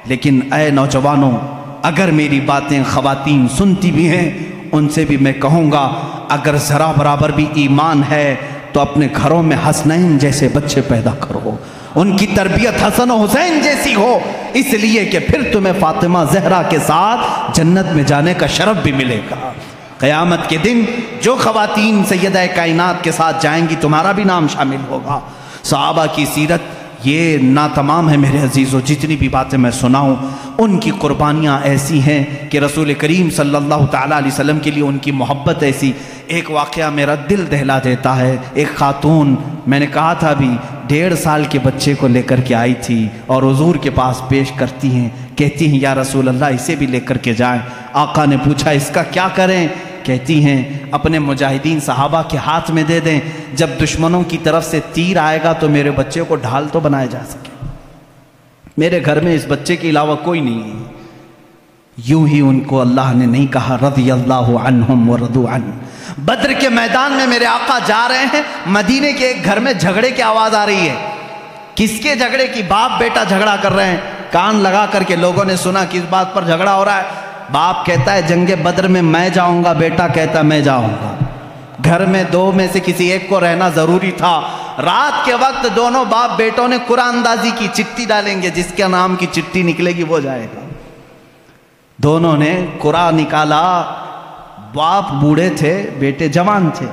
لیکن اے نوجوانوں، اگر میری باتیں خواتین سنتی بھی ہیں، ان سے بھی میں کہوں گا اگر ذرا برابر بھی ایمان ہے تو اپنے گھروں میں حسنین جیسے بچے پیدا کرو، ان کی تربیت حسن و حسین جیسی ہو، اس لیے کہ پھر تمہیں فاطمہ زہرا کے ساتھ جنت میں جانے کا شرف بھی ملے گا۔ قیامت کے دن جو خواتین سیدہ کائنات کے ساتھ جائیں گی تمہارا بھی نام شامل ہوگا۔ صحابہ کی سیرت یہ ناتمام ہے میرے عزیزو، جتنی بھی باتیں میں سناؤں ان کی قربانیاں ایسی ہیں کہ رسول کریم صلی اللہ تعالیٰ علیہ وسلم کے لیے ان کی محبت ایسی۔ ایک واقعہ میرا دل دہلا دیتا ہے۔ ایک خاتون، میں نے کہا تھا ابھی، 1.5 سال کے بچے کو لے کر کے آئی تھی اور حضور کے پاس پیش کرتی ہیں، کہتی ہیں یا رسول اللہ اسے بھی لے کر کے جائیں۔ آقا نے پوچھا اس کا کیا کریں؟ کہتی ہیں اپنے مجاہدین صحابہ کے ہاتھ میں دے دیں، جب دشمنوں کی طرف سے تیر آئے گا تو میرے بچے کو ڈھال تو بنایا جا سکے۔ میرے گھر میں اس بچے کے علاوہ کوئی نہیں ہے۔ یوں ہی ان کو اللہ نے نہیں کہا رضی اللہ عنہم ورضوا عنہ۔ بدر کے میدان میں میرے آقا جا رہے ہیں، مدینے کے ایک گھر میں جھگڑے کی آواز آ رہی ہے۔ کس کے جھگڑے کی؟ باپ بیٹا جھگڑا کر رہے ہیں۔ کان لگا کر کے لوگوں نے سنا کس بات پر جھگڑا ہو رہا ہے۔ باپ کہتا ہے جنگ بدر میں میں جاؤں گا، بیٹا کہتا ہے میں جاؤں گا۔ گھر میں دو میں سے کسی ایک کو رہنا ضروری تھا۔ رات کے وقت دونوں باپ بیٹوں نے قرآن اندازی کی، چٹھی ڈالیں گے، جس کے نام کی چٹھی نکلے گی وہ جائے گا۔ دونوں نے قرآن نکالا۔ باپ بوڑھے تھے، بیٹے جوان تھے۔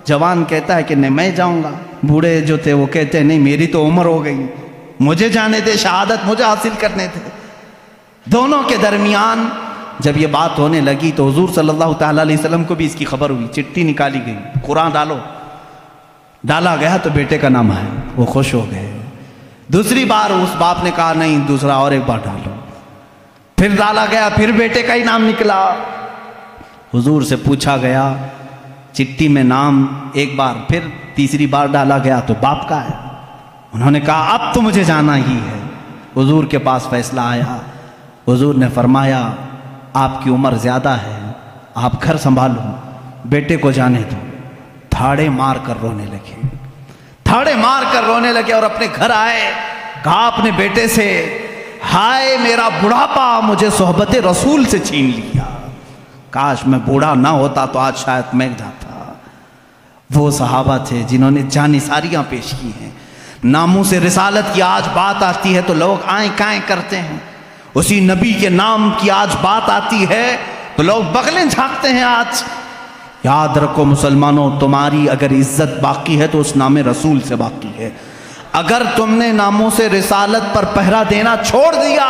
جوان کہتا ہے کہ نہیں میں جاؤں گا، بوڑھے جو تھے وہ کہتے ہیں نہیں میری تو عمر ہو گئی، مجھے جانے دے، شہادت مجھے حاصل کرنے تھے۔ دونوں کے درمیان جب یہ بات ہونے لگی تو حضور صلی اللہ تعالیٰ علیہ وسلم کو بھی اس کی خبر ہوئی، چٹھی نکالی گئی، قرآن ڈالا گیا تو بیٹے کا نام ہے، وہ خوش ہو گئے۔ دوسری بار اس باپ نے کہا نہیں دوسرا اور ایک بار ڈالو، پھر ڈالا گیا، پھر بیٹے کا ہی نام نکلا۔ حضور سے پوچھا گیا چٹھی میں نام ایک بار، پھر تیسری بار ڈالا گیا تو باپ کا ہے۔ انہوں نے کہا اب تو مجھے جانا ہی ہے۔ حضور کے پاس فیصلہ آیا، حضور نے فرمایا آپ کی عمر زیادہ ہے، آپ گھر سنبھالو، بیٹے کو جانے دو۔ تھاڑے مار کر رونے لگے، تھاڑے مار کر رونے لگے اور اپنے گھر آئے، کہا اپنے بیٹے سے ہائے میرا بڑھاپا مجھے صحبت رسول سے چھین لیا، کاش میں بوڑھا نہ ہوتا تو آج شاید میں جاتا۔ وہ صحابہ تھے جنہوں نے جانثاریاں پیش کی ہیں۔ ناموس رسالت کی آج بات آتی ہے تو لوگ آئیں کائیں کرتے ہیں، اسی نبی کے نام کی آج بات آتی ہے تو لوگ بغلیں جھانکتے ہیں۔ آج یاد رکھو مسلمانوں، تمہاری اگر عزت باقی ہے تو اس نام رسول سے باقی ہے۔ اگر تم نے ناموس رسالت پر پہرا دینا چھوڑ دیا،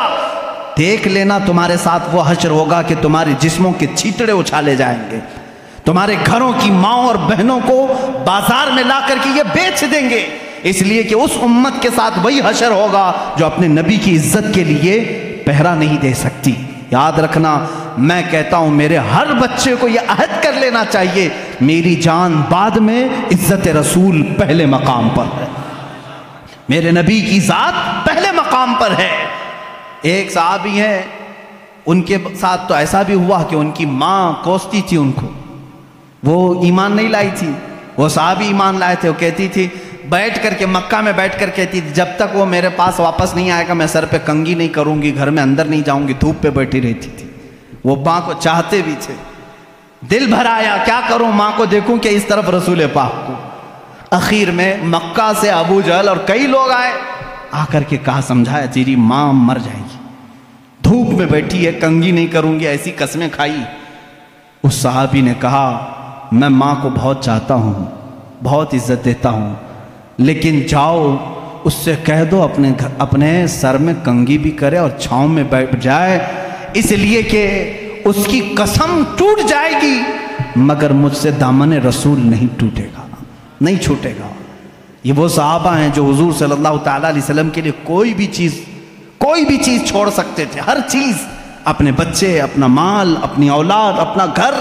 دیکھ لینا تمہارے ساتھ وہ حشر ہوگا کہ تمہارے جسموں کے چھیٹڑے اچھالے جائیں گے، تمہارے گھروں کی ماں اور بہنوں کو بازار میں لا کر کے یہ بیچ دیں گے، اس لیے کہ اس امت کے ساتھ وہی حشر ہوگا جو اپنے نبی کی عزت کے لیے پہرا نہیں دے سکتی۔ یاد رکھنا، میں کہتا ہوں میرے ہر بچے کو یہ عہد کر لینا چاہیے میری جان بعد میں، عزت رسول پہلے مقام پر ہے، میرے نبی کی ذات پہلے مقام پر ہے۔ ایک صحابی ہے، ان کے ساتھ تو ایسا بھی ہوا کہ ان کی ماں کوستی تھی ان کو، وہ ایمان نہیں لائی تھی، وہ صحابی ایمان لائے تھے، وہ کہتی تھی بیٹھ کر کے مکہ میں بیٹھ کر کہتی تھی جب تک وہ میرے پاس واپس نہیں آئے گا میں سر پہ کنگھی نہیں کروں گی، گھر میں اندر نہیں جاؤں گی، دھوپ پہ بیٹھی رہتی تھی۔ وہ ماں کو چاہتے بھی تھے، دل بھر آیا کیا کروں ماں کو دیکھوں کہ اس طرف رسول پاک کو۔ اخیر میں مکہ سے ابو جہل اور کئی لوگ آئے، آ کر کے کہا سمجھایا تیری ماں مر جائے گی، دھوپ میں بیٹھی ہے، کنگھی نہیں کروں گی، ایسی قسمیں کھائی۔ اس صحابی نے کہا میں ماں کو بہت چاہتا ہوں، بہت عزت دیتا ہوں، لیکن جاؤ اس سے کہہ دو اپنے سر میں کنگھی بھی کرے اور چھاؤں میں بیٹھ جائے، اس لیے کہ اس کی قسم ٹوٹ جائے گی مگر مجھ سے دامن رسول نہیں ٹوٹے گا، نہیں چھوٹے گا۔ یہ وہ صحابہ ہیں جو حضور صلی اللہ تعالیٰ علیہ وسلم کے لیے کوئی بھی چیز چھوڑ سکتے تھے، ہر چیز، اپنے بچے، اپنا مال، اپنی اولاد، اپنا گھر،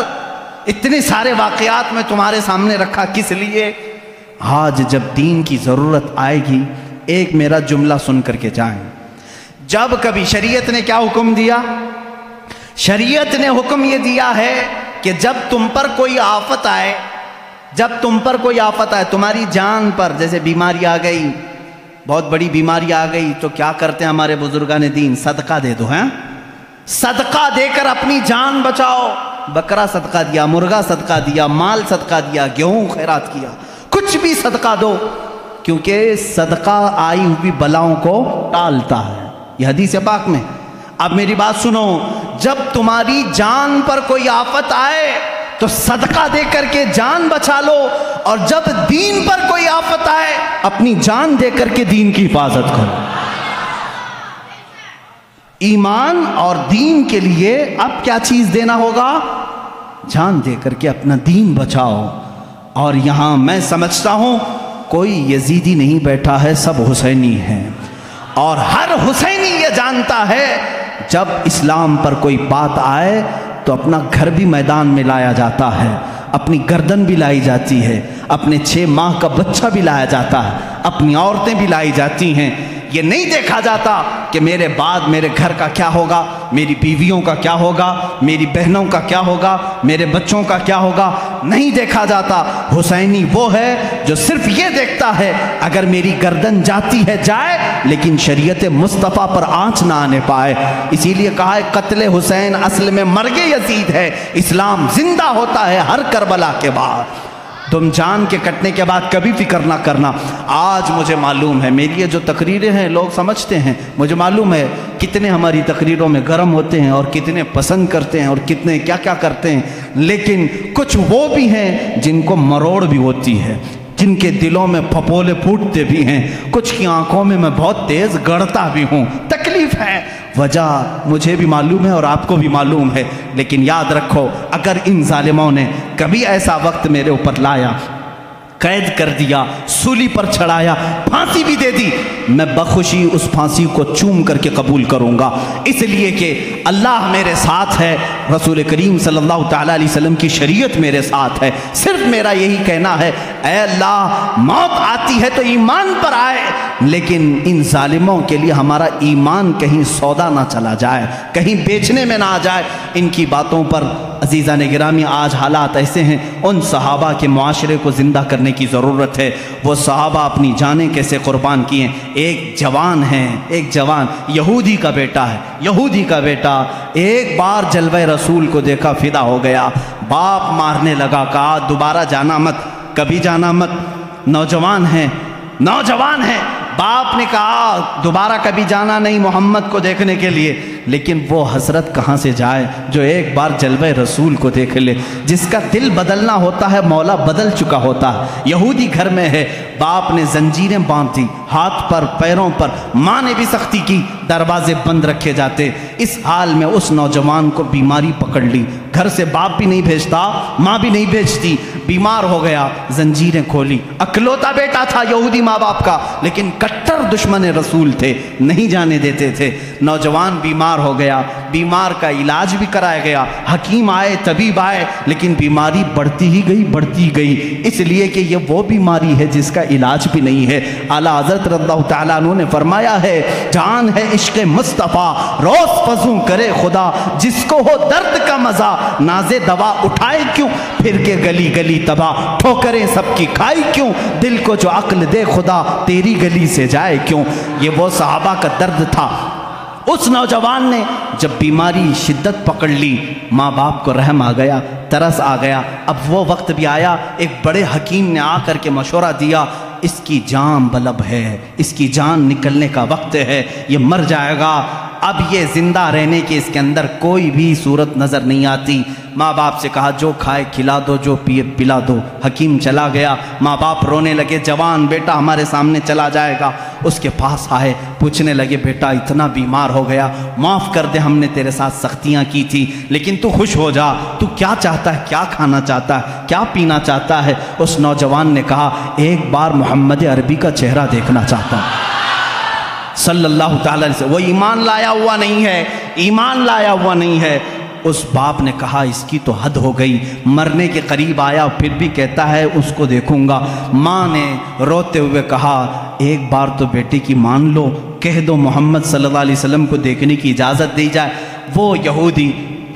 اتنے سارے واقعات میں تمہارے سامنے رکھا کس لیے؟ آج جب دین کی ضرورت آئے گی ایک میرا جملہ سن کر کے جائیں۔ جب کبھی شریعت نے کیا حکم دیا؟ شریعت نے حکم یہ دیا ہے کہ جب تم پر کوئی آفت آئے، تمہاری جان پر، جیسے بیماری آ گئی، بہت بڑی بیماری آ گئی، تو کیا کرتے ہیں ہمارے بزرگان دین؟ صدقہ دے دو، ہیں؟ صدقہ دے کر اپنی جان بچاؤ۔ بکرا صدقہ دیا، مرغا صدقہ دیا، مال صدقہ دیا، گیہوں خیرات کیا، کچھ بھی صدقہ دو، کیونکہ صدقہ آئی ہوئی بلاؤں کو ٹالتا ہے، یہ حدیث پاک میں۔ اب میری بات سنو، جب تمہاری جان پر کوئی آفت آئے تو صدقہ دے کر کے جان بچا لو، اور جب دین پر کوئی آفت آئے اپنی جان دے کر کے دین کی حفاظت کرو۔ ایمان اور دین کے لیے اب کیا چیز دینا ہوگا؟ جان دے کر کے اپنا دین بچاؤ۔ اور یہاں میں سمجھتا ہوں کوئی یزیدی نہیں بیٹھا ہے، سب حسینی ہیں، اور ہر حسینی یہ جانتا ہے جب اسلام پر کوئی بات آئے تو اپنا گھر بھی میدان میں لایا جاتا ہے، اپنی گردن بھی لائی جاتی ہے، اپنے 6 ماہ کا بچہ بھی لایا جاتا ہے، اپنی عورتیں بھی لائی جاتی ہیں۔ یہ نہیں دیکھا جاتا کہ میرے بعد میرے گھر کا کیا ہوگا، میری بیویوں کا کیا ہوگا، میری بہنوں کا کیا ہوگا، میرے بچوں کا کیا ہوگا، نہیں دیکھا جاتا۔ حسینی وہ ہے جو صرف یہ دیکھتا ہے اگر میری گردن جاتی ہے جائے، لیکن شریعت مصطفیٰ پر آنچ نہ آنے پائے۔ اسی لیے کہا ہے قتل حسین اصل میں مرگ یزید ہے، اسلام زندہ ہوتا ہے ہر کربلا کے بعد۔ تم جان کے کٹنے کے بعد کبھی فکر نہ کرنا۔ آج مجھے معلوم ہے میری یہ جو تقریریں ہیں لوگ سمجھتے ہیں، مجھے معلوم ہے کتنے ہماری تقریروں میں گرم ہوتے ہیں اور کتنے پسند کرتے ہیں اور کتنے کیا کیا کرتے ہیں، لیکن کچھ وہ بھی ہیں جن کو مروڑ بھی ہوتی ہے، جن کے دلوں میں پھپولے پھوٹتے بھی ہیں، کچھ کی آنکھوں میں بہت تیز گڑتا بھی ہوں، تکلیف ہے، وجہ مجھے بھی معلوم ہے اور آپ کو بھی معلوم ہے، لیکن یاد رکھو اگر ان ظالموں نے کبھی ایسا وقت میرے اوپر لایا، قید کر دیا، سولی پر چڑھایا، پھانسی بھی دے دی، میں بخوشی اس پھانسی کو چوم کر کے قبول کروں گا، اس لیے کہ اللہ میرے ساتھ ہے، رسول کریم صلی اللہ تعالیٰ علیہ وسلم کی شریعت میرے ساتھ ہے۔ صرف میرا یہی کہنا ہے اے اللہ موت آتی ہے تو ایمان پر آئے، لیکن ان ظالموں کے لیے ہمارا ایمان کہیں سودا نہ چلا جائے، کہیں بیچنے میں نہ آ جائے۔ ان کی باتوں پر عزیزان گرامی آج حالات ایسے ہیں، ان صحابہ کے معاشرے کو زندہ کرنے کی ضرورت ہے۔ وہ صحابہ اپنی جانیں کیسے قربان کیے ہیں۔ ایک جوان یہودی کا بیٹا ایک بار جلوہ رسول کو دیکھا فدا ہو گیا، باپ مارنے لگا، کہا دوبارہ جانا مت، کبھی جانا مت۔ نوجوان ہیں، باپ نے کہا دوبارہ کبھی جانا نہیں محمد کو دیکھنے کے لیے، لیکن وہ حسرت کہاں سے جائے جو ایک بار جلوہ رسول کو دیکھ لے۔ جس کا دل بدلنا ہوتا ہے مولا بدل چکا ہوتا ہے۔ یہودی گھر میں ہے، باپ نے زنجیریں باندھ دی ہاتھ پر پیروں پر، ماں نے بھی سختی کی، دروازے بند رکھے جاتے۔ اس حال میں اس نوجوان کو بیماری پکڑ لی، گھر سے باپ بھی نہیں بھیجتا، ماں بھی نہیں بھیجتی، بیمار ہو گیا، زنجیریں کھولی، اکلوتا بیٹا تھا یہودی ماں باپ کا، لیکن کٹر دشمن رسول تھے، نہیں جانے دیتے تھے۔ نوجوان بیمار ہو گیا، بیمار کا علاج بھی کرایا گیا، حکیم آئے، طبیب آئے، لیکن بیماری بڑھتی ہی گئی، اس لیے کہ یہ وہ بیماری ہے جس کا علاج بھی نہیں ہے۔ اعلیٰ حضرت رضی اللہ تعالیٰ عنہ نے فرمایا ہے، جان ہے عشق مصطفیٰ روز فزوں کرے خدا، جس کو ہو درد کا مزہ ناز دوا اٹھائے کیوں، پھر کے گلی گلی تباہ ٹھوکریں سب کی کھائی کیوں، دل کو جو عقل دے خدا تیری گلی سے جائے کیوں۔ یہ وہ صحابہ کا درد تھا۔ اس نوجوان نے جب بیماری شدت پکڑ لی، ماں باپ کو رحم آ گیا، ترس آ گیا۔ اب وہ وقت بھی آیا، ایک بڑے حکیم نے آ کر کے مشورہ دیا، اس کی جان بلب ہے، اس کی جان نکلنے کا وقت ہے، یہ مر جائے گا، اب یہ زندہ رہنے کی اس کے اندر کوئی بھی صورت نظر نہیں آتی۔ ماں باپ سے کہا جو کھائے کھلا دو، جو پیے پلا دو۔ حکیم چلا گیا، ماں باپ رونے لگے، جوان بیٹا ہمارے سامنے چلا جائے گا۔ اس کے پاس آئے، پوچھنے لگے بیٹا اتنا بیمار ہو گیا، معاف کر دے، ہم نے تیرے ساتھ سختیاں کی تھی، لیکن تو خوش ہو جا، تو کیا چاہتا ہے، کیا کھانا چاہتا ہے، کیا پینا چاہتا ہے؟ اس نوجوان نے کہا ایک بار محمد عربی کا چہرہ دیکھنا چاہتا ہوں صلی اللہ تعالیٰ علیہ وسلم۔ وہ ایمان لایا ہوا نہیں ہے، ایمان لایا ہوا نہیں ہے۔ اس باپ نے کہا اس کی تو حد ہو گئی، مرنے کے قریب آیا پھر بھی کہتا ہے اس کو دیکھوں گا۔ ماں نے روتے ہوئے کہا ایک بار تو بیٹے کی مان لو، کہہ دو محمد صلی اللہ علیہ وسلم کو دیکھنے کی اجازت دی جائے۔ وہ یہودی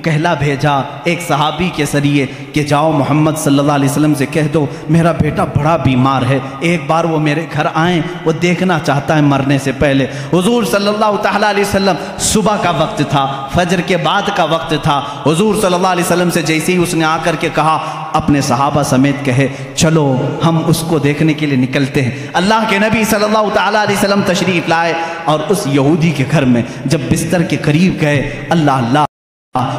کہلا بھیجا ایک صحابی کے ذریعے کہ جاؤ محمد صلی اللہ علیہ وسلم سے کہہ دو میرا بیٹا بڑا بیمار ہے، ایک بار وہ میرے گھر آئیں، وہ دیکھنا چاہتا ہے مرنے سے پہلے۔ حضور صلی اللہ تعالیٰ علیہ وسلم، صبح کا وقت تھا، فجر کے بعد کا وقت تھا۔ حضور صلی اللہ علیہ وسلم سے جیسے ہی اس نے آ کر کے کہا، اپنے صحابہ سمیت کہے چلو ہم اس کو دیکھنے کے لیے نکلتے ہیں۔ اللہ کے نبی صلی اللہ تعالیٰ علیہ وسلم تشریف لائے اور اس یہودی کے گھر میں جب بستر کے قریب گئے، اللہ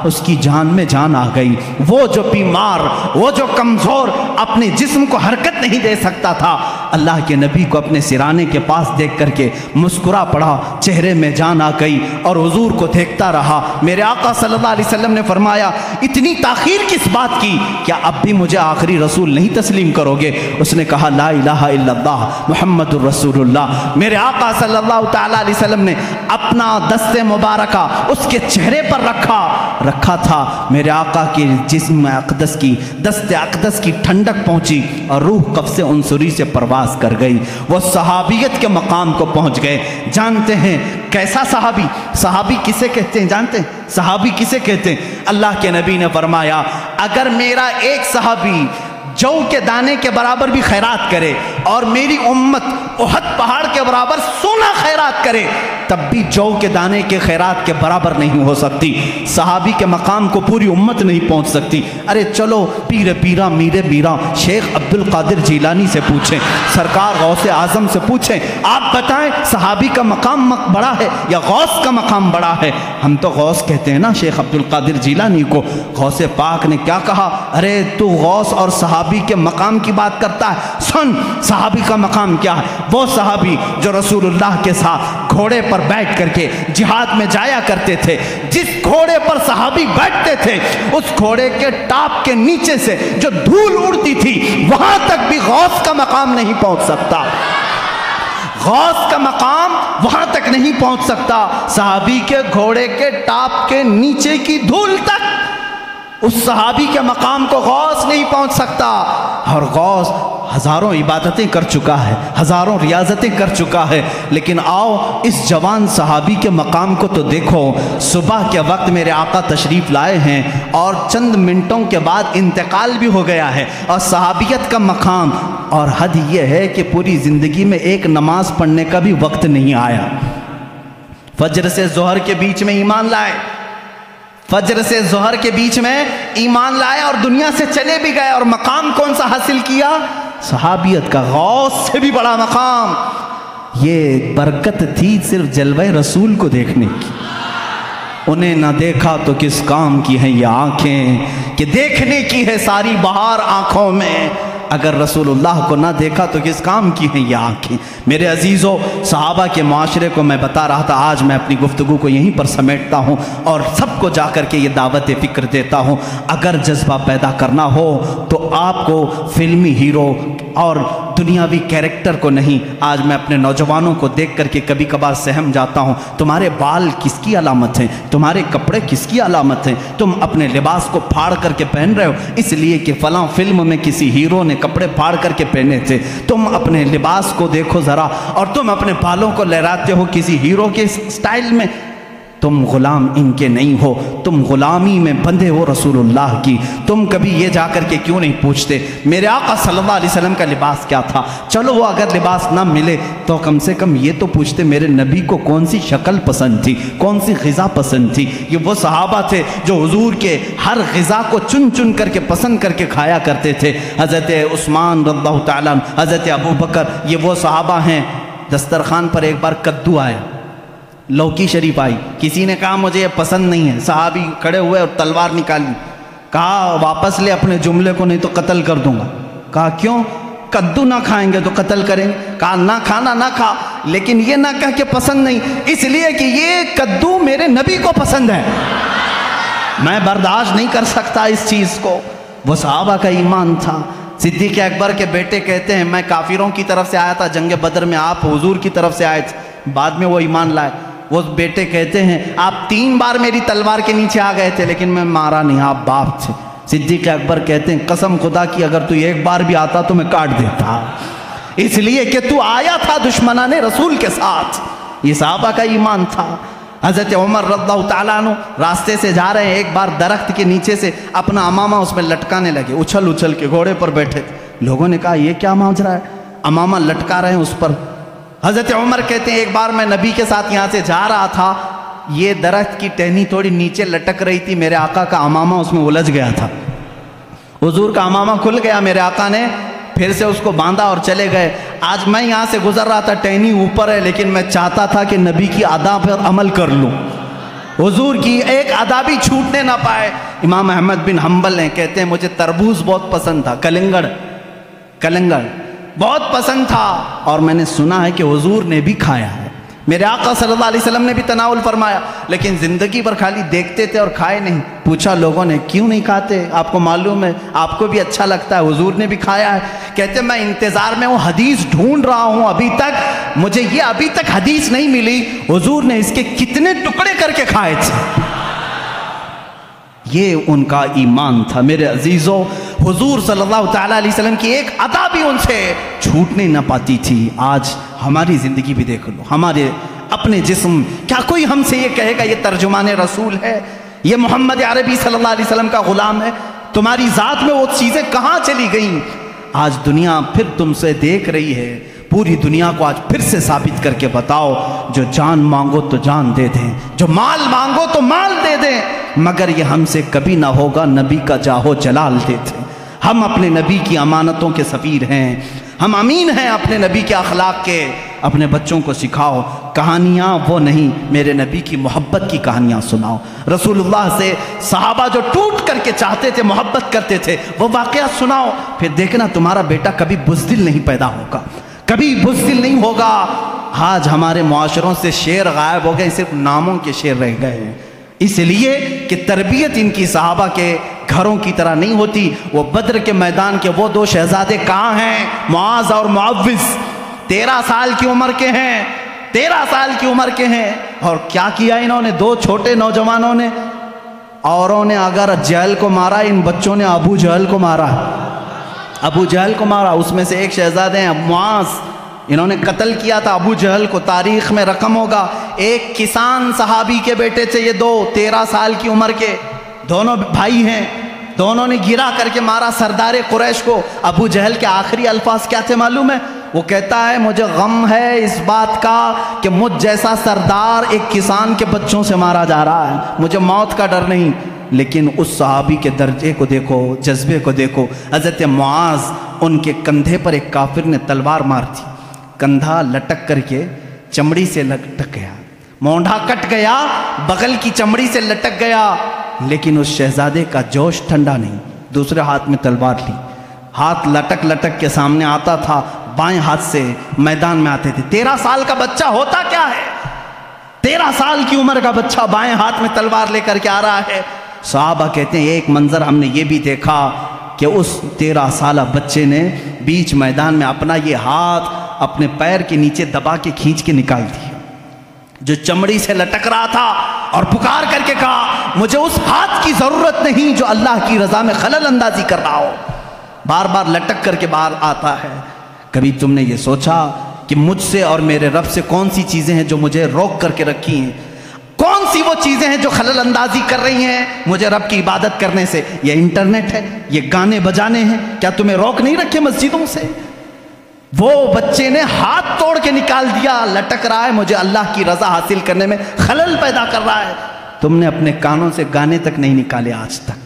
اس کی جان میں جان آ گئی۔ وہ جو بیمار، وہ جو کمزور، اپنے جسم کو حرکت نہیں دے سکتا تھا، اللہ کے نبی کو اپنے سرانے کے پاس دیکھ کر کے مسکرا پڑا، چہرے میں جان آ گئی اور حضور کو دیکھتا رہا۔ میرے آقا صلی اللہ علیہ وسلم نے فرمایا اتنی تاخیر کس بات کی، کیا اب بھی مجھے آخری رسول نہیں تسلیم کرو گے؟ اس نے کہا لا الہ الا اللہ محمد الرسول اللہ۔ میرے آقا صلی اللہ تعالیٰ علیہ وسلم نے اپنا دست مبارکہ اس کے چہرے پر رکھا تھا۔ میرے آقا کے جسم اقدس کی، دست اقدس کی ٹھنڈک پہنچی اور روح قبض عنصری سے پرواز کر گئی، وہ صحابیت کے مقام کو پہنچ گئے۔ جانتے ہیں کیسا صحابی؟ صحابی کسے کہتے ہیں جانتے ہیں؟ صحابی کسے کہتے ہیں؟ اللہ کے نبی نے فرمایا اگر میرا ایک صحابی جو کے دانے کے برابر بھی خیرات کرے اور میری امت احد پہاڑ کے برابر سونا خیرات کرے، تب بھی جو کے دانے کے خیرات کے برابر نہیں ہو سکتی۔ صحابی کے مقام کو پوری امت نہیں پہنچ سکتی۔ ارے چلو پیر پیرا میر میرا شیخ عبد القادر جیلانی سے پوچھیں، سرکار غوث اعظم سے پوچھیں، آپ بتائیں صحابی کا مقام بڑا ہے یا غوث کا مقام بڑا ہے؟ ہم تو غوث کہتے ہیں نا شیخ عبد القادر جیلانی کو۔ غوث پاک نے کیا کہا؟ ارے تو غوث اور صحابی کے مقام کی بات کرتا ہے، سن صحابی کا مقام کیا ہے۔ وہ صحابی جو رسول اللہ کے ساتھ گھوڑے پر بیٹھ کر کے جہاد میں جایا کرتے تھے، جس گھوڑے پر صحابی بیٹھتے تھے اس گھوڑے کے ٹاپ کے نیچے سے جو دھول اڑتی تھی وہاں تک بھی غوث کا مقام نہیں پہنچ سکتا۔ غوث کا مقام وہاں تک نہیں پہنچ سکتا، صحابی کے گھوڑے کے ٹاپ کے نیچے کی دھول تک اس صحابی کے مقام کو غوث نہیں پہنچ سکتا۔ اور غوث ہزاروں عبادتیں کر چکا ہے، ہزاروں ریاضتیں کر چکا ہے، لیکن آؤ اس جوان صحابی کے مقام کو تو دیکھو۔ صبح کے وقت میرے آقا تشریف لائے ہیں اور چند منٹوں کے بعد انتقال بھی ہو گیا ہے، اور صحابیت کا مقام، اور حد یہ ہے کہ پوری زندگی میں ایک نماز پڑھنے کا بھی وقت نہیں آیا۔ فجر سے ظہر کے بیچ میں ایمان لائے، فجر سے ظہر کے بیچ میں ایمان لائے اور دنیا سے چلے بھی گئے، اور مقام کون سا حاصل کیا؟ صحابیت کا، غوث سے بھی بڑا مقام۔ یہ برکت تھی صرف جلوہ رسول کو دیکھنے کی۔ انہیں نہ دیکھا تو کس کام کی ہیں یہ آنکھیں کہ دیکھنے کی ہے ساری بہار آنکھوں میں۔ اگر رسول اللہ کو نہ دیکھا تو کس کام کی ہیں یہ آنکھیں؟ میرے عزیزوں، صحابہ کے معاشرے کو میں بتا رہا تھا، آج میں اپنی گفتگو کو یہیں پر سمیٹتا ہوں اور سب کو جا کر کے یہ دعوت فکر دیتا ہوں۔ اگر جذبہ پیدا کرنا ہو تو آپ کو فلمی ہیرو اور دنیاوی کیریکٹر کو نہیں۔ آج میں اپنے نوجوانوں کو دیکھ کر کے کبھی کبھار سہم جاتا ہوں، تمہارے بال کس کی علامت ہیں؟ تمہارے کپڑے کس کی علامت ہیں؟ تم اپنے لباس کو پھاڑ کر کے پہن رہے ہو اس لیے کہ فلاں فلم میں کسی ہیرو نے کپڑے پھاڑ کر کے پہنے تھے۔ تم اپنے لباس کو دیکھو ذرا، اور تم اپنے بالوں کو لہراتے ہو کسی ہیرو کے سٹائل میں۔ تم غلام ان کے نہیں ہو، تم غلامی میں بندھے ہو رسول اللہ کی۔ تم کبھی یہ جا کر کے کیوں نہیں پوچھتے میرے آقا صلی اللہ علیہ وسلم کا لباس کیا تھا؟ چلو وہ اگر لباس نہ ملے تو کم سے کم یہ تو پوچھتے میرے نبی کو کون سی شکل پسند تھی، کون سی غذا پسند تھی۔ یہ وہ صحابہ تھے جو حضور کے ہر غذا کو چن چن کر کے پسند کر کے کھایا کرتے تھے۔ حضرت عثمان رضی اللہ تعالیٰ عنہ، حضرت ابو بکر، یہ وہ صحابہ ہیں۔ دسترخوان پر ایک بار کدو آیا، لوکی شریف آئی، کسی نے کہا مجھے یہ پسند نہیں ہے، صحابی کھڑے ہوئے اور تلوار نکالی، کہا واپس لے اپنے جملے کو نہیں تو قتل کر دوں گا۔ کہا کیوں؟ کدو نہ کھائیں گے تو قتل کریں گے۔ کہا نہ کھانا نہ کھا، لیکن یہ نہ کہہ کہ پسند نہیں، اس لیے کہ یہ کدو میرے نبی کو پسند ہے، میں برداشت نہیں کر سکتا اس چیز کو۔ وہ صحابہ کا ایمان تھا۔ صدیق اکبر کے بیٹے کہتے ہیں میں کافروں کی طرف سے آیا تھا جنگ بدر میں، آپ حضور کی طرف سے آئے تھے، بعد میں وہ ایمان لائے۔ وہ بیٹے کہتے ہیں آپ 3 بار میری تلوار کے نیچے آ گئے تھے لیکن میں مارا نہیں، آپ باپ تھے۔ صدیق اکبر کہتے ہیں قسم خدا کی اگر تو ایک بار بھی آتا تو میں کاٹ دیتا، اس لیے کہ تو آیا تھا دشمنان رسول کے ساتھ۔ یہ صحابہ کا ایمان تھا۔ حضرت عمر رضی اللہ تعالیٰ عنہ راستے سے جا رہے ہیں، ایک بار درخت کے نیچے سے اپنا امامہ اس میں لٹکانے لگے، اچھل اچھل کے گھوڑے پر بیٹھے تھے۔ لوگوں نے کہا یہ کیا ماجرا ہے، امامہ لٹکا رہے ہیں اس پر۔ حضرت عمر کہتے ہیں ایک بار میں نبی کے ساتھ یہاں سے جا رہا تھا، یہ درخت کی ٹہنی تھوڑی نیچے لٹک رہی تھی، میرے آقا کا امامہ اس میں الجھ گیا تھا، حضور کا امامہ کھل گیا، میرے آقا نے پھر سے اس کو باندھا اور چلے گئے۔ آج میں یہاں سے گزر رہا تھا، ٹہنی اوپر ہے لیکن میں چاہتا تھا کہ نبی کی ادا پر عمل کر لوں، حضور کی ایک ادا بھی چھوٹنے نہ پائے۔ امام احمد بن حنبل نے کہتے ہیں مجھے تربوز بہت پسند تھا، کلنگڑ بہت پسند تھا، اور میں نے سنا ہے کہ حضور نے بھی کھایا ہے، میرے آقا صلی اللہ علیہ وسلم نے بھی تناول فرمایا، لیکن زندگی بھر خالی دیکھتے تھے اور کھائے نہیں۔ پوچھا لوگوں نے کیوں نہیں کھاتے، آپ کو معلوم ہے آپ کو بھی اچھا لگتا ہے، حضور نے بھی کھایا ہے۔ کہتے میں انتظار میں وہ حدیث ڈھونڈ رہا ہوں، ابھی تک حدیث نہیں ملی حضور نے اس کے کتنے ٹکڑے کر کے کھائے تھے۔ یہ ان کا ایمان تھا۔ میرے عزیزوں، حضور صلی اللہ تعالیٰ علیہ وسلم کی ایک ادا بھی ان سے چھوٹنے نہ پاتی تھی۔ آج ہماری زندگی بھی دیکھ لو، ہمارے اپنے جسم، کیا کوئی ہم سے یہ کہے گا یہ ترجمان رسول ہے، یہ محمد عربی صلی اللہ علیہ وسلم کا غلام ہے؟ تمہاری ذات میں وہ چیزیں کہاں چلی گئیں؟ آج دنیا پھر تم سے دیکھ رہی ہے، پوری دنیا کو آج پھر سے ثابت کر کے بتاؤ، جو جان مانگو تو جان دے دیں، جو مال مانگو تو مال دے دیں، مگر یہ ہم سے کبھی نہ ہوگا نبی کا جاہو جلال دیتے۔ ہم اپنے نبی کی امانتوں کے سفیر ہیں، ہم امین ہیں اپنے نبی کے اخلاق کے۔ اپنے بچوں کو سکھاؤ، کہانیاں وہ نہیں، میرے نبی کی محبت کی کہانیاں سناؤ۔ رسول اللہ سے صحابہ جو ٹوٹ کر کے چاہتے تھے، محبت کرتے تھے، وہ واقعات سناؤ، پھر دیکھنا تمہارا بیٹا کبھی بزدل نہیں پیدا ہوگا، کبھی بزدل نہیں ہوگا۔ آج ہمارے معاشروں سے شعر غائب ہو گئے، صرف ناموں کے شعر رہ گئے ہیں، اس لیے کہ تربیت ان کی صحابہ کے گھروں کی طرح نہیں ہوتی۔ وہ بدر کے میدان کے وہ 2 شہزادے کہاں ہیں؟ معاذ اور معوذ، 13 سال کی عمر کے ہیں، 13 سال کی عمر کے ہیں، اور کیا کیا انہوں نے؟ 2 چھوٹے نوجوانوں نے، اوروں نے اگر جہل کو مارا، ان بچوں نے ابو جہل کو مارا، ابو جہل کو مارا۔ اس میں سے ایک شہزادے ہیں معاذ، انہوں نے قتل کیا تھا ابو جہل کو، تاریخ میں رقم ہوگا۔ ایک کسان صحابی کے بیٹے تھے یہ 2، 13 سال کی عمر کے، دونوں بھائی ہیں، دونوں نے گرا کر کے مارا سردار قریش کو۔ ابو جہل کے آخری الفاظ کیا تھے معلوم ہے؟ وہ کہتا ہے مجھے غم ہے اس بات کا کہ مجھ جیسا سردار ایک کسان کے بچوں سے مارا جا رہا ہے، مجھے موت کا ڈر نہیں۔ لیکن اس صحابی کے درجے کو دیکھو، جذبے کو دیکھو۔ حضرت معاذ، ان کے کندھے پر ایک کافر نے تلوار مار دی، کندھا لٹک کر کے چمڑی سے لٹک گیا، مونڈھا کٹ گیا، بغل کی چمڑی سے لٹک گیا، لیکن اس شہزادے کا جوش ٹھنڈا نہیں، دوسرے ہاتھ میں تلوار لی، ہاتھ لٹک لٹک کے سامنے آتا تھا، بائیں ہاتھ سے میدان میں آتے تھے۔ 13 سال کا بچہ ہوتا کیا ہے؟ 13 سال کی عمر کا بچہ بائیں ہاتھ میں تلوار لے کر کے آ رہا ہے۔ صحابہ کہتے ہیں ایک منظر ہم نے یہ بھی دیکھا کہ اس 13 سالہ بچے نے بیچ میدان میں اپنا یہ ہاتھ اپنے پیر کے نیچے دبا کے کھینچ کے نکال دیا، جو چمڑی سے لٹک رہا تھا، اور پکار کر کے کہا مجھے اس ہاتھ کی ضرورت نہیں جو اللہ کی رضا میں خلل اندازی کر رہا ہو۔ بار بار لٹک کر کے باہر آتا ہے۔ کبھی تم نے یہ سوچا کہ مجھ سے اور میرے رب سے کون سی چیزیں ہیں جو مجھے روک کر کے رکھی ہیں؟ کون سی وہ چیزیں ہیں جو خلل اندازی کر رہی ہیں مجھے رب کی عبادت کرنے سے؟ یہ انٹرنیٹ ہے، یہ گانے بجانے ہیں، کیا تمہیں روک نہیں رکھے مسجدوں سے؟ وہ بچے نے ہاتھ توڑ کے نکال دیا، لٹک رہا ہے، مجھے اللہ کی رضا حاصل کرنے میں خلل پیدا کر رہا ہے۔ تم نے اپنے کانوں سے گانے تک نہیں نکالے آج تک۔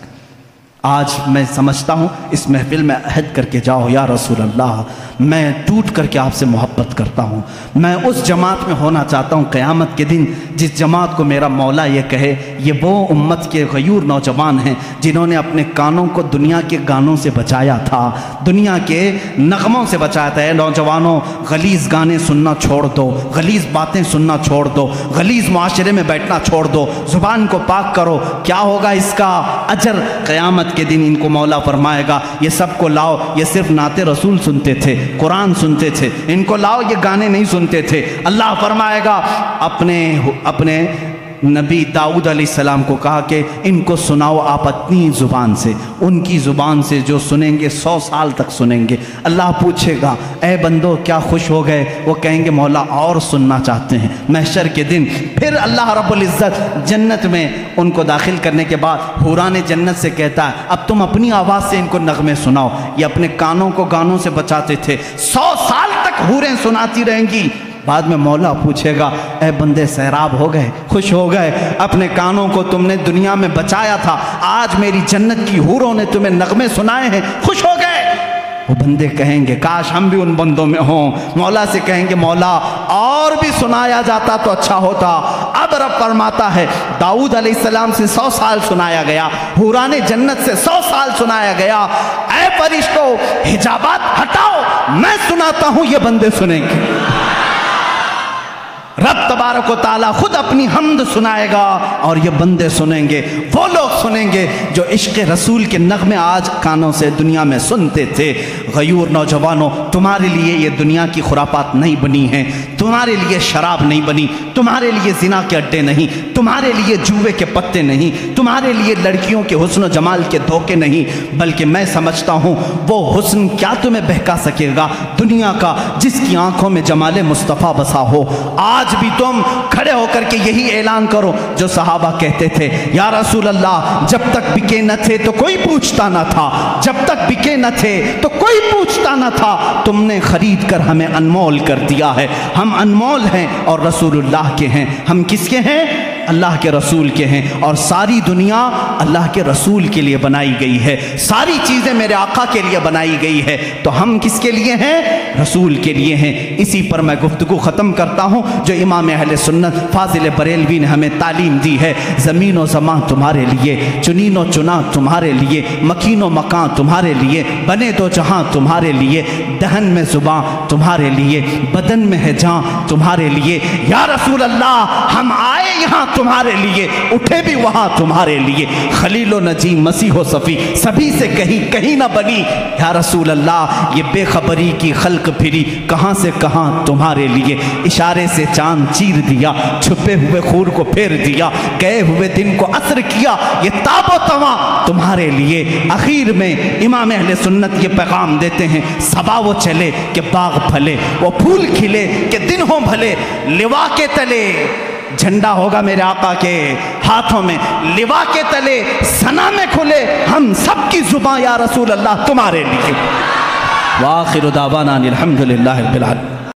آج میں سمجھتا ہوں اس محفل میں عہد کر کے جاؤ، یا رسول اللہ میں ٹوٹ کر کے آپ سے محبت کرتا ہوں، میں اس جماعت میں ہونا چاہتا ہوں قیامت کے دن جس جماعت کو میرا مولا یہ کہے یہ وہ امت کے غیور نوجوان ہیں جنہوں نے اپنے کانوں کو دنیا کے گانوں سے بچایا تھا، دنیا کے نغموں سے بچایا تھا۔ اے نوجوانوں، غلیظ گانے سننا چھوڑ دو، غلیظ باتیں سننا چھوڑ دو، غلیظ معاشرے میں بیٹھنا چھوڑ دو، زبان کو پاک کرو۔ کیا ہوگا اس کا اجر؟ قیامت کے دن ان کو مولا فرمائے گا یہ سب کو لاؤ، یہ صرف نعت رسول سنتے تھے، قرآن سنتے تھے، ان کو لاؤ یہ گانے نہیں سنتے تھے۔ اللہ فرمائے گا اپنے نبی داؤد علیہ السلام کو کہا کہ ان کو سناؤ آپ اپنی زبان سے، ان کی زبان سے جو سنیں گے 100 سال تک سنیں گے۔ اللہ پوچھے گا اے بندو کیا خوش ہو گئے؟ وہ کہیں گے مولا اور سننا چاہتے ہیں۔ محشر کے دن پھر اللہ رب العزت جنت میں ان کو داخل کرنے کے بعد حوران جنت سے کہتا ہے اب تم اپنی آواز سے ان کو نغمے سناؤ۔ یہ اپنے کانوں کو گانوں سے بچاتے تھے، 100 سال تک حوریں سناتی رہیں گی۔ بعد میں مولا پوچھے گا اے بندے سیراب ہو گئے، خوش ہو گئے؟ اپنے کانوں کو تم نے دنیا میں بچایا تھا، آج میری جنت کی حوروں نے تمہیں نغمے سنائے ہیں، خوش ہو گئے؟ وہ بندے کہیں گے کاش ہم بھی ان بندوں میں ہوں۔ مولا سے کہیں گے مولا اور بھی سنایا جاتا تو اچھا ہوتا۔ اب رب فرماتا ہے داؤد علیہ السلام سے 100 سال سنایا گیا، حوران جنت سے 100 سال سنایا گیا۔ اے فرشتوں حجابات ہٹاؤ، میں سناتا ہوں، یہ بندے سنیں گے۔ رب تبارک و تعالیٰ خود اپنی حمد سنائے گا اور یہ بندے سنیں گے، وہ لوگ سنیں گے جو عشق رسول کے نغمے آج کانوں سے دنیا میں سنتے تھے۔ غیور نوجوانوں، تمہارے لیے یہ دنیا کی خرافات نہیں بنی ہیں، تمہارے لیے شراب نہیں بنی، تمہارے لیے زنا کے اڈے نہیں، تمہارے لیے جوے کے پتے نہیں، تمہارے لیے لڑکیوں کے حسن و جمال کے دھوکے نہیں، بلکہ میں سمجھتا ہوں وہ حسن کیا تمہیں بہکا سکے گا دنیا کا جس کی آنکھوں میں جمال مصطفیٰ بسا ہو۔ آج بھی تم کھڑے ہو کر کے یہی اعلان کرو جو صحابہ کہتے تھے یا رسول اللہ جب تک بکے نہ تھے تو کوئی پوچھتا نہ تھا، جب تک بکے نہ تھے تو کوئی پوچھتا نہ تھا، تم نے خرید کر ہمیں انمول کر دیا ہے، ہم انمول ہیں اور رسول اللہ کے ہیں۔ ہم کس کے ہیں؟ اللہ کے رسول کے ہیں، اور ساری دنیا اللہ کے رسول کے لیے بنائی گئی ہے، ساری چیزیں میرے آقا کے لیے بنائی گئی ہے، تو ہم کس کے لیے ہیں؟ رسول کے لیے ہیں۔ اسی پر میں گفتگو ختم کرتا ہوں جو امام اہل سنت فاضل بریلوی نے ہمیں تعلیم دی ہے۔ زمین و زمان تمہارے لیے، چنین و چنا تمہارے لیے، مکین و مکان تمہارے لیے، بنے دو جہاں تمہارے لیے، دہن میں زباں تمہارے لیے، بدن میں ہے جان تمہارے لیے۔ یا رسول اللہ ہم آئے یہاں تمہارے لیے، اٹھے بھی وہاں تمہارے لیے، خلیل و نجی مسیح و صفی سبھی سے کہیں نہ بنی۔ یا رسول اللہ یہ بے خبری کی خلق پھری کہاں سے کہاں تمہارے لیے، اشارے سے چاند چیر دیا، چھپے ہوئے خور کو پھیر دیا، گئے ہوئے دن کو عصر کیا، یہ تاب و تواں تمہارے لیے۔ اخیر میں امام اہل سنت یہ پیغام دیتے ہیں صبا وہ چلے کہ باغ پھلے، وہ پھول کھلے کہ دن ہوں بھلے، لوا کے تلے جھنڈا ہوگا میرے آقا کے ہاتھوں میں، لوا کے تلے ثنا میں کھلے ہم سب کی زباں یا رسول اللہ تمہارے لیے۔ وآخر دعوانا الحمدللہ رب العالمین۔